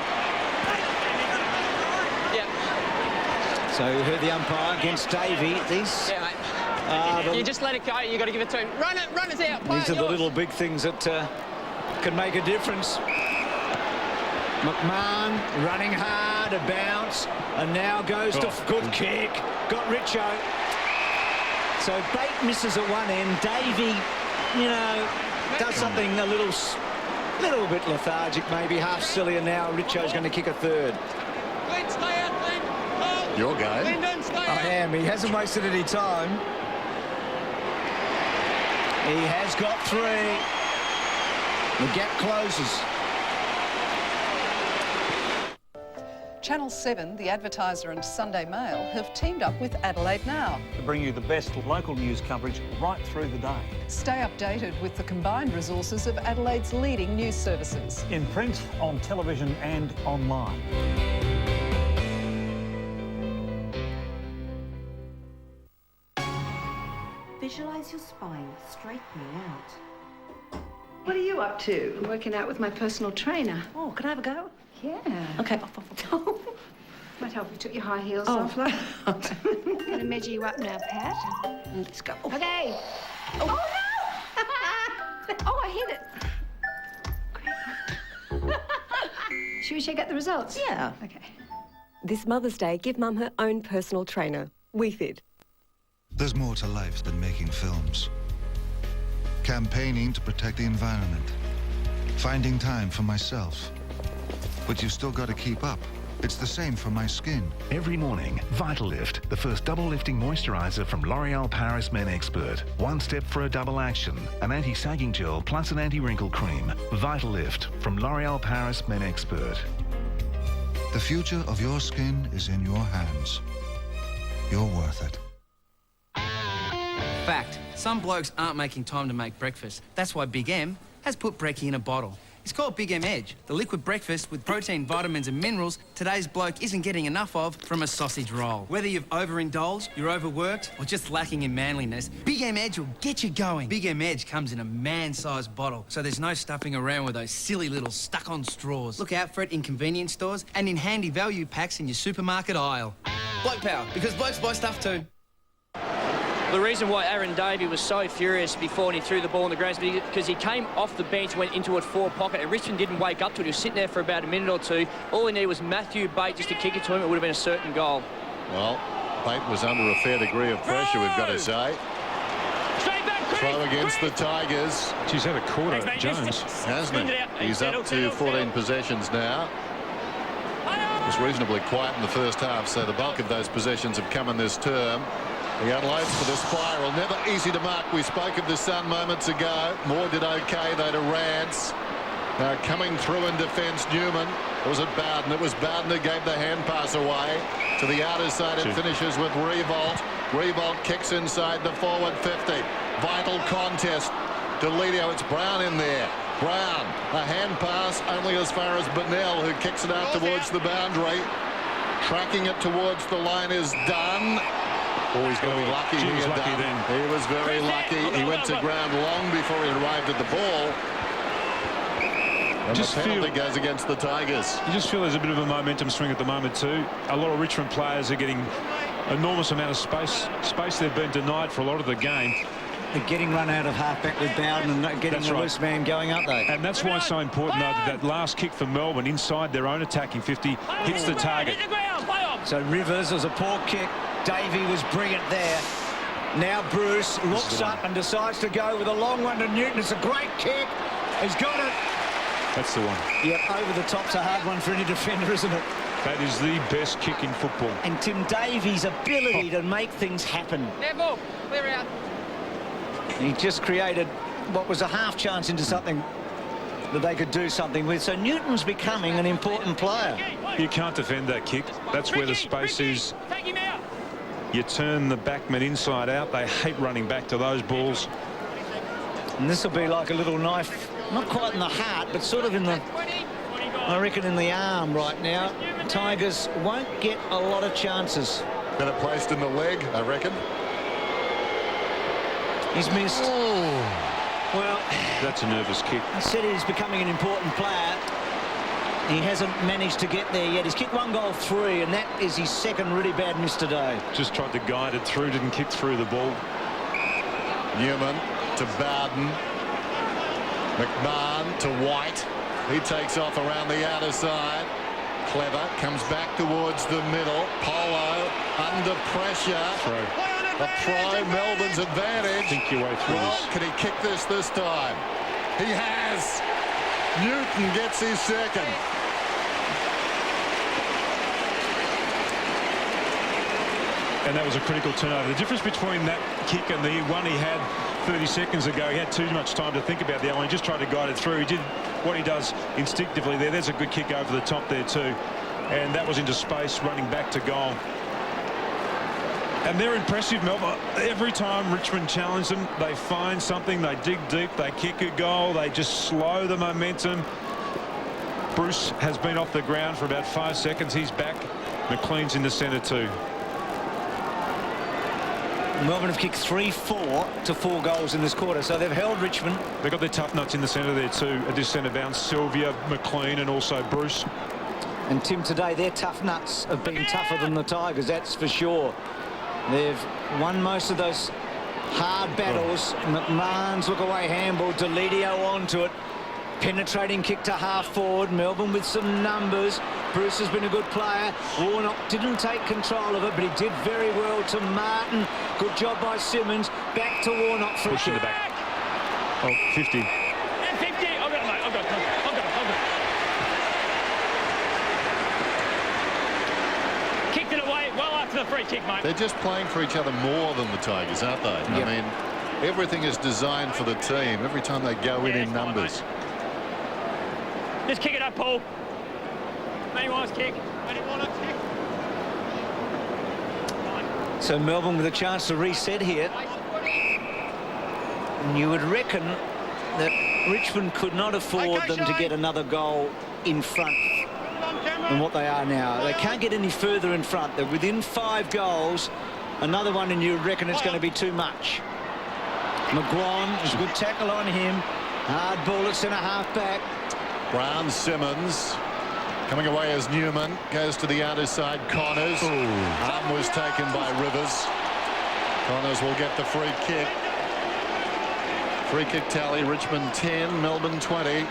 Yeah. So you heard the umpire against Davey. These... Yeah, mate. You just let it go. You've got to give it to him. Run it out. These are the little big things that can make a difference. McMahon running hard, a bounce, and now goes to good kick. Got Richo. So Bate misses at one end. Davey, you know, does something a little bit lethargic, maybe half silly, and now Richo's going to kick a third. Glenn, stay out, Glenn. Your game. Lyndon, stay out. I am. He hasn't wasted any time. He has got 3. The gap closes. Channel 7, The Advertiser and Sunday Mail have teamed up with Adelaide Now to bring you the best local news coverage right through the day. Stay updated with the combined resources of Adelaide's leading news services. In print, on television and online. Visualize your spine straightening out. What are you up to? I'm working out with my personal trainer. Oh, can I have a go? Yeah. Okay. Might help you took your high heels Oh. off. Look. Gonna measure you up now, Pat. Let's go. Okay. Oh, no! Oh, I hit it. Should we check out the results? Yeah. Okay. This Mother's Day, give Mum her own personal trainer, WeFit. There's more to life than making films. Campaigning to protect the environment. finding time for myself. But you've still got to keep up. It's the same for my skin. Every morning, Vital Lift, the first double lifting moisturiser from L'Oreal Paris Men Expert. One step for a double action. An anti-sagging gel plus an anti-wrinkle cream. Vital Lift from L'Oreal Paris Men Expert. The future of your skin is in your hands. You're worth it. Fact, some blokes aren't making time to make breakfast. That's why Big M has put brekkie in a bottle. It's called Big M Edge, the liquid breakfast with protein, vitamins and minerals today's bloke isn't getting enough of from a sausage roll. Whether you've overindulged, you're overworked, or just lacking in manliness, Big M Edge will get you going. Big M Edge comes in a man-sized bottle, so there's no stuffing around with those silly little stuck-on straws. Look out for it in convenience stores and in handy value packs in your supermarket aisle. Bloke power, because blokes buy stuff too. The reason why Aaron Davey was so furious before he threw the ball in the ground is because he came off the bench, went into a forward pocket, and Richmond didn't wake up to it. He was sitting there for about a minute or two. All he needed was Matthew Bate just to kick it to him. It would have been a certain goal. Well, Bate was under a fair degree of pressure, we've got to say. Throw against the Tigers. She's had a quarter, Jones. Hasn't he? He's up to 14 possessions now. It was reasonably quiet in the first half, so the bulk of those possessions have come in this term. He unloads for the spiral. Never easy to mark. We spoke of the Sun moments ago. Moore did okay, though, to Rance. Now coming through in defence, Newman. Was it Bowden? It was Bowden who gave the hand pass away. To the outer side, it finishes with Revolt. Revolt kicks inside the forward 50. Vital contest. Deledio, it's Brown in there. Brown, a hand pass only as far as Bennell, who kicks it out towards the boundary. Tracking it towards the line is Dunn. Oh, he's going to be lucky here, Dunn. He was very lucky. He went to ground long before he arrived at the ball. And just the penalty goes against the Tigers. You just feel there's a bit of a momentum swing at the moment too. A lot of Richmond players are getting enormous amount of space they've been denied for a lot of the game. They're getting run out of halfback with Bowden and getting the loose man going up, though. And that's why it's so important, though, that last kick for Melbourne inside their own attacking 50 hits the target. So Rivers was a poor kick. Davey was brilliant there. Now Bruce looks up and decides to go with a long one to Newton. It's a great kick. He's got it. That's the one. Yep, over the top's a hard one for any defender, isn't it? That is the best kick in football. And Tim Davies' ability to make things happen. Neville, clear out. He just created what was a half chance into something that they could do something with. So Newton's becoming an important player. You can't defend that kick. That's where the space is. Take him out. You turn the backman inside out. They hate running back to those balls. And this will be like a little knife, not quite in the heart, but sort of in the, I reckon, in the arm right now. Tigers won't get a lot of chances. Better placed in the leg, I reckon. He's missed. Well, that's a nervous kick. I said he's becoming an important player. He hasn't managed to get there yet. He's kicked 1 goal 3, and that is his second really bad miss today. Just tried to guide it through, didn't kick through the ball. Newman to Bowden. McMahon to White. He takes off around the outer side. Clever comes back towards the middle. Polo under pressure. Throw. A throw, Melbourne's advantage. Think your way through well, this. Can he kick this time? He has. Newton gets his second. And that was a critical turnover. The difference between that kick and the one he had 30 seconds ago, he had too much time to think about that one. He just tried to guide it through. He did what he does instinctively there. There's a good kick over the top there too. And that was into space, running back to goal. And they're impressive, Melbourne. Every time Richmond challenge them, they find something, they dig deep, they kick a goal, they just slow the momentum. Bruce has been off the ground for about 5 seconds. He's back. McLean's in the centre too. Melbourne have kicked 3-4 to 4 goals in this quarter, so they've held Richmond. They've got their tough nuts in the centre there too. At this centre bounce, Sylvia, McLean and also Bruce. And Tim, today their tough nuts have been tougher than the Tigers, that's for sure. They've won most of those hard battles. McMahon's look-away handball, Deledio onto it. Penetrating kick to half forward. Melbourne with some numbers. Bruce has been a good player. Warnock didn't take control of it, but he did very well to Martin. Good job by Simmons. Back to Warnock for push a in the back. Oh, 50. 50. I've got I've got it. Kicked it away well after the free kick, mate. They're just playing for each other more than the Tigers, aren't they? Yep. I mean, everything is designed for the team. Every time they go in numbers. Just kick it up, Paul. Matty Warner's kick. Matty Warner's kick. So Melbourne with a chance to reset here. And you would reckon that Richmond could not afford them to get another goal in front than what they are now. They can't get any further in front. They're within 5 goals. Another one, and you reckon it's going to be too much. McGuan, there's a good tackle on him. Hard ball at centre half back. Brown Simmons coming away as Newman goes to the outer side. Connors. Arm was taken by Rivers. Connors will get the free kick. Free kick tally, Richmond 10, Melbourne 20.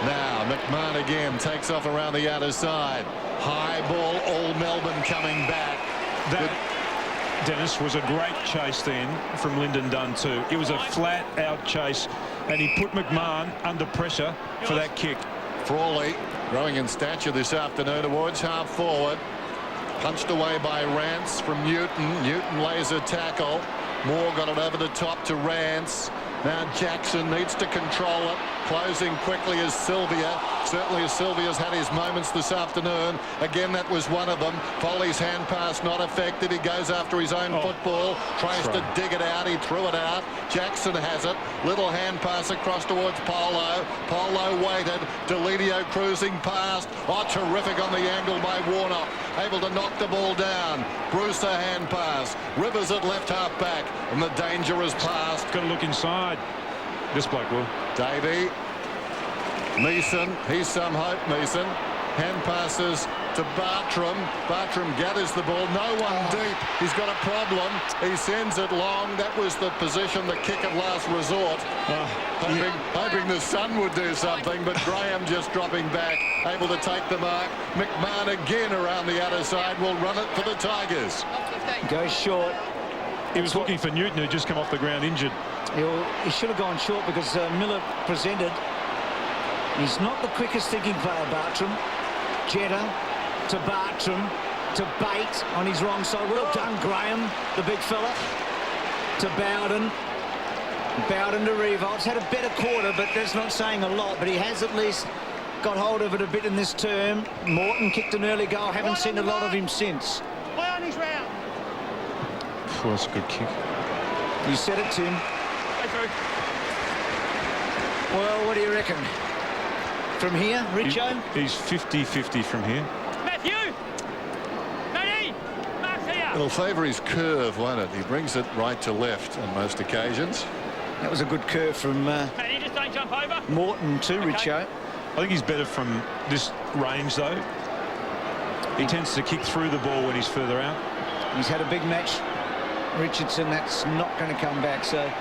Now McMahon again takes off around the outer side. High ball, all Melbourne coming back. That, Dennis, was a great chase then from Lyndon Dunn too. It was a flat out chase and he put McMahon under pressure for that kick. Frawley growing in stature this afternoon towards half forward. Punched away by Rance from Newton. Newton lays a tackle. Moore got it over the top to Rance. Now Jackson needs to control it. Closing quickly is Sylvia. Certainly Sylvia's had his moments this afternoon. Again, that was one of them. Foley's hand pass not effective. He goes after his own football. Tries to dig it out. He threw it out. Jackson has it. Little hand pass across towards Polo. Polo waited. Delidio cruising past. Oh, terrific on the angle by Warnock. Able to knock the ball down. Bruce a hand pass. Rivers at left half back. And the danger is past. Got to look inside. This bloke will. Davey. Meeson. He's some hope, Meeson. Hand passes to Bartram. Bartram gathers the ball. No one deep. He's got a problem. He sends it long. That was the position, the kick of last resort. Hoping the sun would do something, but Graham just dropping back, able to take the mark. McMahon again around the outer side will run it for the Tigers. Goes short. He was looking for Newton, who just come off the ground injured. He should have gone short because Miller presented. He's not the quickest thinking player, Bartram. Jetta to Bartram to Bate on his wrong side. Well done, Graham, the big fella. To Bowden. Bowden to Revolts. Had a better quarter, but that's not saying a lot. But he has at least got hold of it a bit in this term. Morton kicked an early goal. Haven't seen a lot of him since. Oh, that's a good kick. You said it, Tim. Well, what do you reckon? From here, Richo? He's 50-50 from here. Matthew! Matty! Mark's here! It'll favour his curve, won't it? He brings it right to left on most occasions. That was a good curve from Matty, just don't jump over. Morton to Richo. I think he's better from this range, though. He tends to kick through the ball when he's further out. He's had a big match, Richardson. That's not going to come back. So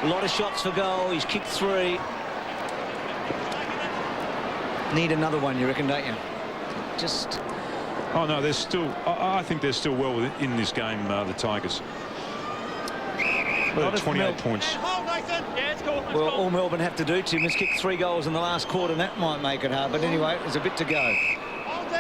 a lot of shots for goal. He's kicked 3. Need another one, you reckon, don't you? Just... Oh, no, there's still... I think they're still well in this game, the Tigers. Well, 28 points. Yeah, it's cool. Well, all Melbourne have to do, Tim, is kick 3 goals in the last quarter, and that might make it hard. But anyway, there's a bit to go.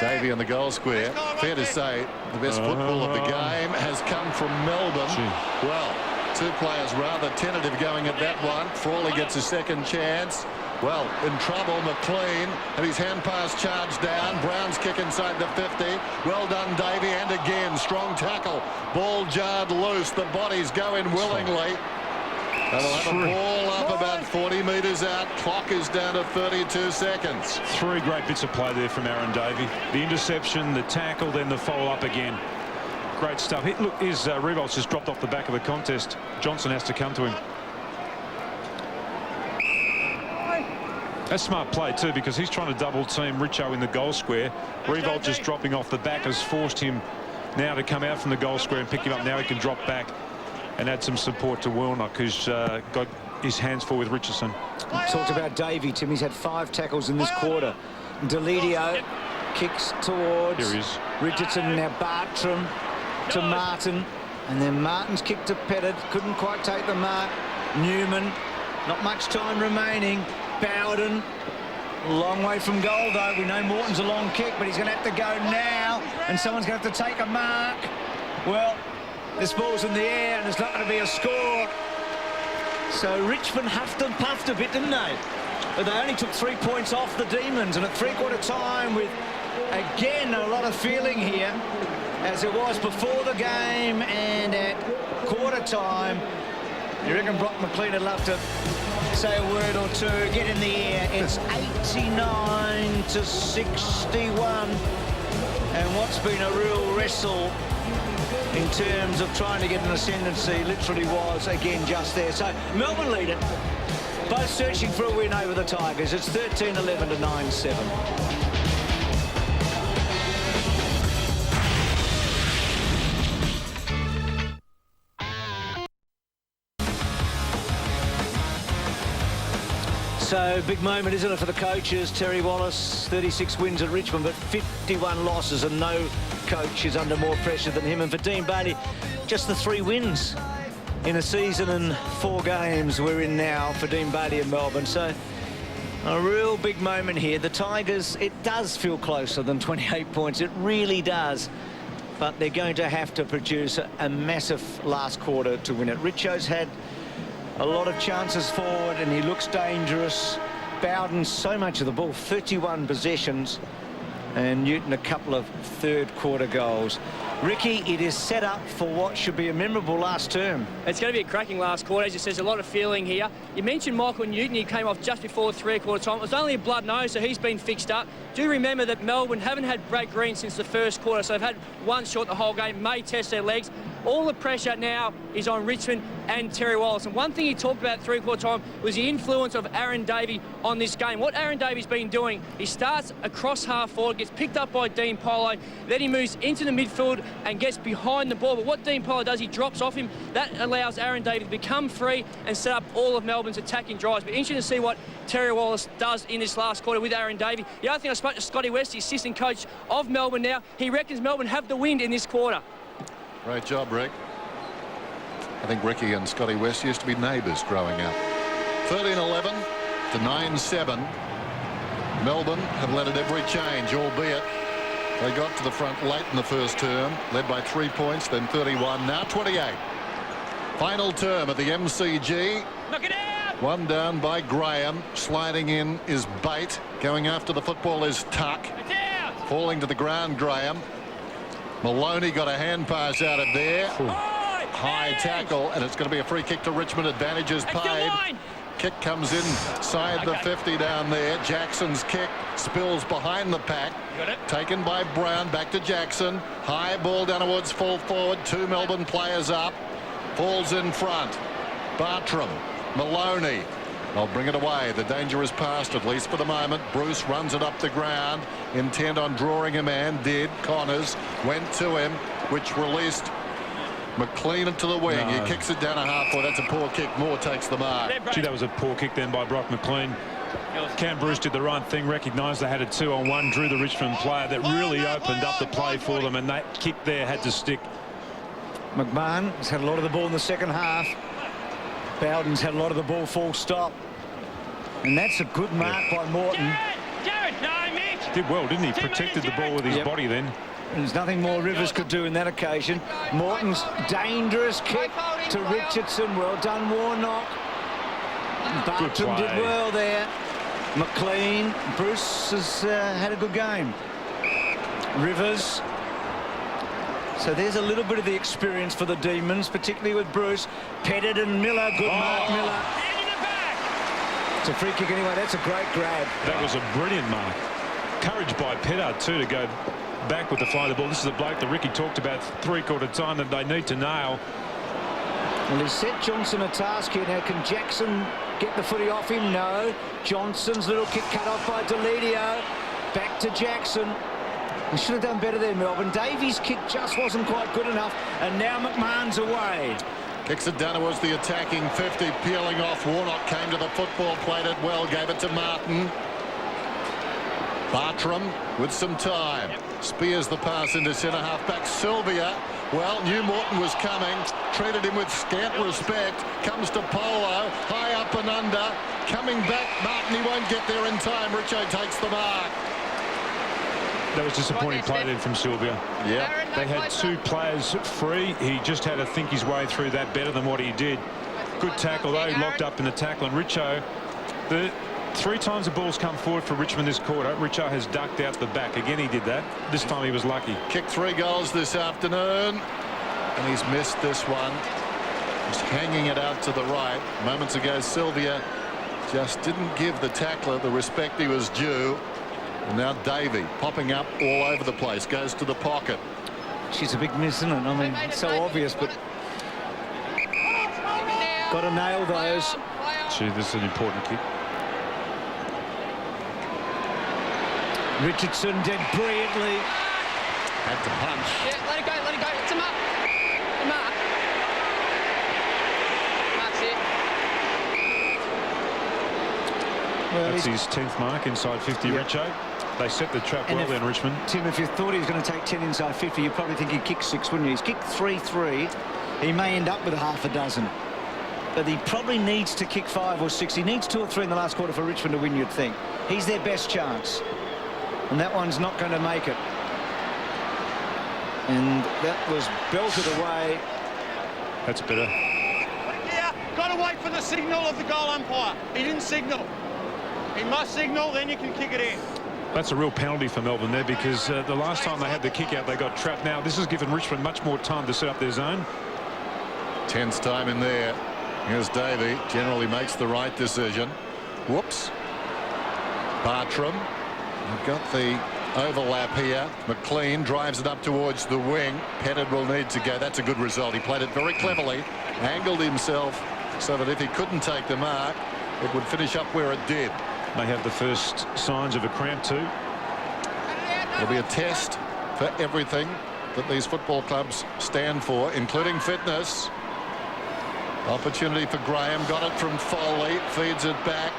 Davey in the goal square. Fair to say, the best football of the game has come from Melbourne. Well, 2 players rather tentative going at that one. Frawley gets a second chance. Well, in trouble, McLean, and his hand pass charged down. Brown's kick inside the 50. Well done, Davey, and again, strong tackle. Ball jarred loose. The bodies go in willingly. They'll have a ball up about 40 metres out. Clock is down to 32 seconds. 3 great bits of play there from Aaron Davey. The interception, the tackle, then the follow-up again. Great stuff. Look, his Revolts just dropped off the back of the contest. Johnson has to come to him. That's smart play too, because he's trying to double team Richo in the goal square. Revolt just dropping off the back has forced him now to come out from the goal square and pick him up. Now he can drop back and add some support to Warnock, who's got his hands full with Richardson. Talked about Davey, Tim. He's had 5 tackles in this quarter. Delidio kicks towards Here he is. Richardson. Now Bartram to Martin, and then Martin's kick to Pettit. Couldn't quite take the mark. Newman, not much time remaining. Bowden, long way from goal though. We know Morton's a long kick, but he's going to have to go now, and someone's going to have to take a mark. Well, this ball's in the air, and there's not going to be a score. So Richmond huffed and puffed a bit, didn't they? But they only took 3 points off the Demons, and at three-quarter time, with again a lot of feeling here, as it was before the game and at quarter time. You reckon Brock McLean would love to say a word or two, get in the air. It's 89 to 61, and what's been a real wrestle in terms of trying to get an ascendancy literally was again just there. So Melbourne lead it, both searching for a win over the Tigers. It's 13-11 to 9-7. So, big moment, isn't it, for the coaches? Terry Wallace, 36 wins at Richmond, but 51 losses, and no coach is under more pressure than him. And for Dean Bailey, just the 3 wins in a season and 4 games we're in now for Dean Bailey in Melbourne. So, a real big moment here. The Tigers, it does feel closer than 28 points. It really does. But they're going to have to produce a massive last quarter to win it. Richo's had a lot of chances forward, and he looks dangerous. Bowden, so much of the ball, 31 possessions, and Newton a couple of third-quarter goals. Ricky, it is set up for what should be a memorable last term. It's going to be a cracking last quarter. As you said, there's a lot of feeling here. You mentioned Michael Newton. He came off just before three-quarter time. It was only a blood nose, so he's been fixed up. Do remember that Melbourne haven't had Brad Green since the first quarter, so they've had one shot the whole game, may test their legs. All the pressure now is on Richmond and Terry Wallace. And one thing he talked about at three-quarter time was the influence of Aaron Davey on this game. What Aaron Davey's been doing, he starts across half forward, gets picked up by Dean Polo, then he moves into the midfield and gets behind the ball. But what Dean Polo does, he drops off him. That allows Aaron Davey to become free and set up all of Melbourne's attacking drives. But interesting to see what Terry Wallace does in this last quarter with Aaron Davey. The other thing, I spoke to Scotty West, the assistant coach of Melbourne now. He reckons Melbourne have the wind in this quarter. Great job, Rick. I think Ricky and Scotty West used to be neighbours growing up. 13-11 to 9-7. Melbourne have let it every change, albeit they got to the front late in the first term, led by 3 points, then 31, now 28. Final term at the MCG. Knock it out! One down by Graham. Sliding in is Bate. Going after the football is Tuck. Falling to the ground, Graham. Maloney got a hand pass out of there. High tackle, and it's going to be a free kick to Richmond. Advantage is paid. Kick comes inside the 50 down there. Jackson's kick spills behind the pack. Taken by Brown. Back to Jackson. High ball down towards full forward. 2 Melbourne players up. Falls in front. Bartram. Maloney. I'll bring it away. The danger is past, at least for the moment. Bruce runs it up the ground, intent on drawing a man. Did. Connors went to him, which released McLean into the wing. No. He kicks it down a half forward. That's a poor kick. Moore takes the mark. Gee, that was a poor kick then by Brock McLean. Cam Bruce did the right thing, recognised they had a 2-on-1, drew the Richmond player. That really opened up the play for them, and that kick there had to stick. McMahon has had a lot of the ball in the second half. Bowden's had a lot of the ball full stop. And that's a good mark by Morton. Jared, no, Mick. Did well, didn't he? Protected the ball with his body then. And there's nothing more Rivers could do in that occasion. Morton's dangerous kick to Richardson. Well done, Warnock. Bartram did well there. McLean. Bruce has had a good game. Rivers. So there's a little bit of the experience for the Demons, particularly with Bruce. Pettit and Miller. Good mark, Miller. It's a free kick anyway. That's a great grab. That was a brilliant mark. Courage by Pettit too to go back with the fly of the ball. This is the bloke that Ricky talked about three-quarter time that they need to nail. Well, he set Johnson a task here. Now, can Jackson get the footy off him? No. Johnson's little kick cut off by Deledio. Back to Jackson. He should have done better there, Melbourne. Davies' kick just wasn't quite good enough, and now McMahon's away. Kicks it down towards the attacking 50, peeling off. Warnock came to the football, played it well, gave it to Martin. Bartram with some time. Spears the pass into centre half back. Sylvia Well, knew Morton was coming, treated him with scant respect, comes to Polo, high up and under, coming back, Martin, he won't get there in time, Richo takes the mark. That was disappointing play then from Sylvia. Yeah. They had two players free. He just had to think his way through that better than what he did. Good tackle, though, locked up in the tackle. And Richo, the 3 times the ball's come forward for Richmond this quarter, Richo has ducked out the back. Again, he did that. This time he was lucky. Kicked 3 goals this afternoon, and he's missed this one. Just hanging it out to the right. Moments ago, Sylvia just didn't give the tackler the respect he was due. And now Davey popping up all over the place, goes to the pocket. She's a big miss, isn't it? I mean, it's so obvious, but got to nail those. Gee, this is an important kick. Richardson did brilliantly. Had to punch. Yeah, let it go, let it go. It's a mark. A mark. That's it. Well, that's his 10th mark inside 50, Yep. Richo. They set the trap well then, Richmond. Tim, if you thought he was going to take 10 inside 50, you'd probably think he'd kick 6, wouldn't you? He's kicked 3-3. He may end up with half a dozen. But he probably needs to kick 5 or 6. He needs 2 or 3 in the last quarter for Richmond to win, you'd think. He's their best chance. And that one's not going to make it. And that was belted away. That's better. Yeah, got to wait for the signal of the goal umpire. He didn't signal. He must signal, then you can kick it in. That's a real penalty for Melbourne there, because the last time they had the kick out, they got trapped. Now, this has given Richmond much more time to set up their zone. Tense time in there. Here's Davey. Generally makes the right decision. Whoops. Bartram. We've got the overlap here. McLean drives it up towards the wing. Pettit will need to go. That's a good result. He played it very cleverly. Angled himself so that if he couldn't take the mark, it would finish up where it did. They have the first signs of a cramp too. It'll be a test for everything that these football clubs stand for, including fitness. Opportunity for Graham. Got it from Foley. Feeds it back.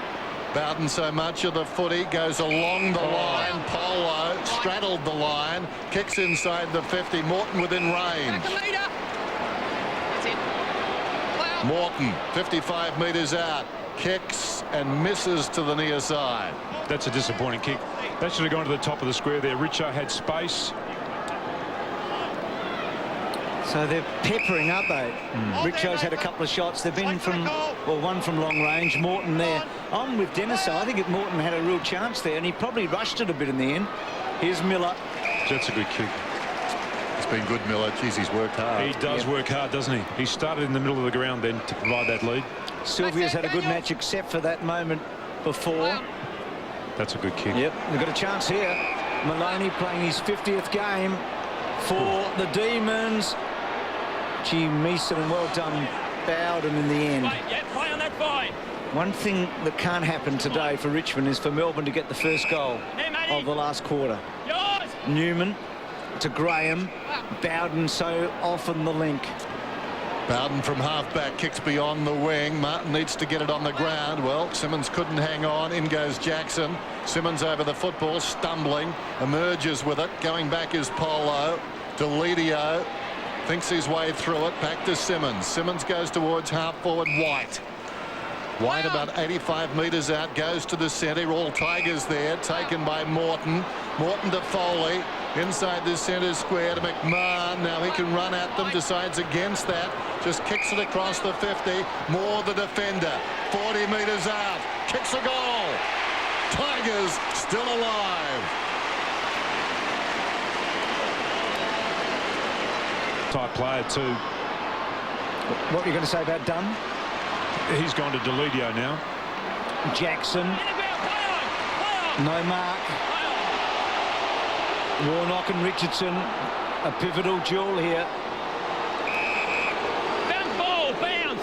Bowden so much of the footy. Goes along the line. Polo straddled the line. Kicks inside the 50. Morton within range. Morton 55 metres out. Kicks and misses to the near side. That's a disappointing kick. That should have gone to the top of the square there. Richo had space. So they're peppering, aren't they? Richo's had a couple of shots. They've been from, well, one from long range. Morton there. I'm with Dennis. I think Morton had a real chance there, and he probably rushed it a bit in the end. Here's Miller. That's a good kick. It's been good, Miller. Jeez, he's worked hard. He does work hard, doesn't he? He started in the middle of the ground then to provide that lead. Sylvia's had a good match except for that moment before. That's a good kick. Yep, they've got a chance here. Maloney playing his 50th game for the Demons. Gee, Meeson, and well done, Bowden in the end. Play on that fight. One thing that can't happen today for Richmond is for Melbourne to get the first goal of the last quarter. Newman to Graham. Bowden so often the link. Bowden from half-back kicks beyond the wing. Martin needs to get it on the ground. Well, Simmons couldn't hang on. In goes Jackson. Simmons over the football, stumbling. Emerges with it. Going back is Polo. Deledio thinks his way through it. Back to Simmons. Simmons goes towards half-forward White. White about 85 metres out. Goes to the centre. All Tigers there. Taken by Morton. Morton to Foley. Inside the centre square to McMahon. Now he can run at them. Decides against that. Just kicks it across the 50. Moore the defender. 40 metres out. Kicks a goal. Tigers still alive. Type player too. What are you going to say about Dunn? He's gone to Deledio now. Jackson. No mark. Warnock and Richardson, a pivotal duel here. Bounce ball, bounce.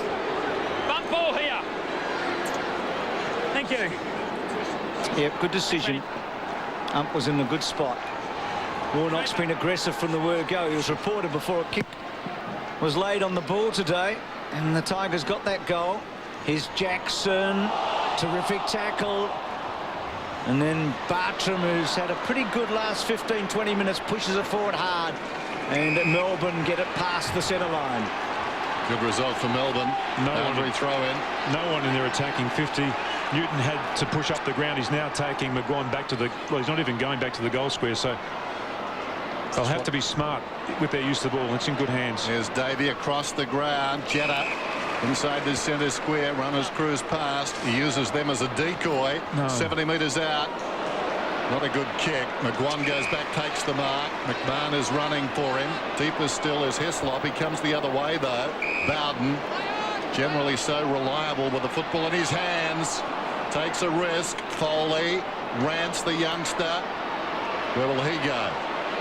Bump ball here. Thank you. Yep, good decision. Ump was in a good spot. Warnock's been aggressive from the word go. He was reported before a kick was laid on the ball today, and the Tigers got that goal. Here's Jackson, terrific tackle. And then Bartram, who's had a pretty good last 15-20 minutes, pushes it forward hard. And Melbourne get it past the centre line. Good result for Melbourne. Boundary throw in. No one in their attacking 50. Newton had to push up the ground. He's now taking McGuan back to the... Well, he's not even going back to the goal square, so they'll have to be smart with their use of the ball. It's in good hands. Here's Davey across the ground. Jetta inside the centre square. Runners cruise past. He uses them as a decoy. 70 metres out. Not a good kick. McGuan goes back, takes the mark. McMahon is running for him. Deeper still is Hislop. He comes the other way, though. Bowden, generally so reliable with the football in his hands. Takes a risk. Foley, Rance, the youngster. Where will he go?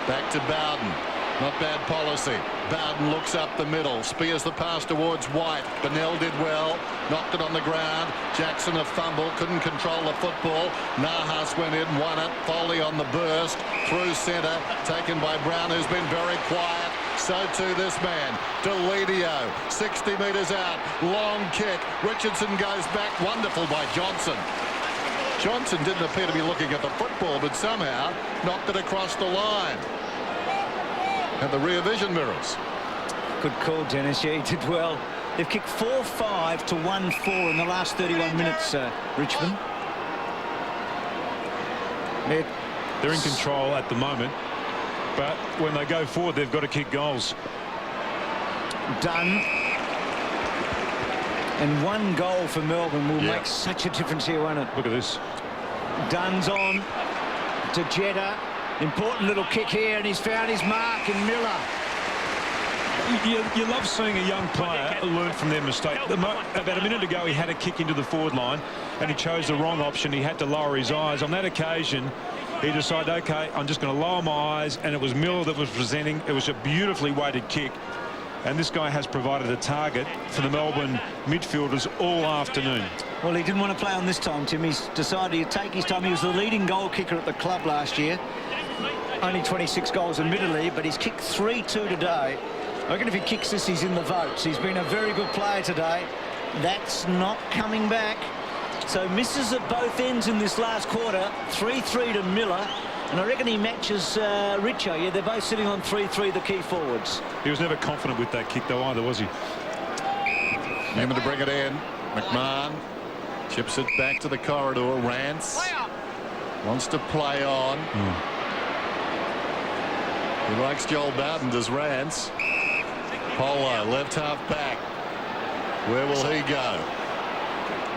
Back to Bowden. Not bad policy. Bowden looks up the middle. Spears the pass towards White. Bennell did well. Knocked it on the ground. Jackson a fumble. Couldn't control the football. Nahas went in, won it. Foley on the burst. Through centre. Taken by Brown, who's been very quiet. So too this man. Deledio. 60 metres out. Long kick. Richardson goes back. Wonderful by Johnson. Johnson didn't appear to be looking at the football, but somehow knocked it across the line. And the rear vision mirrors. Good call, Dennis. Yeah, he did well. They've kicked 4-5 to 1-4 in the last 31 minutes, Richmond. They're in control at the moment, but when they go forward, they've got to kick goals. Dunn. And one goal for Melbourne will make such a difference here, won't it? Look at this. Dunn's on to Jetta. Important little kick here, and he's found his mark in Miller. You love seeing a young player learn from their mistake. About a minute ago, he had a kick into the forward line, and he chose the wrong option. He had to lower his eyes. On that occasion, he decided, OK, I'm just going to lower my eyes, and it was Miller that was presenting. It was a beautifully weighted kick. And this guy has provided a target for the Melbourne midfielders all afternoon. Well, he didn't want to play on this time, Tim. He's decided he'd take his time. He was the leading goal kicker at the club last year. Only 26 goals, admittedly, but he's kicked 3-2 today. I reckon if he kicks this, he's in the votes. He's been a very good player today. That's not coming back. So misses at both ends in this last quarter. 3-3 to Miller. And I reckon he matches Richo. Yeah, they're both sitting on 3-3, the key forwards. He was never confident with that kick, though, either, was he? Newman to bring it in. McMahon chips it back to the corridor. Rance wants to play on. He likes Joel Bowden, does Rance. Polo, left half back. Where will he go?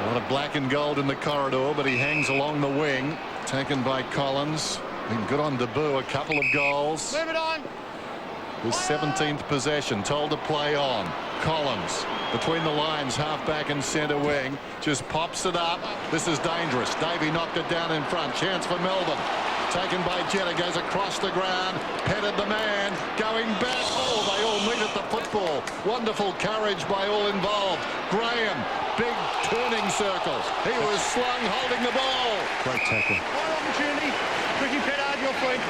A lot of black and gold in the corridor, but he hangs along the wing. Taken by Collins. Been good on debut, a couple of goals. Move it on. His 17th possession, told to play on. Collins between the lines, half back and centre wing, just pops it up. This is dangerous. Davey knocked it down in front. Chance for Melbourne. Taken by Jetta, goes across the ground. Petted the man, going back. Oh, they all meet at the football. Wonderful courage by all involved. Graham, big turning circle. He was slung holding the ball. Great tackle. One opportunity. Ricky Pettard, your feet.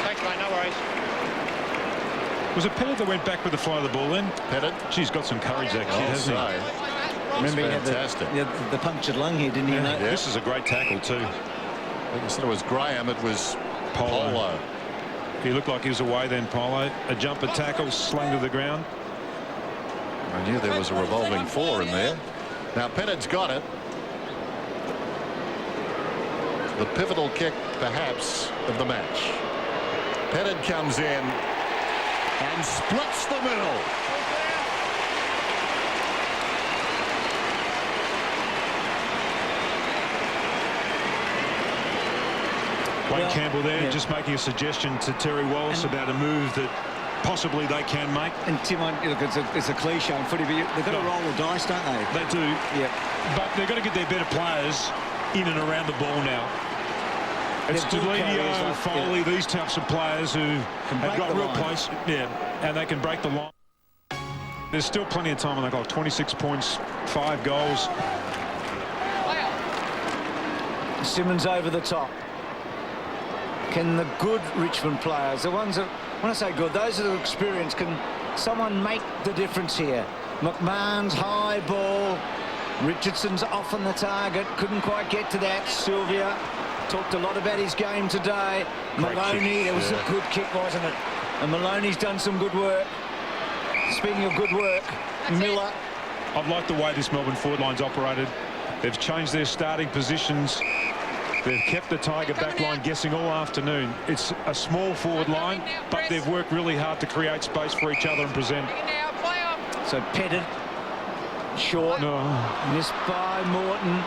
Thanks, mate. No worries. Was it Pettit that went back with the fly of the ball then? Pettit? She's got some courage, that kid, hasn't he? Remember, he fantastic. had the punctured lung here, didn't he? Yeah. This is a great tackle, too. I think instead it was Graham, it was Polo. He looked like he was away then, Polo. A jumper tackle, slung to the ground. I knew there was a revolving four in there. Now, Pettit's got it. The pivotal kick, perhaps, of the match. Pettit comes in and splits the middle. Wayne Campbell there, just making a suggestion to Terry Wallace about a move that possibly they can make. And Tim, look, it's a cliche in footy, but they've got to roll the dice, don't they? They do. Yeah. But they've got to get their better players in and around the ball now. It's Deledio, Foley, these types of players who have got real place. Yeah, and they can break the line. There's still plenty of time on the clock. 26 points, 5 goals. Simmons over the top. Can the good Richmond players, the ones that, when I say good, those that are experienced, can someone make the difference here? McMahon's high ball. Richardson's off on the target. Couldn't quite get to that. Sylvia talked a lot about his game today. Maloney, it was a good kick, wasn't it? And Maloney's done some good work. Speaking of good work, Miller. I've liked the way this Melbourne forward line's operated. They've changed their starting positions. They've kept the Tiger back line guessing all afternoon. It's a small forward line, but they've worked really hard to create space for each other and present. So Pettit, short, missed by Morton.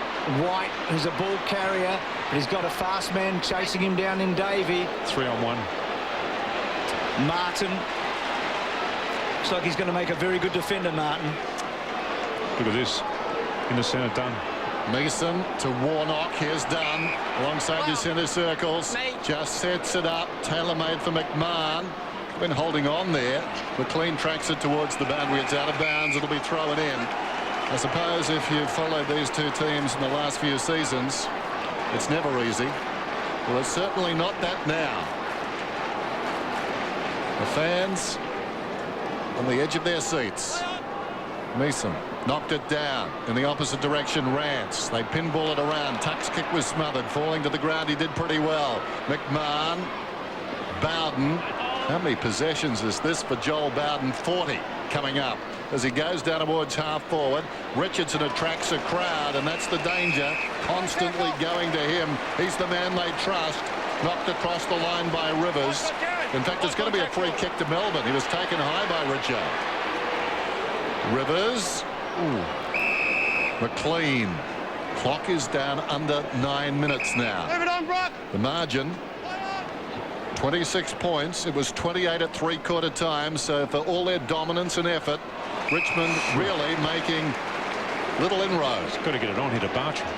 White, who's a ball carrier, but he's got a fast man chasing him down in Davey. 3-on-1. Martin. Looks like he's going to make a very good defender, Martin. Look at this. In the centre, done. Mason to Warnock. Here's Dunn alongside the centre circles. Just sets it up. Tailor-made for McMahon. Been holding on there. McLean tracks it towards the boundary. It's out of bounds. It'll be thrown in. I suppose if you've followed these two teams in the last few seasons, it's never easy. Well, it's certainly not that now. The fans on the edge of their seats. Mason knocked it down in the opposite direction. Rance, they pinball it around. Tuck's kick was smothered, falling to the ground. He did pretty well. McMahon, Bowden. How many possessions is this for Joel Bowden? 40 coming up as he goes down towards half forward. Richardson attracts a crowd, and that's the danger. Constantly going to him. He's the man they trust. Knocked across the line by Rivers. In fact, it's going to be a free kick to Melbourne. He was taken high by Richo. Rivers. Ooh. McLean. Clock is down under 9 minutes now. The margin, 26 points. It was 28 at three-quarter time. So for all their dominance and effort, Richmond really making little inroads. Got to get it on here to Bartram.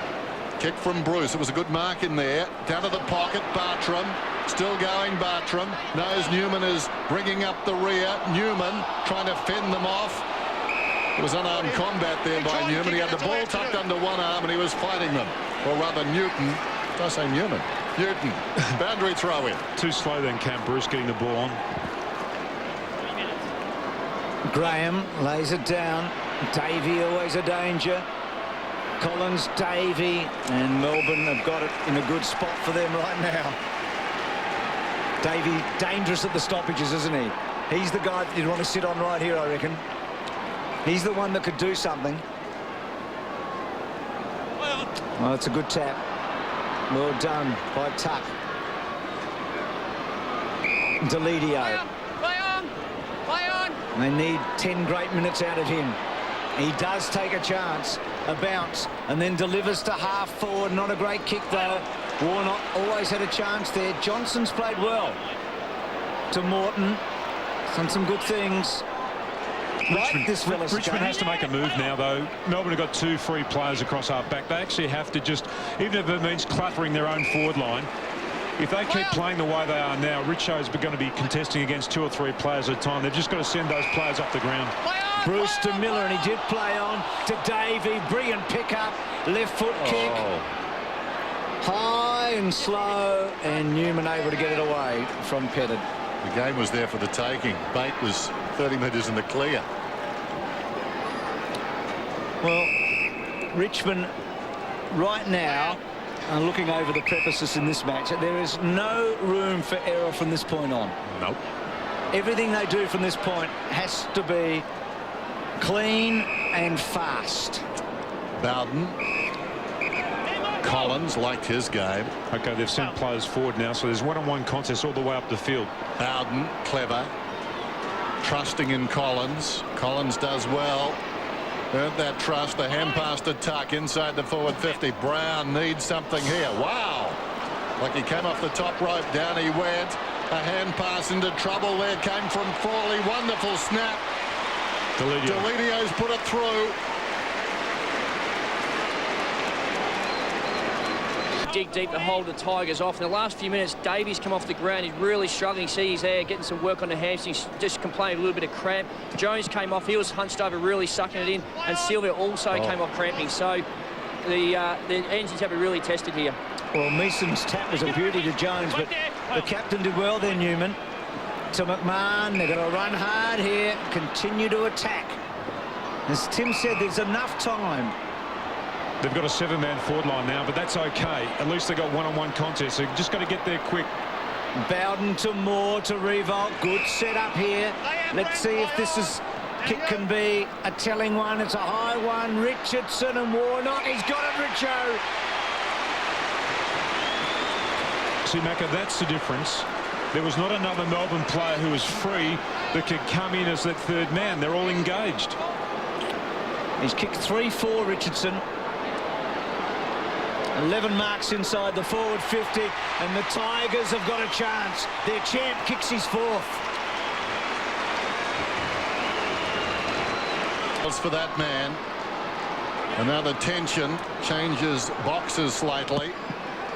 Kick from Bruce. It was a good mark in there. Down to the pocket, Bartram. Still going, Bartram. Knows Newman is bringing up the rear. Newman trying to fend them off. It was unarmed combat there by Newman. He had the ball tucked under one arm and he was fighting them. Or rather, Newton. Did I say Newman? Newton. Boundary throw in. Too slow then, Cam Bruce getting the ball on. Graham lays it down. Davey always a danger. Collins, Davey, and Melbourne have got it in a good spot for them right now. Davey dangerous at the stoppages, isn't he? He's the guy that you'd want to sit on right here, I reckon. He's the one that could do something. Oh, it's a good tap. Well done by Tuck. Deledio. Play on! Play on! They need 10 great minutes out of him. He does take a chance, a bounce, and then delivers to half forward. Not a great kick, though. Warnock always had a chance there. Johnson's played well. To Morton. Done some good things. Richmond has to make a move now, though. Melbourne have got 2 free players across half-back. They actually have to just, even if it means cluttering their own forward line, if they keep playing the way they are now, Richo's going to be contesting against 2 or 3 players at a time. They've just got to send those players off the ground. Bruce to Miller, and he did play on to Davey. Brilliant pick-up. Left foot kick. High and slow, and Newman able to get it away from Pettit. The game was there for the taking. Bate was 30 metres in the clear. Well, Richmond right now are looking over the precipice in this match. There is no room for error from this point on. Nope. Everything they do from this point has to be clean and fast. Bowden. Collins liked his game. Okay, they've sent players forward now, so there's one-on-one contest all the way up the field. Bowden, clever. Trusting in Collins. Collins does well. Earned that trust. The hand pass to Tuck inside the forward 50. Brown needs something here. Wow. Like he came off the top rope. Down he went. A hand pass into trouble there. Came from Frawley. Wonderful snap. Deledio's put it through. Dig deep to hold the Tigers off. In the last few minutes, Davies come off the ground. He's really struggling. You see he's there getting some work on the hamstrings, just complaining a little bit of cramp. Jones came off. He was hunched over, really sucking it in. And Sylvia also came off cramping. So the engines have been really tested here. Well, Meeson's tap was a beauty to Jones, but the captain did well there, Newman. To McMahon. They're going to run hard here. Continue to attack. As Tim said, there's enough time. They've got a 7-man forward line now, but that's okay. At least they've got one-on-one contests. They've just got to get there quick. Bowden to Moore to Revolt. Good set-up here. Let's see if this kick can be a telling one. It's a high one. Richardson and Warnock. He's got it, Richo. See, Macca, that's the difference. There was not another Melbourne player who was free that could come in as that third man. They're all engaged. He's kicked 3-4, Richardson. 11 marks inside the forward 50, and the Tigers have got a chance. Their champ kicks his fourth. For that man. And now the tension changes boxes slightly.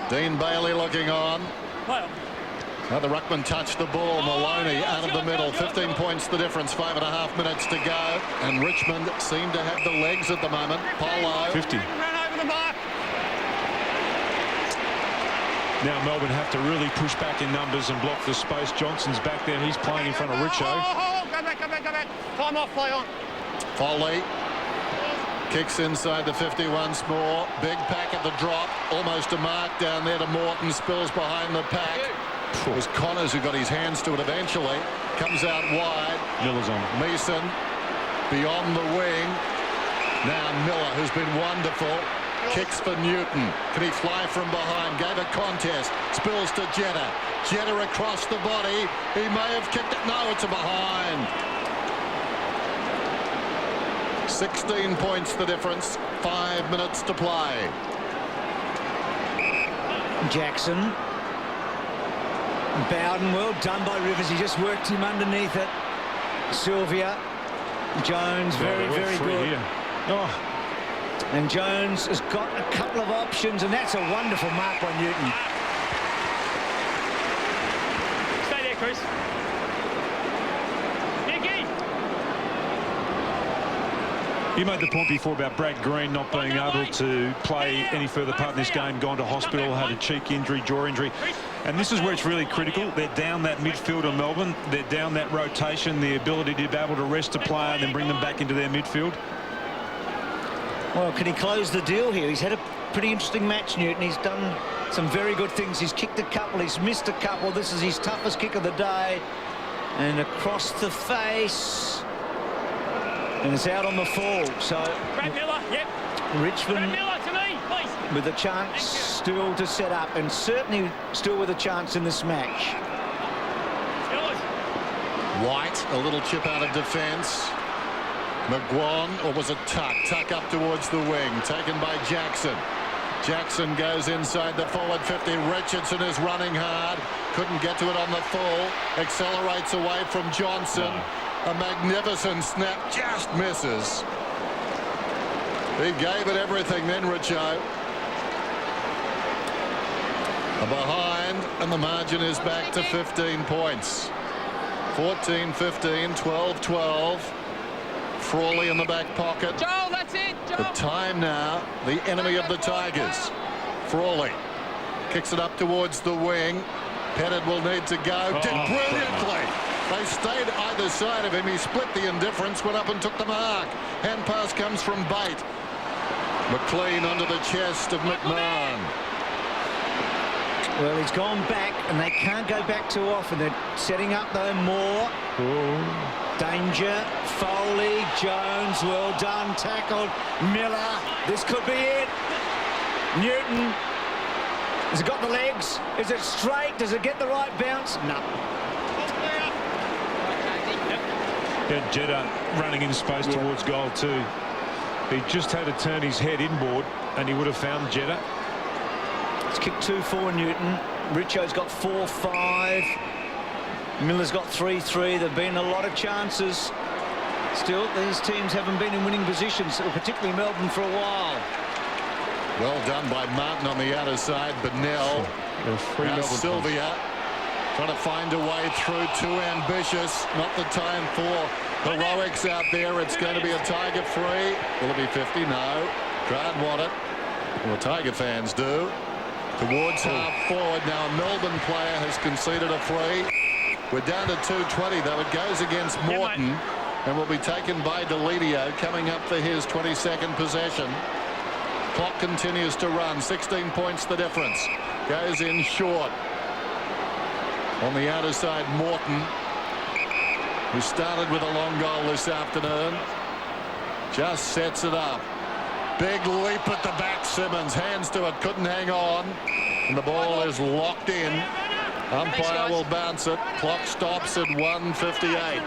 Dean Bailey looking on. Now the ruckman touched the ball. Maloney out of the middle. 15 points the difference. 5.5 minutes to go. And Richmond seem to have the legs at the moment. Polo. 50. Now Melbourne have to really push back in numbers and block the space. Johnson's back there. He's playing in front of Richo. Go back. Time off, play on. Foley kicks inside the 50 once more. Big pack at the drop. Almost a mark down there to Morton. Spills behind the pack. It was Connors who got his hands to it eventually. Comes out wide. Miller's on. Meeson beyond the wing. Now Miller, who's been wonderful. Kicks for Newton. Can he fly from behind? Gave a contest. Spills to Jetta. Jetta across the body. He may have kicked it. No, it's a behind. 16 points the difference. 5 minutes to play. Jackson. Bowden, well done by Rivers. He just worked him underneath it. Sylvia. Jones, very good. Here. Oh. And Jones has got a couple of options, and that's a wonderful mark by Newton. Stay there, Chris. You made the point before about Brad Green not being able to play any further part in this game, gone to hospital, had a cheek injury, jaw injury. And this is where it's really critical. They're down that midfield of Melbourne. They're down that rotation, the ability to be able to rest a player and then bring them back into their midfield. Well, can he close the deal here? He's had a pretty interesting match, Newton. He's done some very good things. He's kicked a couple, he's missed a couple. This is his toughest kick of the day. And across the face. And it's out on the fall. So Brad Miller, yep. Richmond Brad Miller to me, please. with a chance still to set up, and certainly still with a chance in this match. White, a little chip out of defence. McGuan, or was it Tuck? Tuck up towards the wing, taken by Jackson. Jackson goes inside the forward 50. Richardson is running hard. Couldn't get to it on the full. Accelerates away from Johnson. A magnificent snap, just misses. He gave it everything then, Richo. A behind, and the margin is back to 15 points. 14-15, 12-12. Frawley in the back pocket. Joel, that's it, Joel. The time now, the enemy of the Tigers. Frawley kicks it up towards the wing. Pettit will need to go. Did brilliantly. They stayed either side of him. He split the indifference, went up and took the mark. Hand pass comes from Bate. McLean under the chest of McMahon. Well, he's gone back, and they can't go back too often. They're setting up, though, more. Danger. Foley. Jones. Well done. Tackled. Miller. This could be it. Newton. Has it got the legs? Is it straight? Does it get the right bounce? No. Yeah, Jetta running in space towards goal too. He just had to turn his head inboard and he would have found Jetta. It's kicked 2-4 Newton. Richo's got 4-5. Miller's got 3-3. There've been a lot of chances. Still, these teams haven't been in winning positions, particularly Melbourne, for a while. Well done by Martin on the outer side. Bennell. Now Sylvia trying to find a way through. Too ambitious. Not the time for heroics out there. It's going to be a Tiger free. Will it be 50? No. Crowd want it. Well, Tiger fans do. Towards half forward. Now a Melbourne player has conceded a free. We're down to 2:20 though. It goes against Morton and will be taken by Delidio coming up for his 22nd possession. Clock continues to run. 16 points the difference. Goes in short. On the outer side, Morton, who started with a long goal this afternoon, just sets it up. Big leap at the back, Simmons. Hands to it, couldn't hang on. And the ball is locked in. Umpire will bounce it. Clock stops at 1:58.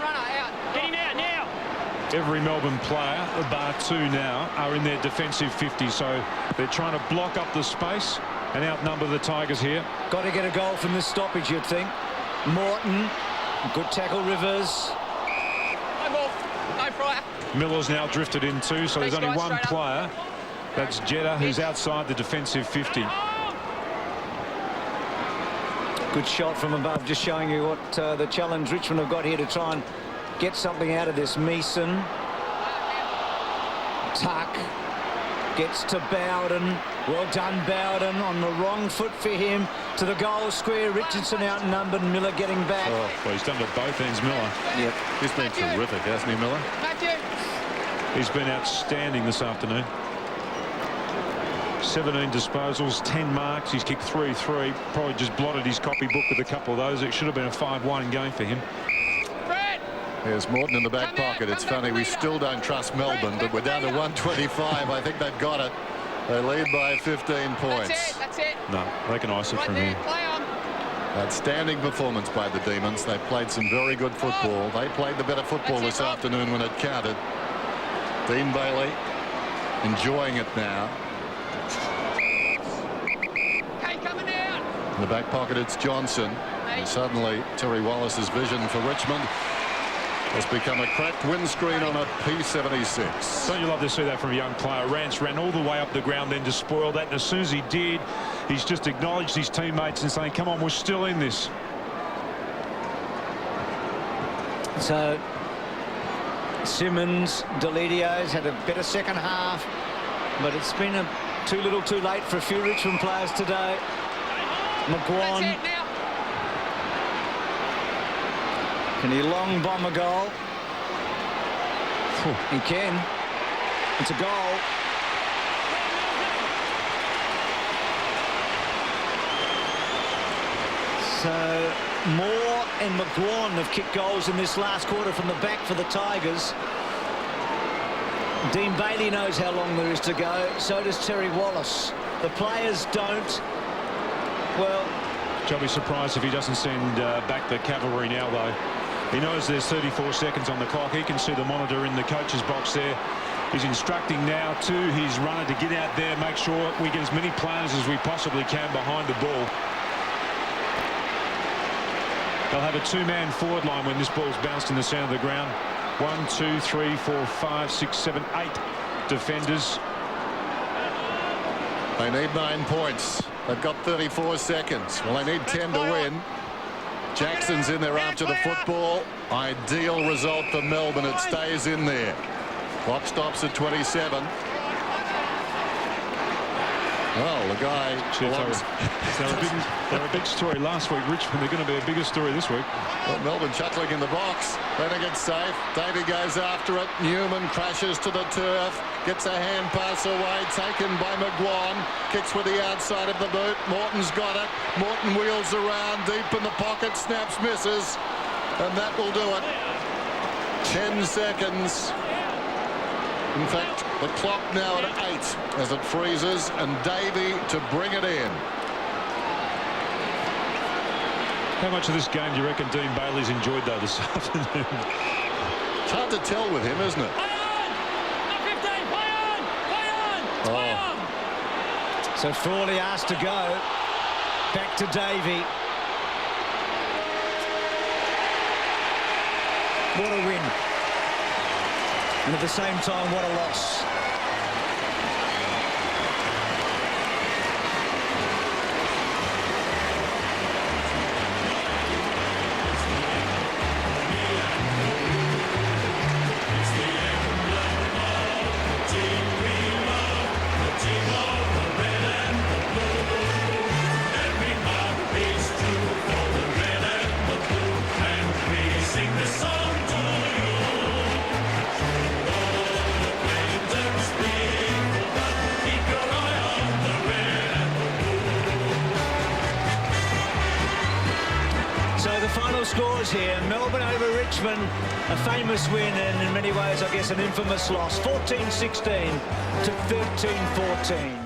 Every Melbourne player, bar two now, are in their defensive 50, so they're trying to block up the space and outnumber the Tigers here. Got to get a goal from this stoppage, you'd think. Morton, good tackle, Rivers. No ball, no Fryer. Miller's now drifted in too, so there's only one player. That's Jeddah, who's outside the defensive 50. Good shot from above, just showing you what the challenge Richmond have got here to try and get something out of this. Meeson. Tuck. Gets to Bowden. Well done, Bowden. On the wrong foot for him. To the goal square. Richardson outnumbered. Miller getting back. Oh, well, he's done to both ends, Miller. Yep. He's been terrific, hasn't he, Miller? He's been outstanding this afternoon. 17 disposals, 10 marks. He's kicked 3-3. Probably just blotted his copybook with a couple of those. It should have been a 5-1 game for him. There's Morton in the back pocket. It's funny, we still don't trust Melbourne, but we're down to 125. I think they've got it. They lead by 15 points. That's it. No, they can ice it from here. Play on. Outstanding performance by the Demons. They played some very good football. They played the better football this afternoon when it counted. Dean Bailey enjoying it now. In the back pocket, it's Johnson. And suddenly, Terry Wallace's vision for Richmond has become a cracked windscreen on a P76. Don't you love to see that from a young player? Rance ran all the way up the ground then to spoil that, and as soon as he did, he's just acknowledged his teammates and saying, come on, we're still in this. So Simmons, Delidio's had a better second half, but it's been too little too late for a few Richmond players today. McGuan. Can he long bomb a goal? He can. It's a goal. So Moore and McGuan have kicked goals in this last quarter from the back for the Tigers. Dean Bailey knows how long there is to go. So does Terry Wallace. The players don't. Well, I'll be surprised if he doesn't send back the cavalry now, though. He knows there's 34 seconds on the clock. He can see the monitor in the coach's box there. He's instructing now to his runner to get out there, make sure we get as many players as we possibly can behind the ball. They'll have a two-man forward line when this ball's bounced in the centre of the ground. 1, 2, 3, 4, 5, 6, 7, 8 defenders. They need 9 points. They've got 34 seconds. Well, they need 10 to win. Jackson's in there after the football. Ideal result for Melbourne. It stays in there. Clock stops at 27. Well, the guy... They're a big story last week, Richmond. They're going to be a bigger story this week. Well, Melbourne chuckling in the box. They think it's safe. Davey goes after it. Newman crashes to the turf. Gets a hand pass away. Taken by McGuan. Kicks with the outside of the boot. Morton's got it. Morton wheels around. Deep in the pocket. Snaps, misses. And that will do it. 10 seconds. In fact, the clock now at 8 as it freezes, and Davey to bring it in. How much of this game do you reckon Dean Bailey's enjoyed, though, this afternoon? It's hard to tell with him, isn't it? Oh. So Frawley asked to go. Back to Davey. What a win. And at the same time, what a loss. final scores here. Melbourne over Richmond, a famous win and in many ways, I guess, an infamous loss. 14-16 to 13-14.